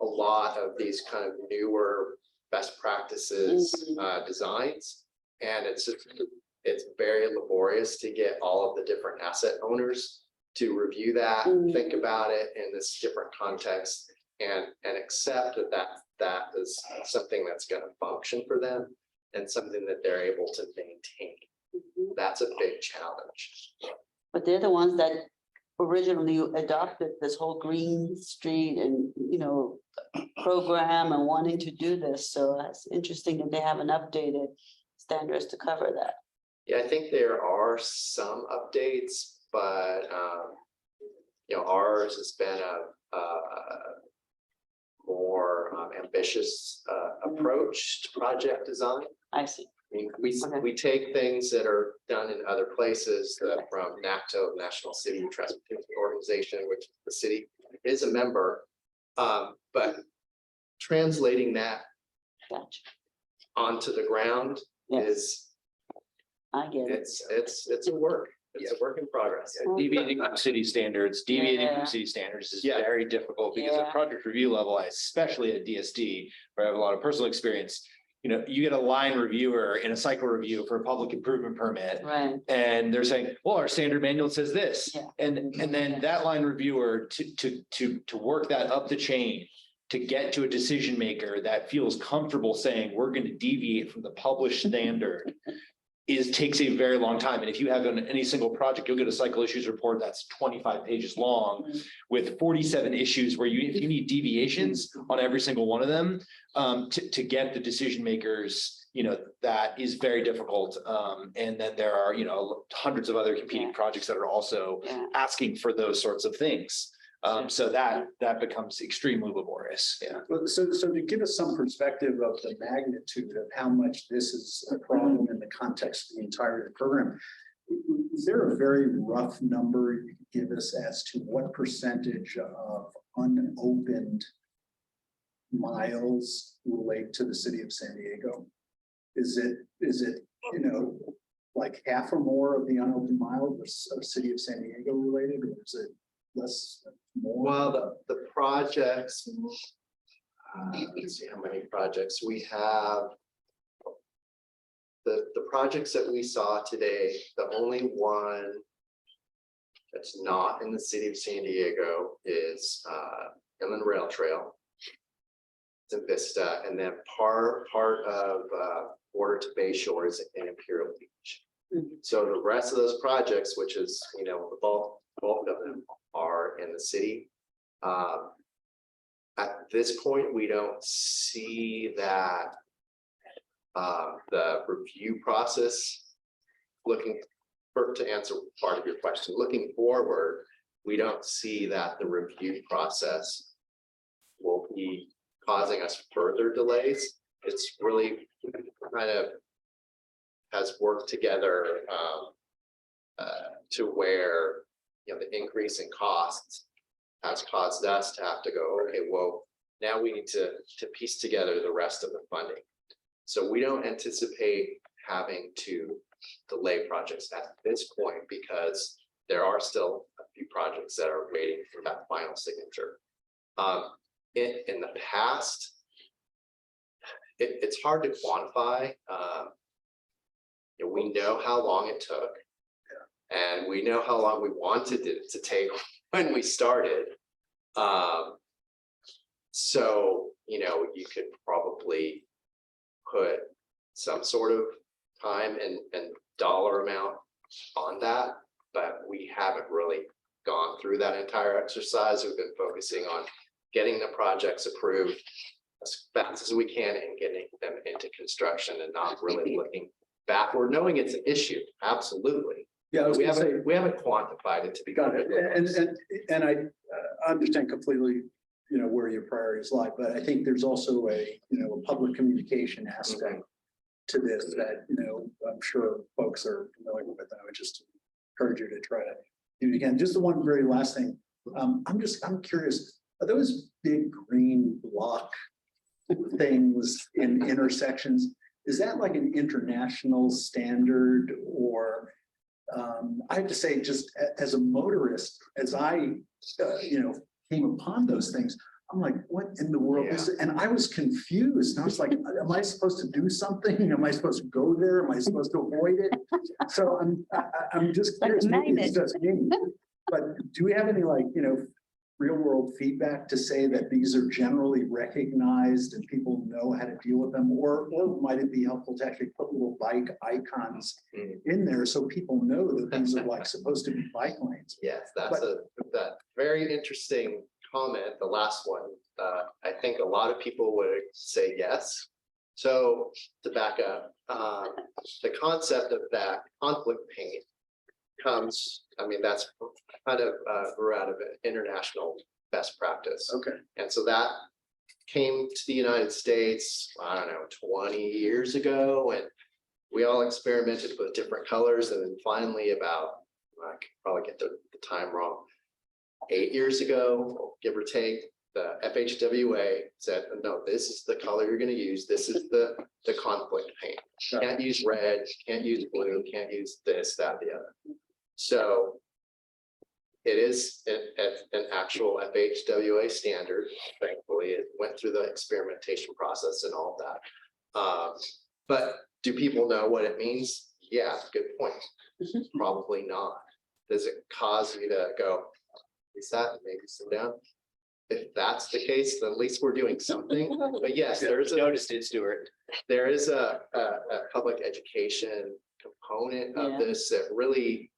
a lot of these kind of newer best practices designs. And it's very laborious to get all of the different asset owners to review that, think about it in this different context, and accept that is something that's going to function for them and something that they're able to maintain. That's a big challenge. But they're the ones that originally adopted this whole Green Street and, you know, program and wanting to do this. So that's interesting that they haven't updated standards to cover that. Yeah, I think there are some updates, but you know, ours has been a more ambitious approach to project design. I see. I mean, we take things that are done in other places from NACTO, National City Transportation Organization, which the city is a member, but translating that onto the ground is, I get it. It's a work. It's a work in progress. Deviating from city standards, is very difficult because at project review level, especially at DSD, where I have a lot of personal experience, you know, you get a line reviewer in a cycle review for a public improvement permit. Right. And they're saying, well, our standard manual says this. And then that line reviewer to work that up the chain, to get to a decision maker that feels comfortable saying, we're going to deviate from the published standard, takes a very long time. And if you have on any single project, you'll get a cycle issues report that's 25 pages long with 47 issues where if you need deviations on every single one of them, to get the decision makers, you know, that is very difficult. And then there are, you know, hundreds of other competing projects that are also asking for those sorts of things. So that becomes extremely laborious. Yeah. Well, so to give us some perspective of the magnitude of how much this is a problem in the context of the entire program, is there a very rough number you can give us as to what percentage of unopened miles relate to the city of San Diego? Is it, you know, like half or more of the unopened miles of city of San Diego related, or is it less? More? Well, the projects, let's see how many projects we have. The projects that we saw today, the only one that's not in the city of San Diego is Inland Rail Trail. It's in Vista, and then part of Border to Bay Shore is in Imperial Beach. So the rest of those projects, which is, you know, the bulk of them, are in the city. At this point, we don't see that the review process, to answer part of your question, looking forward, we don't see that the review process will be causing us further delays. It's really kind of has worked together to where, you know, the increase in costs has caused us to have to go, okay, well, now we need to piece together the rest of the funding. So we don't anticipate having to delay projects at this point because there are still a few projects that are waiting for that final signature. In the past, it's hard to quantify. You know, we know how long it took. And we know how long we wanted it to take when we started. So, you know, you could probably put some sort of time and dollar amount on that, but we haven't really gone through that entire exercise. We've been focusing on getting the projects approved as fast as we can and getting them into construction and not really looking backward, knowing it's an issue. Absolutely. Yeah, we haven't quantified it to be. Got it. And I understand completely, you know, where your priorities lie, but I think there's also a, you know, a public communication aspect to this that, I'm sure folks are familiar with. I would just encourage you to try to do it again. Just the one very last thing. I'm curious, are those big green block things in intersections? Is that like an international standard, or I have to say, just as a motorist, as I, came upon those things, I'm like, what in the world is it? And I was confused. I was like, am I supposed to do something? Am I supposed to go there? Am I supposed to avoid it? So I'm just curious. Maybe it's just me. But do we have any real world feedback to say that these are generally recognized and people know how to deal with them? Or might it be helpful to actually put little bike icons in there so people know that these are supposed to be bike lanes? Yes, that's that very interesting comment, the last one. I think a lot of people would say yes. So to back up, the concept of that conflict paint comes, that's kind of grew out of an international best practice. Okay. And so that came to the United States, 20 years ago, and we all experimented with different colors. And then finally, about, I could probably get the time wrong, 8 years ago, give or take, the FHWA said, no, this is the color you're going to use. This is the conflict paint. Can't use red, can't use blue, can't use this, that, the other. So it is an actual FHWA standard. Thankfully, it went through the experimentation process and all of that. But do people know what it means? Yeah, good point. Probably not. Does it cause you to go, is that maybe sit down? If that's the case, then at least we're doing something. But yes, there's noticed it, Stuart. There is a public education component of this that really,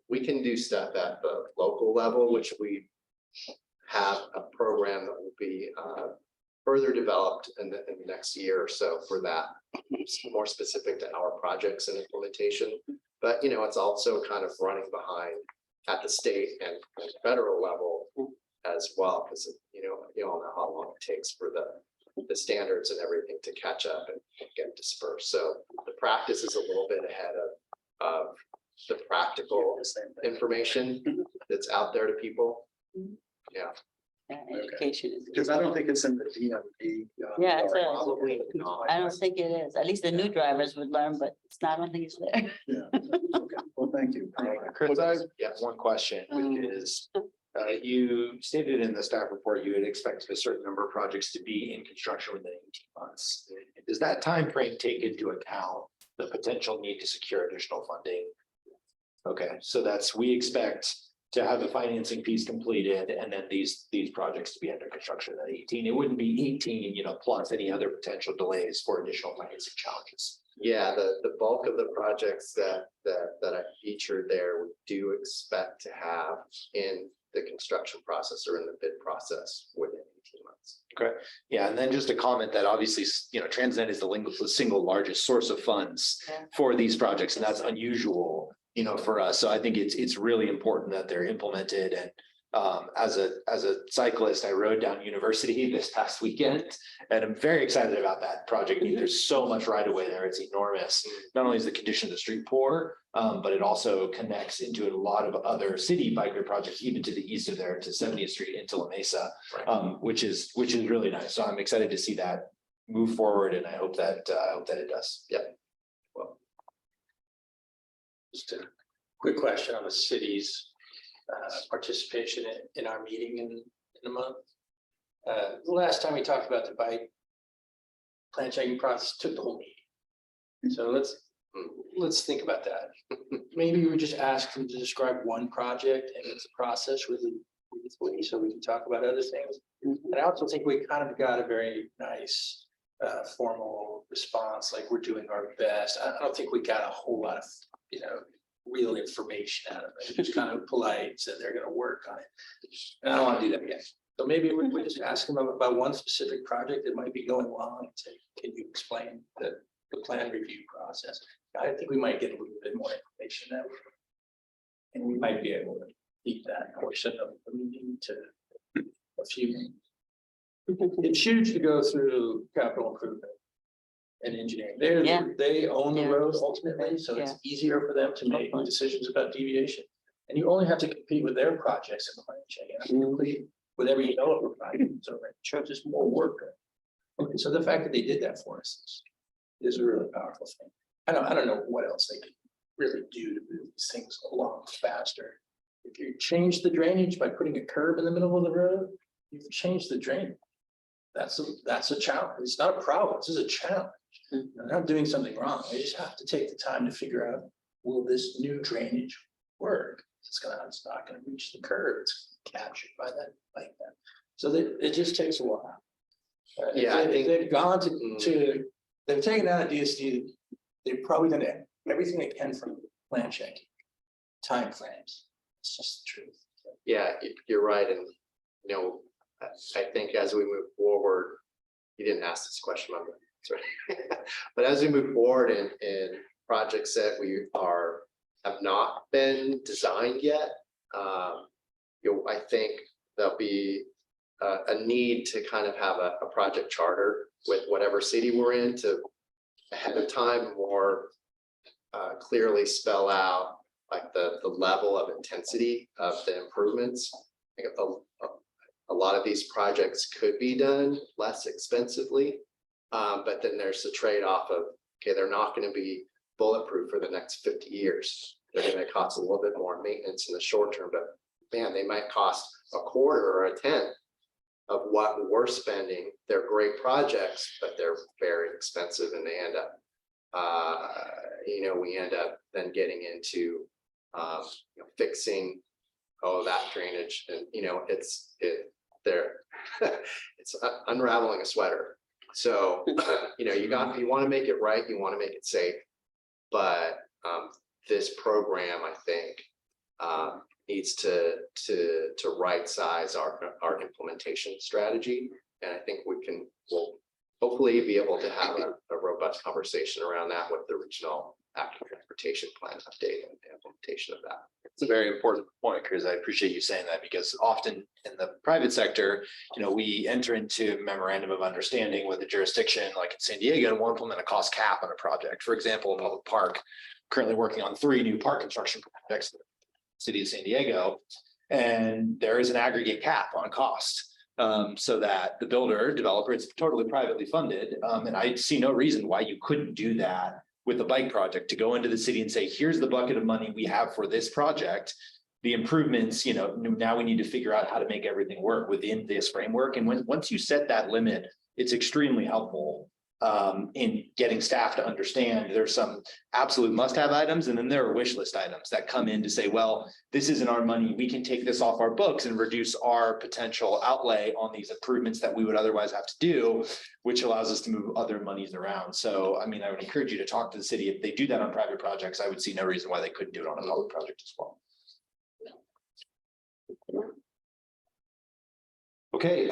we can do stuff at the local level, which we have a program that will be further developed in the next year or so for that. It's more specific to our projects and implementation. But it's also kind of running behind at the state and federal level as well, because you all know how long it takes for the standards and everything to catch up and get dispersed. So the practice is a little bit ahead of the practical information that's out there to people. Yeah. Education is. Because I don't think it's in the DMV. Yeah, Probably not. I don't think it is. At least the new drivers would learn, but it's not, I don't think it's there. Yeah. Okay. Well, thank you. Chris, I have one question, which is, you stated in the staff report, you had expected a certain number of projects to be in construction within 18 months. Does that time frame take into account the potential need to secure additional funding? Okay, so we expect to have the financing piece completed and then these projects to be under construction at 18. It wouldn't be 18, plus any other potential delays for additional financing challenges. Yeah, the bulk of the projects that I featured there, we do expect to have in the construction process or in the bid process within 18 months. Okay, yeah, and then just a comment that obviously, TransNet is the single largest source of funds for these projects, and that's unusual, for us. So I think it's really important that they're implemented. And as a cyclist, I rode down University this past weekend, and I'm very excited about that project. There's so much right away there; it's enormous. Not only is the condition of the street poor, but it also connects into a lot of other city bikeway projects, even to the east of there, to 70th Street into La Mesa, which is really nice. So I'm excited to see that move forward, and I hope that it does. Yep. Well, just a quick question on the city's participation in our meeting in a month. The last time we talked about the bike plan checking process took the whole meeting. So let's think about that. Maybe we just ask them to describe one project and its process really briefly so we can talk about other things. And I also think we kind of got a very nice formal response, like we're doing our best. I don't think we got a whole lot of real information out of it. Just kind of polite, said they're going to work on it. And I don't want to do that again. So maybe we just ask them about one specific project that might be going well and say, can you explain the plan review process? I think we might get a little bit more information that way. And we might be able to keep that portion of the meeting to a few minutes. It's huge to go through capital improvement and engineering. Yeah. They own the Yeah. road ultimately, so it's easier for them to make Totally. decisions about deviation. And you only have to compete with their projects in plan change. You have to compete with every developer project. So it's just more work. Okay, so the fact that they did that for us is a really powerful thing. I don't know what else they could really do to move these things along faster. If you change the drainage by putting a curb in the middle of the road, you've changed the drainage. That's a challenge. It's not a problem. This is a challenge. They're not doing something wrong. They just have to take the time to figure out, will this new drainage work? It's not gonna reach the curb. It's captured by that like that. So it just takes a while. Yeah, I think- They've gone to they've taken out a DSD. They've probably done everything they can from plan checking timeframes. It's just the truth. Yeah, you're right. And, you know, I think as we move forward, you didn't ask this question, I'm sorry. But as we move forward in projects that have not been designed yet, I think there'll be a need to kind of have a project charter with whatever city we're in to ahead of time more clearly spell out like the level of intensity of the improvements. I think a lot of these projects could be done less expensively, but then there's the trade-off of, okay, they're not going to be bulletproof for the next 50 years. They're going to cost a little bit more maintenance in the short term, but man, they might cost a quarter or a tenth of what we're spending. They're great projects, but they're very expensive, and they end up, we end up then getting into fixing that drainage, and it's unraveling a sweater. So you want to make it right, you want to make it safe, but this program, I think, needs to right size our implementation strategy, and I think we'll hopefully be able to have a robust conversation around that with the regional active transportation plan update and the implementation of that. It's a very important point, Chris. I appreciate you saying that, because often in the private sector, we enter into memorandum of understanding with a jurisdiction like in San Diego, and we'll implement a cost cap on a project. For example, a public park, currently working on 3 new park construction projects in the city of San Diego, and there is an aggregate cap on cost. So that the developer, it's totally privately funded. And I see no reason why you couldn't do that with the bike project, to go into the city and say, here's the bucket of money we have for this project. The improvements, now we need to figure out how to make everything work within this framework. And once you set that limit, it's extremely helpful in getting staff to understand there's some absolute must-have items, and then there are wish list items that come in to say, well, this isn't our money. We can take this off our books and reduce our potential outlay on these improvements that we would otherwise have to do, which allows us to move other monies around. So, I would encourage you to talk to the city. If they do that on private projects, I would see no reason why they couldn't do it on a public project as well. Okay,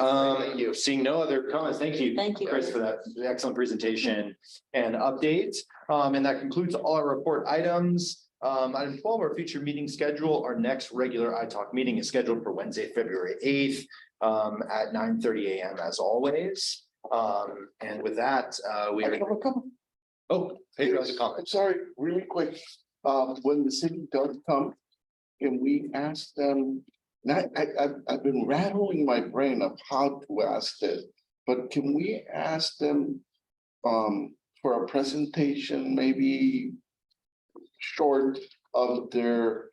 seeing no other comments, thank you. Thank you, Chris, for that excellent presentation and update. And that concludes all our report items. Item 12, our future meeting schedule. Our next regular iTalk meeting is scheduled for Wednesday, February 8th at 9:30 a.m. as always. And with that, we have a comment. Oh, Pedro has a comment. I'm sorry, really quick. When the city does come, can we ask them? I've been rattling my brain of how to ask this, but can we ask them for a presentation, maybe short, of their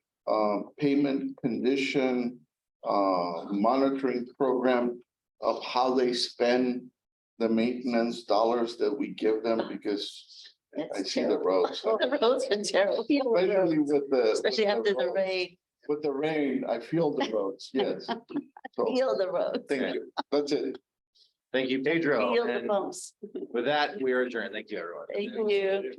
payment condition monitoring program, of how they spend the maintenance dollars that we give them, because I see the roads. The roads are terrible. Especially after the rain. With the rain, I feel the roads, yes. So, Feel the roads. thank you. That's it. Thank you, Pedro. Feel the And bumps. with that, we are adjourned. Thank you, everyone. Thank you.